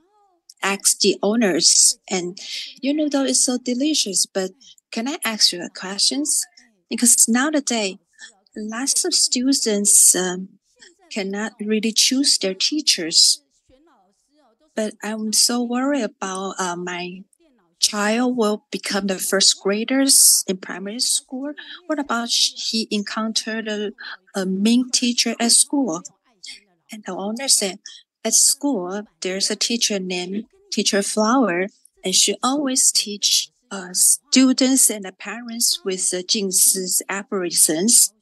ask the owners, and your noodle is so delicious, but can I ask you a question? Because nowadays, lots of students cannot really choose their teachers. But I'm so worried about my child will become the first graders in primary school. What about he encountered a mean teacher at school? And the owner said, at school, there's a teacher named Teacher Flower, and she always teach students and the parents with Jingsi's aberrations.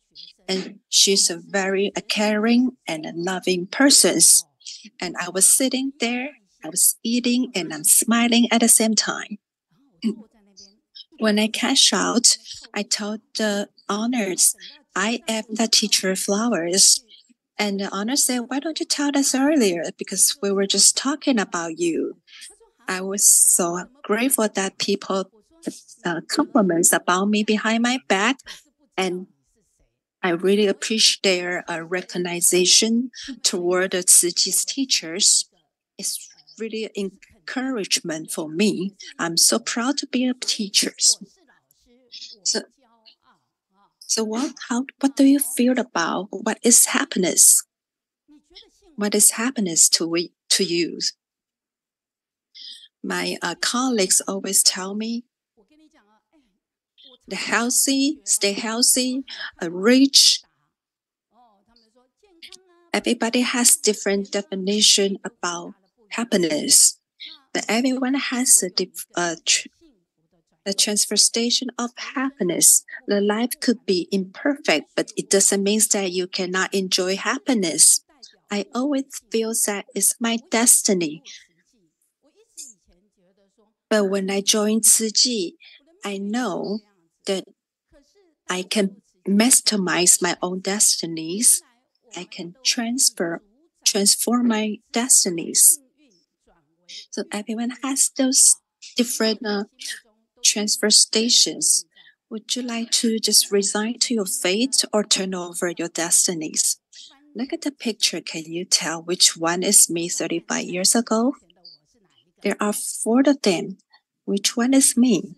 And she's a very caring and a loving person. And I was sitting there, I was eating, and I'm smiling at the same time. When I cash out, I told the owners, I am the Teacher Flowers. And the owner said, why don't you tell us earlier? Because we were just talking about you. I was so grateful that people compliments about me behind my back. And I really appreciate their recognition toward the Tzuji's teachers. It's really encouragement for me. I'm so proud to be a teacher. So what do you feel about what is happiness? What is happiness to you? My colleagues always tell me, stay healthy, rich. Everybody has different definition about happiness, but everyone has a transfer station of happiness. The life could be imperfect, but it doesn't mean that you cannot enjoy happiness. I always feel that it's my destiny. But when I joined Tzuji, I know that I can mastermize my own destinies. I can transform my destinies. So everyone has those different transfer stations. Would you like to just resign to your fate or turn over your destinies? Look at the picture. Can you tell which one is me 35 years ago? There are 4 of them. Which one is me?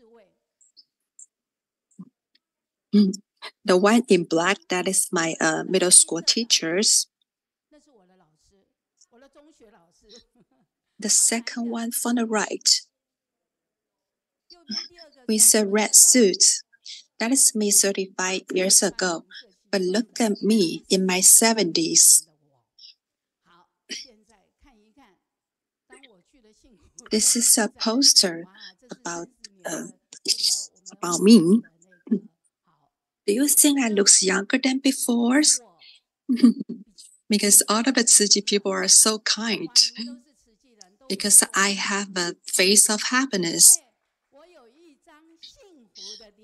The one in black, that is my middle school teachers. The second one from the right, with a red suit, that is me 35 years ago. But look at me in my 70s. This is a poster about me. Do you think I look younger than before? Because all of the Tzu Chi people are so kind. Because I have a face of happiness.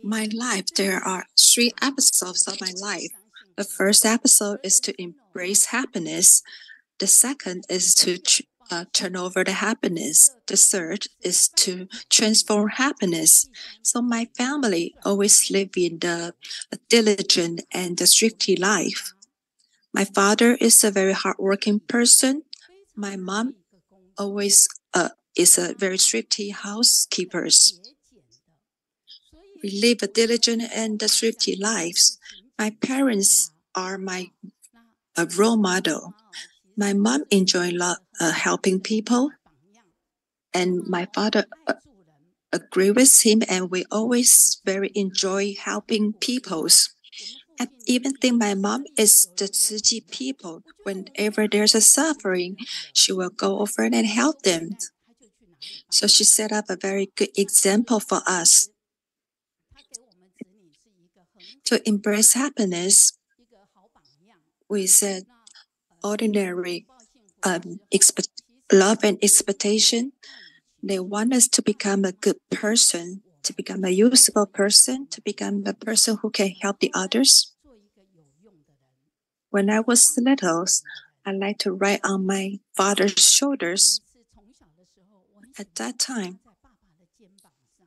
My life, there are 3 episodes of my life. The first episode is to embrace happiness. The second is to turn over the happiness. The third is to transform happiness. So my family always live in the diligent and the thrifty life. My father is a very hardworking person. My mom always is a very thrifty housekeeper. We live a diligent and thrifty lives. My parents are my role model. My mom enjoys helping people, and my father agree with him, and we always very enjoy helping people. I even think my mom is the Tzu Chi people. Whenever there's a suffering, she will go over and help them. So she set up a very good example for us. To embrace happiness with ordinary love and expectation, they want us to become a good person, to become a useful person, to become a person who can help the others. When I was little, I liked to ride on my father's shoulders. At that time,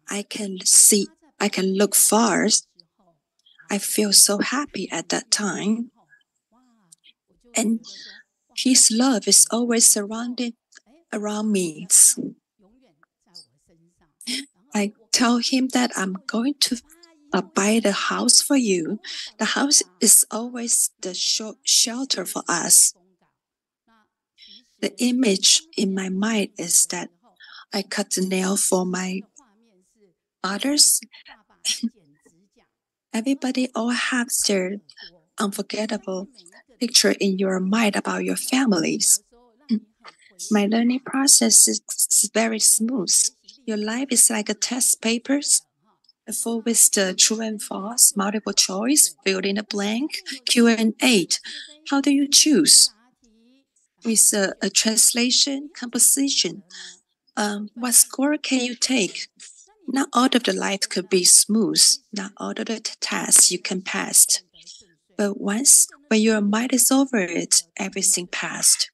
I can look far. I feel so happy at that time. And his love is always surrounded around me. I tell him that I'm going to buy the house for you. The house is always the shelter for us. The image in my mind is that I cut the nail for my others. Everybody all has their unforgettable picture in your mind about your families. My learning process is very smooth. Your life is like a test papers, full with the true and false, multiple choice, fill in the blank, Q&A. How do you choose? With a translation, composition, what score can you take? Not all of the life could be smooth. Not all of the tasks you can pass. But once, when your mind is over it, everything passed.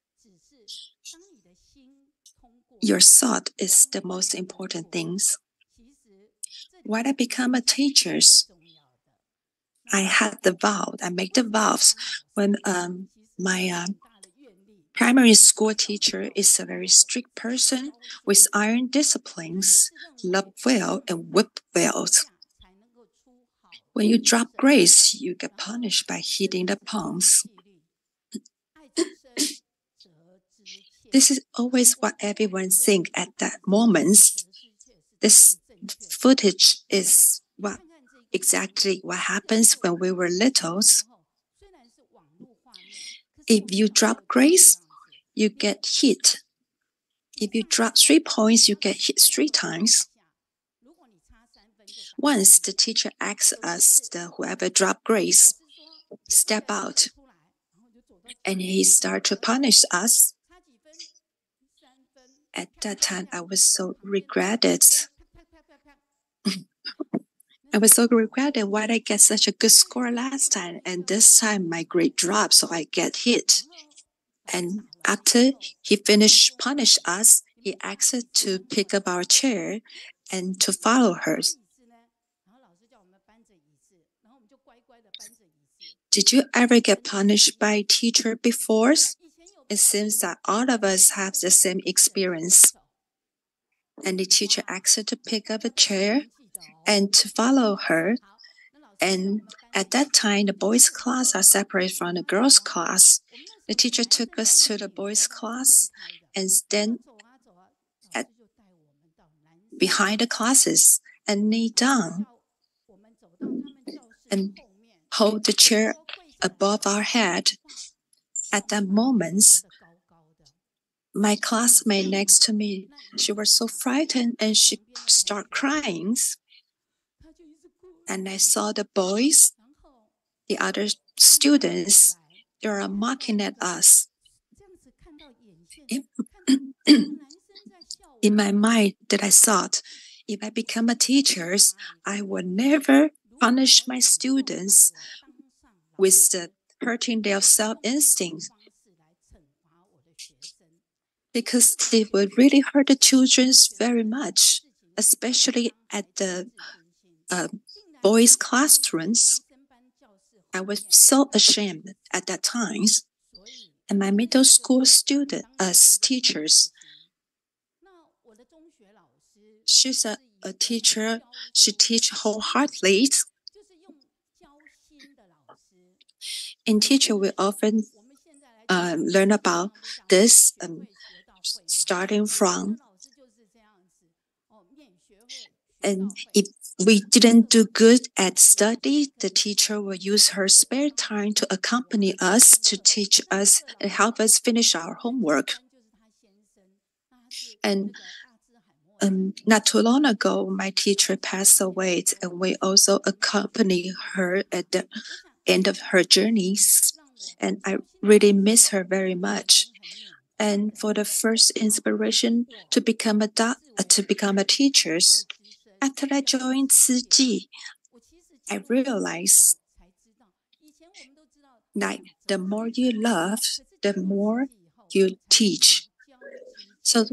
Your thought is the most important things. When I become a teacher, I had the vow. I make the vows when my primary school teacher is a very strict person with iron disciplines, love well and whip well. When you drop grades, you get punished by hitting the palms. This is always what everyone thinks at that moment. This footage is exactly what happens when we were little. If you drop grades, you get hit. If you drop 3 points, you get hit 3 times. Once the teacher asks us, whoever dropped grades, step out. And he started to punish us. At that time, I was so regretted. I was so regretted why I get such a good score last time, and this time my grade dropped, so I get hit. And after he finished punish us, he asked us to pick up our chair and to follow her. Did you ever get punished by a teacher before? It seems that all of us have the same experience. And the teacher asked her to pick up a chair and to follow her. And at that time, the boys' class are separate from the girls' class. The teacher took us to the boys' class and stand behind the classes and kneel down and hold the chair above our head. At that moment, my classmate next to me, she was so frightened and she started crying. And I saw the boys, the other students, they are mocking at us. In my mind, that I thought, if I become a teacher, I would never punish my students with hurting their self-instinct, because they would really hurt the children very much, especially at the boys' classrooms. I was so ashamed at that time. And my middle school teachers, she's a teacher. She teaches wholeheartedly. In teacher, we often learn about this, starting from. And if we didn't do good at study, the teacher will use her spare time to accompany us, to teach us and help us finish our homework. And not too long ago, my teacher passed away, and we also accompanied her at the end of her journeys. And I really miss her very much. And for the first inspiration to become a teacher, after I joined Tzu Chi, I realized that the more you love, the more you teach. So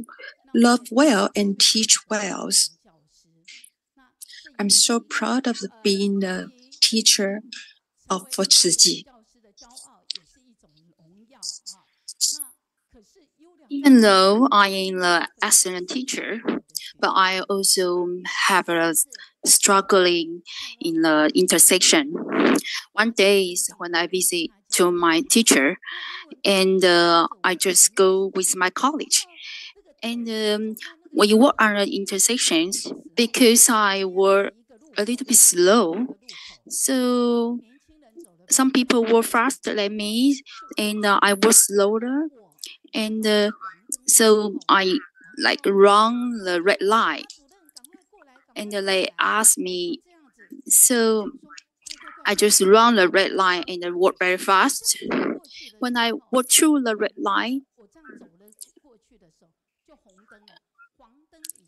love well and teach well. I'm so proud of being the teacher of Tzu Chi. Even though I am an excellent teacher, but I also have a struggling in the intersection. One day when I visit to my teacher, and I just go with my college. And when you work on the intersections, because I work a little bit slow, so some people work faster than me, and I work slower. And so I run the red light, and they ask me. So I just run the red light and walk very fast. When I walk through the red light,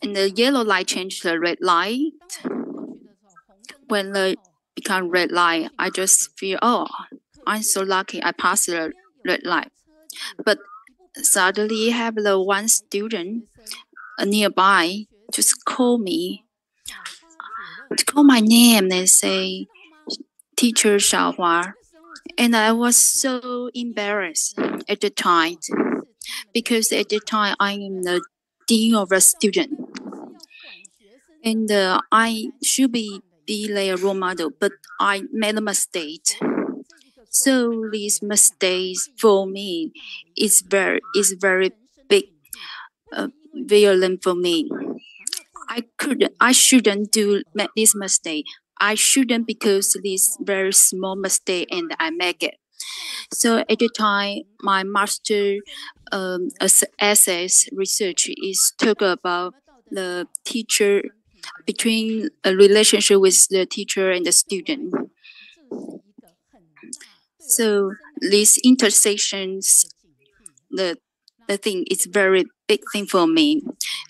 and the yellow light changed the red light. When it become red light, I just feel, oh, I'm so lucky I passed the red light. But suddenly have the one student nearby just call me, call my name and say, Teacher Xiaohua. And I was so embarrassed at the time, because at the time I am the dean of a student. And I should be their role model, but I made a mistake. So this mistake for me is very big, violent for me. I shouldn't make this mistake. I shouldn't, because this very small mistake and I make it. So at the time, my master essays research is talk about the teacher, between a relationship with the teacher and the student. So these intersections, the thing is very big thing for me.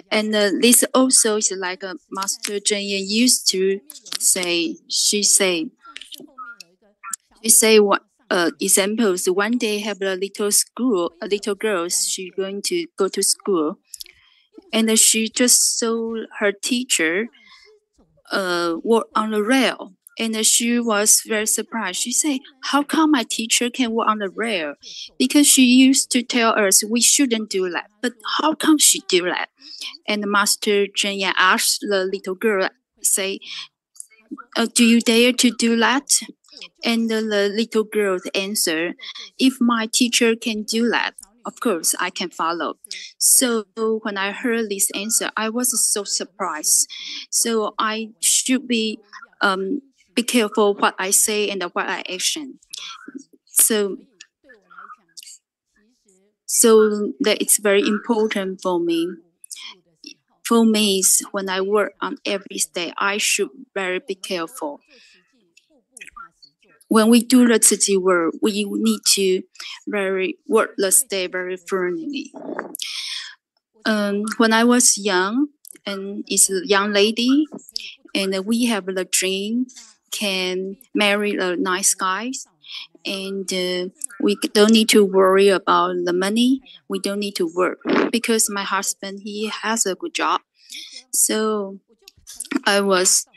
And this also is like a Master Zheng used to say. She say what examples. One day have a little girl. She going to go to school, and she just saw her teacher walk on the rail, And she was very surprised. She said, "How come my teacher can walk on the rail? Because she used to tell us we shouldn't do that. But how come she do that?" And Master Zheng Yan asked the little girl, say, "Do you dare to do that?" And the little girl answered, "If my teacher can do that, of course I can follow." So when I heard this answer, I was so surprised. So I should be careful what I say and what I action. So that it's very important for me. For me, when I work on every day, I should very be careful. When we do the Tzu work, we need to work the day very firmly. When I was young, and is a young lady, and we have the dream can marry a nice guy, and we don't need to worry about the money. We don't need to work because my husband, he has a good job. So I was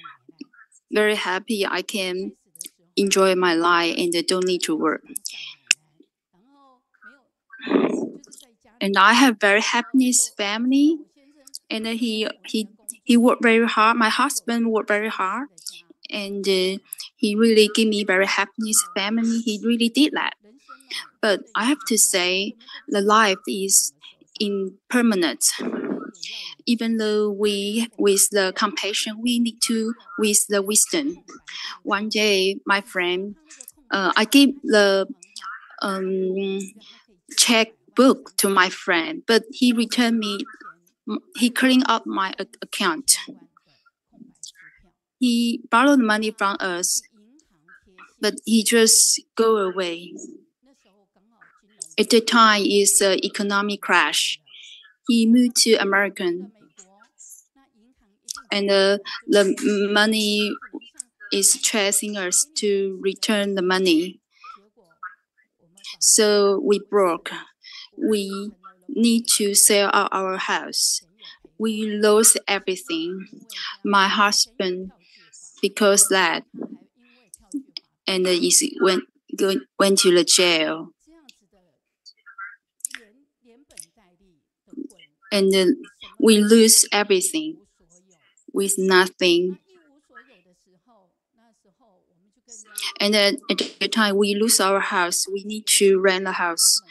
very happy I can enjoy my life and don't need to work. And I have very happiness family, and he worked very hard. My husband worked very hard, and he really gave me very happiness family. He really did that. But I have to say, the life is impermanent. Even though we, with the compassion, we need to with the wisdom. One day, my friend, I gave the checkbook to my friend, but he returned me. He cleaned up my account. He borrowed money from us, but he just go away. At the time, is an economic crash. He moved to American, and the money is chasing us to return the money. So we broke. We need to sell out our house. We lost everything. My husband, because that, and went to the jail. And we lose everything with nothing. And at the time we lose our house, we need to rent a house.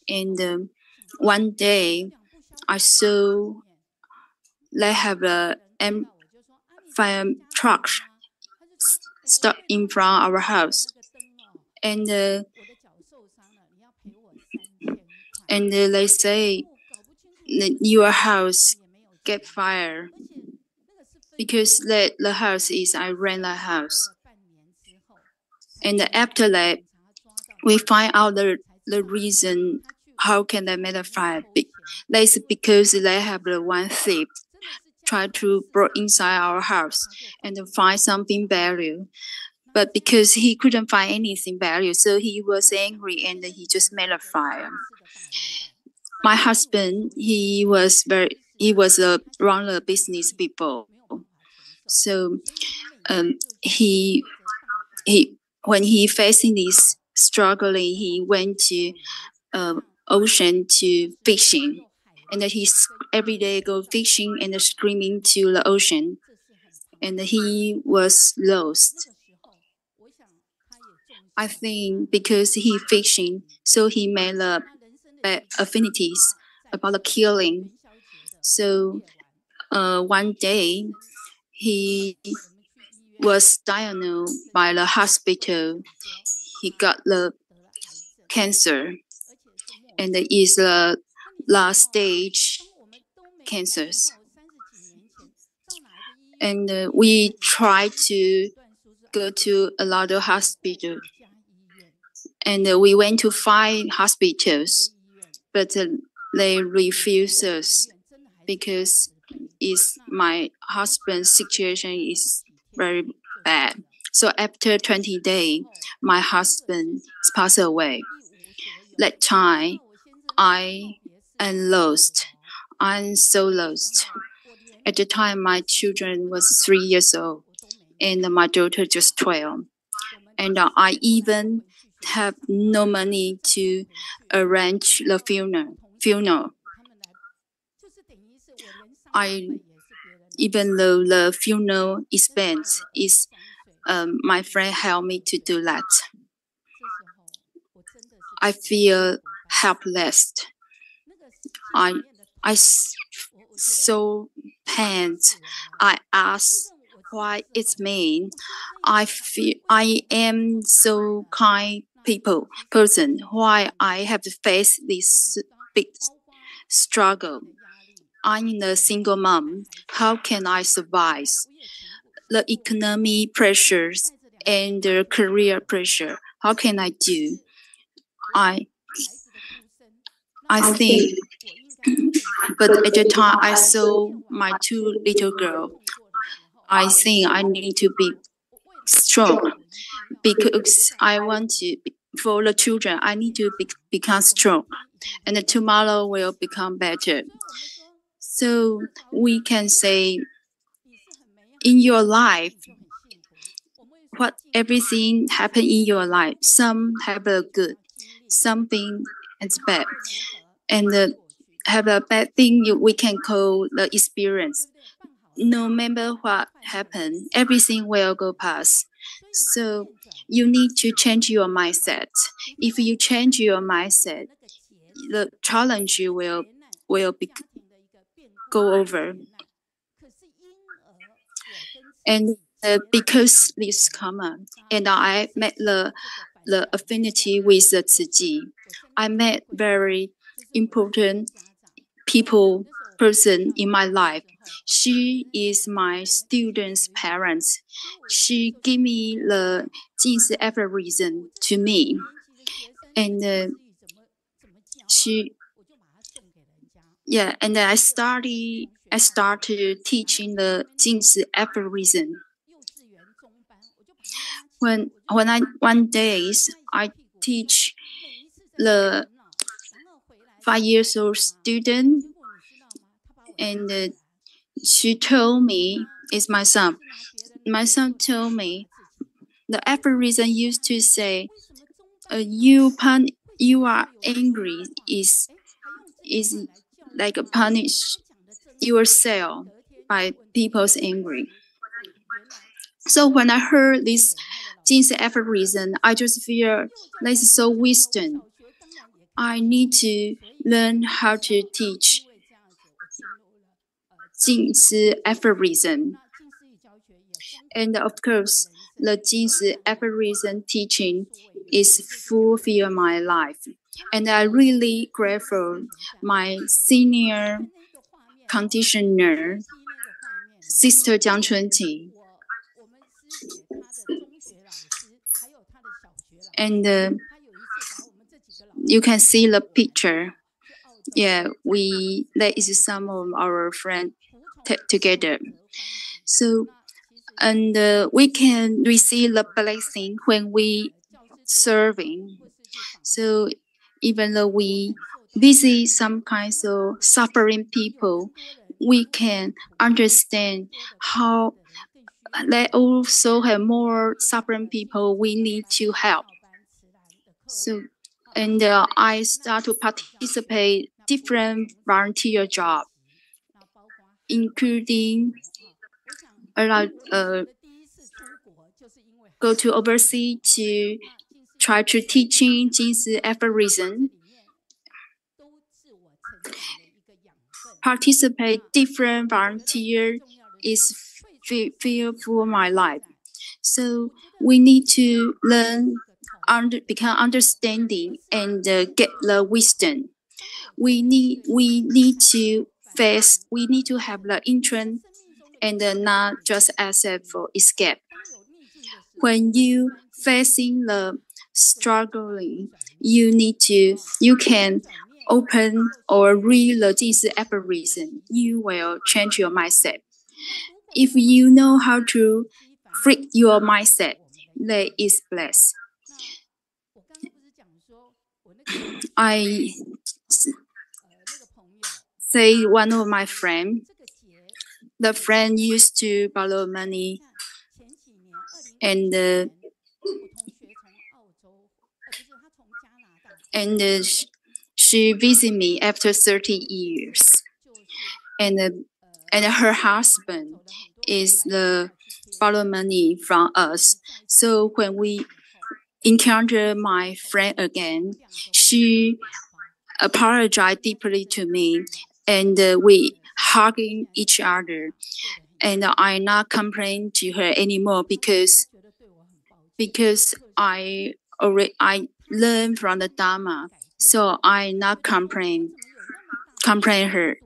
And one day, I saw they have a fire truck stuck in front of our house, and they say your house get fire because the house is I rent a house. And after that, we find out the reason how can they make a fire. That's because they have the one thief try to break inside our house and find something value. But because he couldn't find anything value, so he was angry and he just made a fire. My husband, he was run a business before. So he when he facing this struggling, he went to ocean to fishing, and he every day go fishing and screaming to the ocean, and he was lost. I think because he fishing, so he made bad affinities about the killing. So one day he was diagnosed by the hospital. He got the cancer, and it is the last stage cancers. And we tried to go to a lot of hospitals, and we went to 5 hospitals, but they refused us because my husband's situation is very bad. So after 20 days, my husband passed away. That time, I am lost. I'm so lost. At the time, my children was 3 years old, and my daughter just 12. And I even have no money to arrange the funeral. Even though the funeral expense is, my friend helped me to do that. I feel helpless. I so pains. I ask why it's me. I feel I am so kind person. Why I have to face this big struggle. I'm a single mom. How can I survive? The economic pressures and the career pressure. How can I do? I think, but at the time I saw my 2 little girls, I think I need to be strong because I want to, for the children, I need to become strong, and tomorrow will become better. So we can say, in your life, what everything happen in your life, some have a good, something is bad, and have a bad thing we can call the experience. No matter what happened, everything will go past. So you need to change your mindset. If you change your mindset, the challenge will go over. And because this common, and I met the affinity with the Tzu Chi, I met very important person in my life. She is my student's parents. She gave me the Jinsi aphorism to me, and and I started teaching the Jinsi aphorism. One day I teach the 5 years old student, and she told me, it's my son. My son told me the aphorism used to say, you are angry is like a punish yourself by people's angry. So when I heard this Jinsi aphorism, I just feel this is so wisdom. I need to learn how to teach Jinsi aphorism. And of course, the Jinsi aphorism teaching is fulfill my life. And I'm really grateful my senior conditioner, Sister Jiang Chunqing. And you can see the picture. Yeah, that is some of our friends together. So, and we can receive the blessing when we serving. So even though we visit some kinds of suffering people, we can understand how they also have more suffering people we need to help. So, and I start to participate different volunteer jobs, including go to overseas to try to teaching Jinsi aphorism, participate different volunteer is feel for my life. So we need to learn, become understanding, and get the wisdom. We need to face. We need to have the interest, and not just accept for escape. When you facing the struggling, you can open or read the Jinsi aphorism. You will change your mindset. If you know how to freak your mindset, that is blessed. I say one of my friends, the friend used to borrow money and she visited me after 30 years, and her husband is the borrow money from us. So when we encounter my friend again, she apologized deeply to me, and we hugging each other. And I not complain to her anymore because I learned from the Dharma, so I not complain her.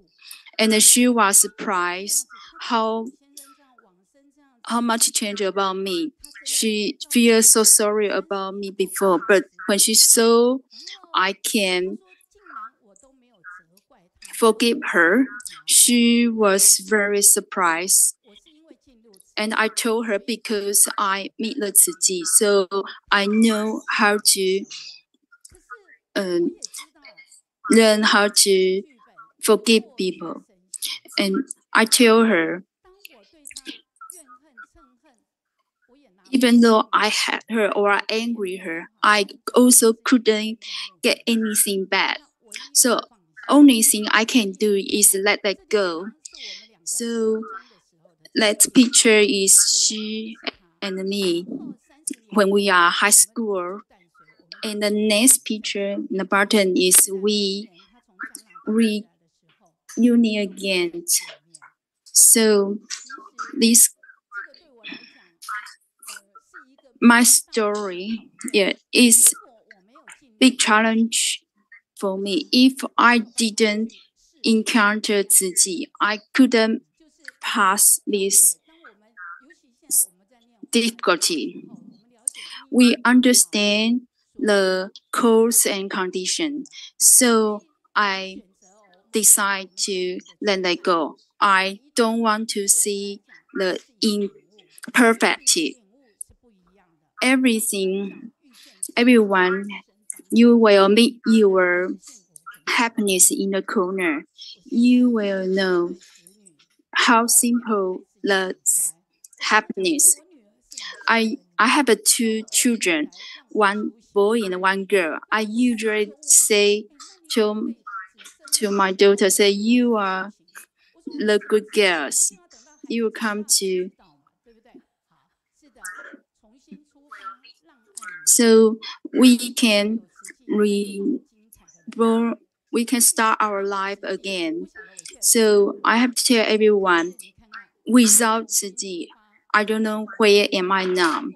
And she was surprised how much change about me. She feels so sorry about me before, but when she saw I can forgive her, she was very surprised. And I told her because I meet the Tzu Chi, so I know how to learn how to forgive people. And I tell her, even though I had her or I angry her, I also couldn't get anything bad. So only thing I can do is let that go. So that picture is she and me when we are high school. And the next picture in the bottom is we reunion again. So this my story is big challenge for me. If I didn't encounter Tzu Chi, I couldn't pass this difficulty. We understand the cause and condition, so I decide to let that go. I don't want to see the imperfect. Everyone, you will meet your happiness in the corner. You will know how simple the happiness. I have 2 children, one boy and one girl. I usually say to my daughter, say, you are the good girls. You come to. So we can start our life again. So I have to tell everyone, without Tzu Chi, I don't know where am I now.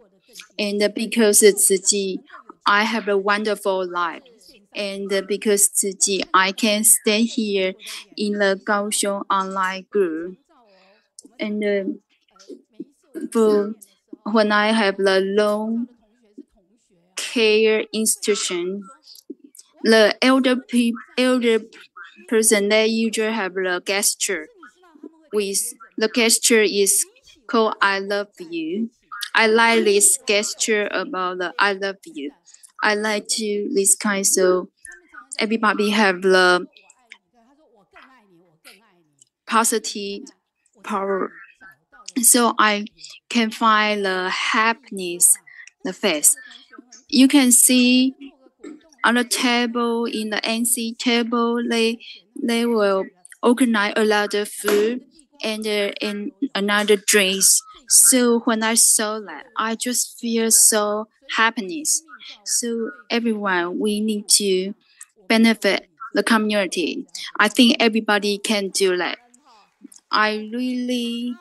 And because of Tzu Chi, I have a wonderful life. And because Tzu Chi, I can stay here in the Kaohsiung online group. And when I have the long care institution, the elder person, they usually have the gesture. With the gesture is called "I love you." I like this gesture about the "I love you." I like to this kind, so everybody have the positive power. So I can find the happiness, the face. You can see on the table, in the NC table, they will organize a lot of food and another drinks. So when I saw that, I just feel so happiness. So everyone, we need to benefit the community. I think everybody can do that. I really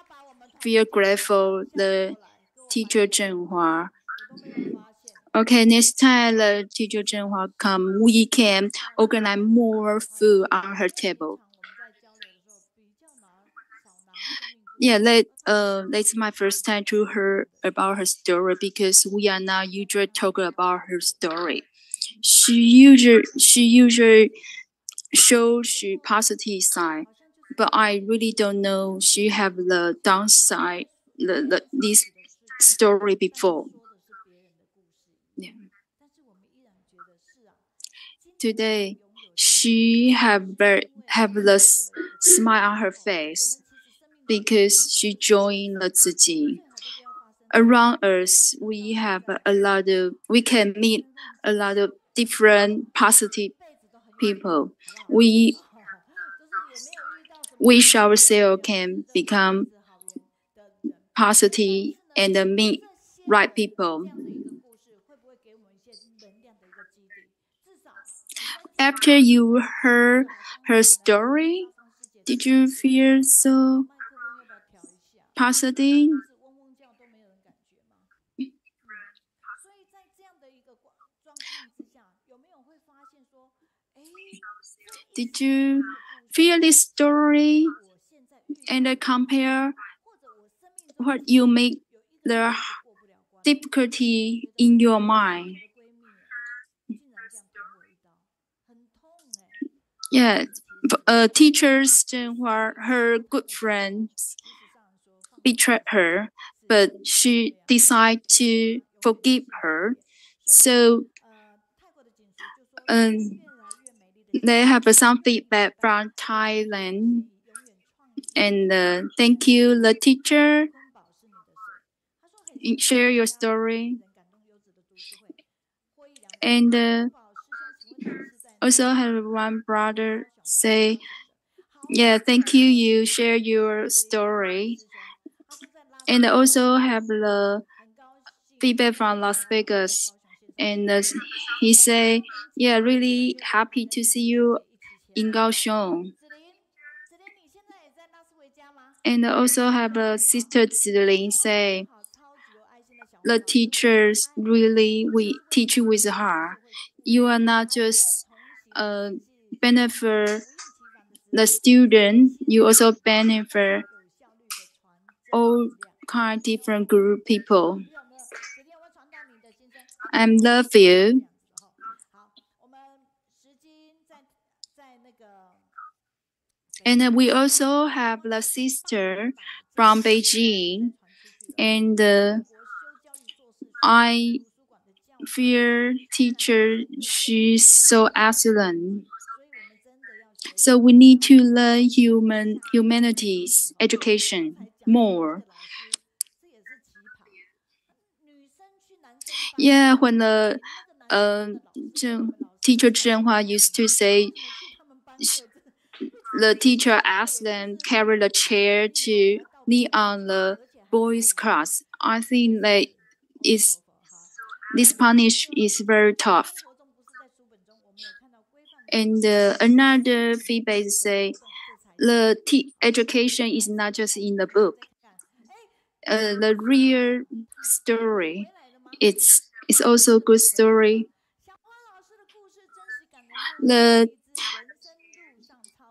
feel grateful the teacher Zhenghua. Okay, next time the teacher Zhenghua come, we can organize more food on her table. Yeah, that's my first time to hear about her story because we are not usually talking about her story. She usually shows she positive side, but I really don't know she have the downside, this story before. Yeah. Today, she have the smile on her face because she joined the Tzu Chi. around us, we can meet a lot of different positive people. We wish ourselves can become positive and meet right people. After you heard her story, did you feel so positive? Did you feel this story and compare what you make the difficulty in your mind? Yeah, teachers were her good friends betrayed her, but she decided to forgive her. So they have some feedback from Thailand. And thank you, the teacher. Share your story. And also have one brother say, yeah, thank you, you share your story. And also have the feedback from Las Vegas. And he say, yeah, really happy to see you in Kaohsiung. And also have a sister Xinling say, the teachers really we teach with her. You are not just benefit the student, you also benefit all kind of different group people. I love you. And we also have the sister from Beijing, and I feel teacher, she's so excellent. So we need to learn humanities education more. Yeah, when the teacher Zhenhua used to say, the teacher asked them carry the chair to kneel on the boys' class. I think that this punish is very tough. And another feedback say the education is not just in the book. The real story, it's also a good story. The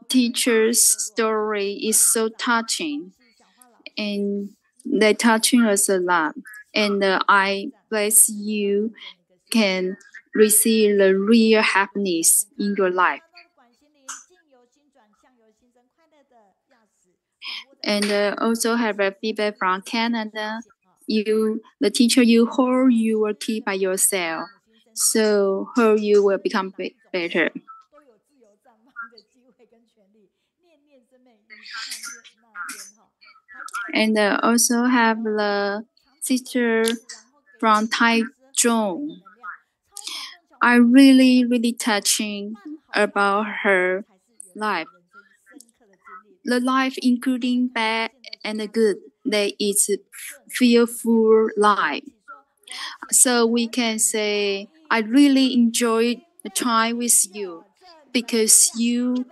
teacher's story is so touching, and they touching us a lot. And I bless you can receive the real happiness in your life. And also have a feedback from Canada. The teacher you hold, you will keep by yourself. So how you will become better. And also have the sister from Taichung. I really touching about her life. The life including bad and good, that is fearful life. So we can say, I really enjoyed the time with you because you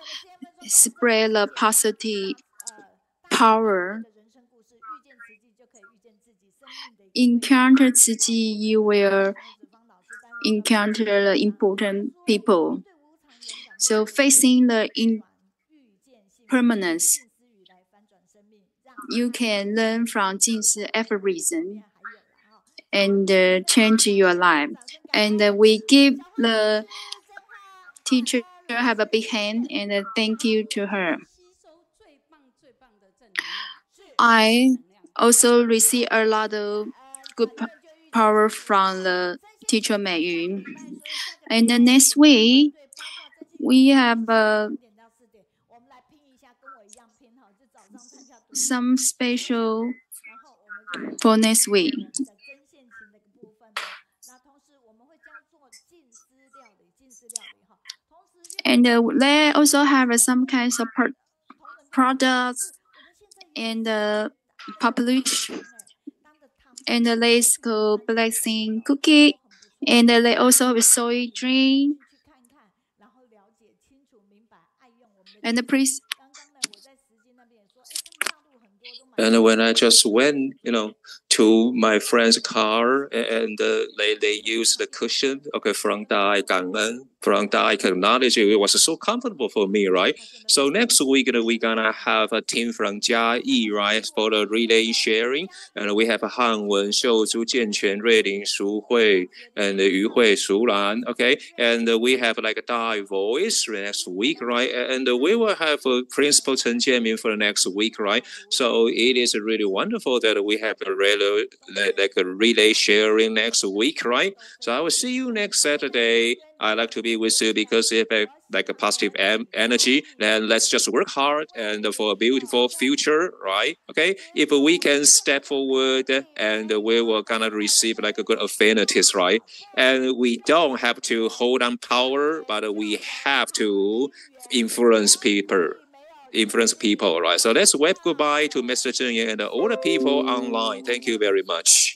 spread the positive power. Encounter Tzu Chi, you will encounter the important people. So facing the impermanence, you can learn from Jing's aphorism and change your life. And we give the teacher have a big hand and thank you to her. I also receive a lot of good power from the teacher Meiyun. And the next week, we have some special for next week. And they also have some kinds of products and publish. And let's go blessing cookie. And they also have soy drink. And please. And when I just went, to my friend's car, and they use the cushion, okay, from I acknowledge it was so comfortable for me, right? So next week we're gonna have a team from Jiayi, right, for the relay sharing, and we have Hanwen, Xiuzhu, Jianquan, Ruiling, Shu Hui, and Yu Hui, Shu Lan, okay, and we have like a Dai voice next week, right, and we will have Principal Chen Jianmin for the next week, right? So it is really wonderful that we have a relay sharing next week, right? So I will see you next Saturday. I like to be with you because if like a positive energy, then let's just work hard and for a beautiful future, right? Okay, if we can step forward and we will gonna receive like a good affinities, right? And we don't have to hold on power, but we have to influence people, right? So let's wave goodbye to Mr. Zheng and all the people online. Thank you very much.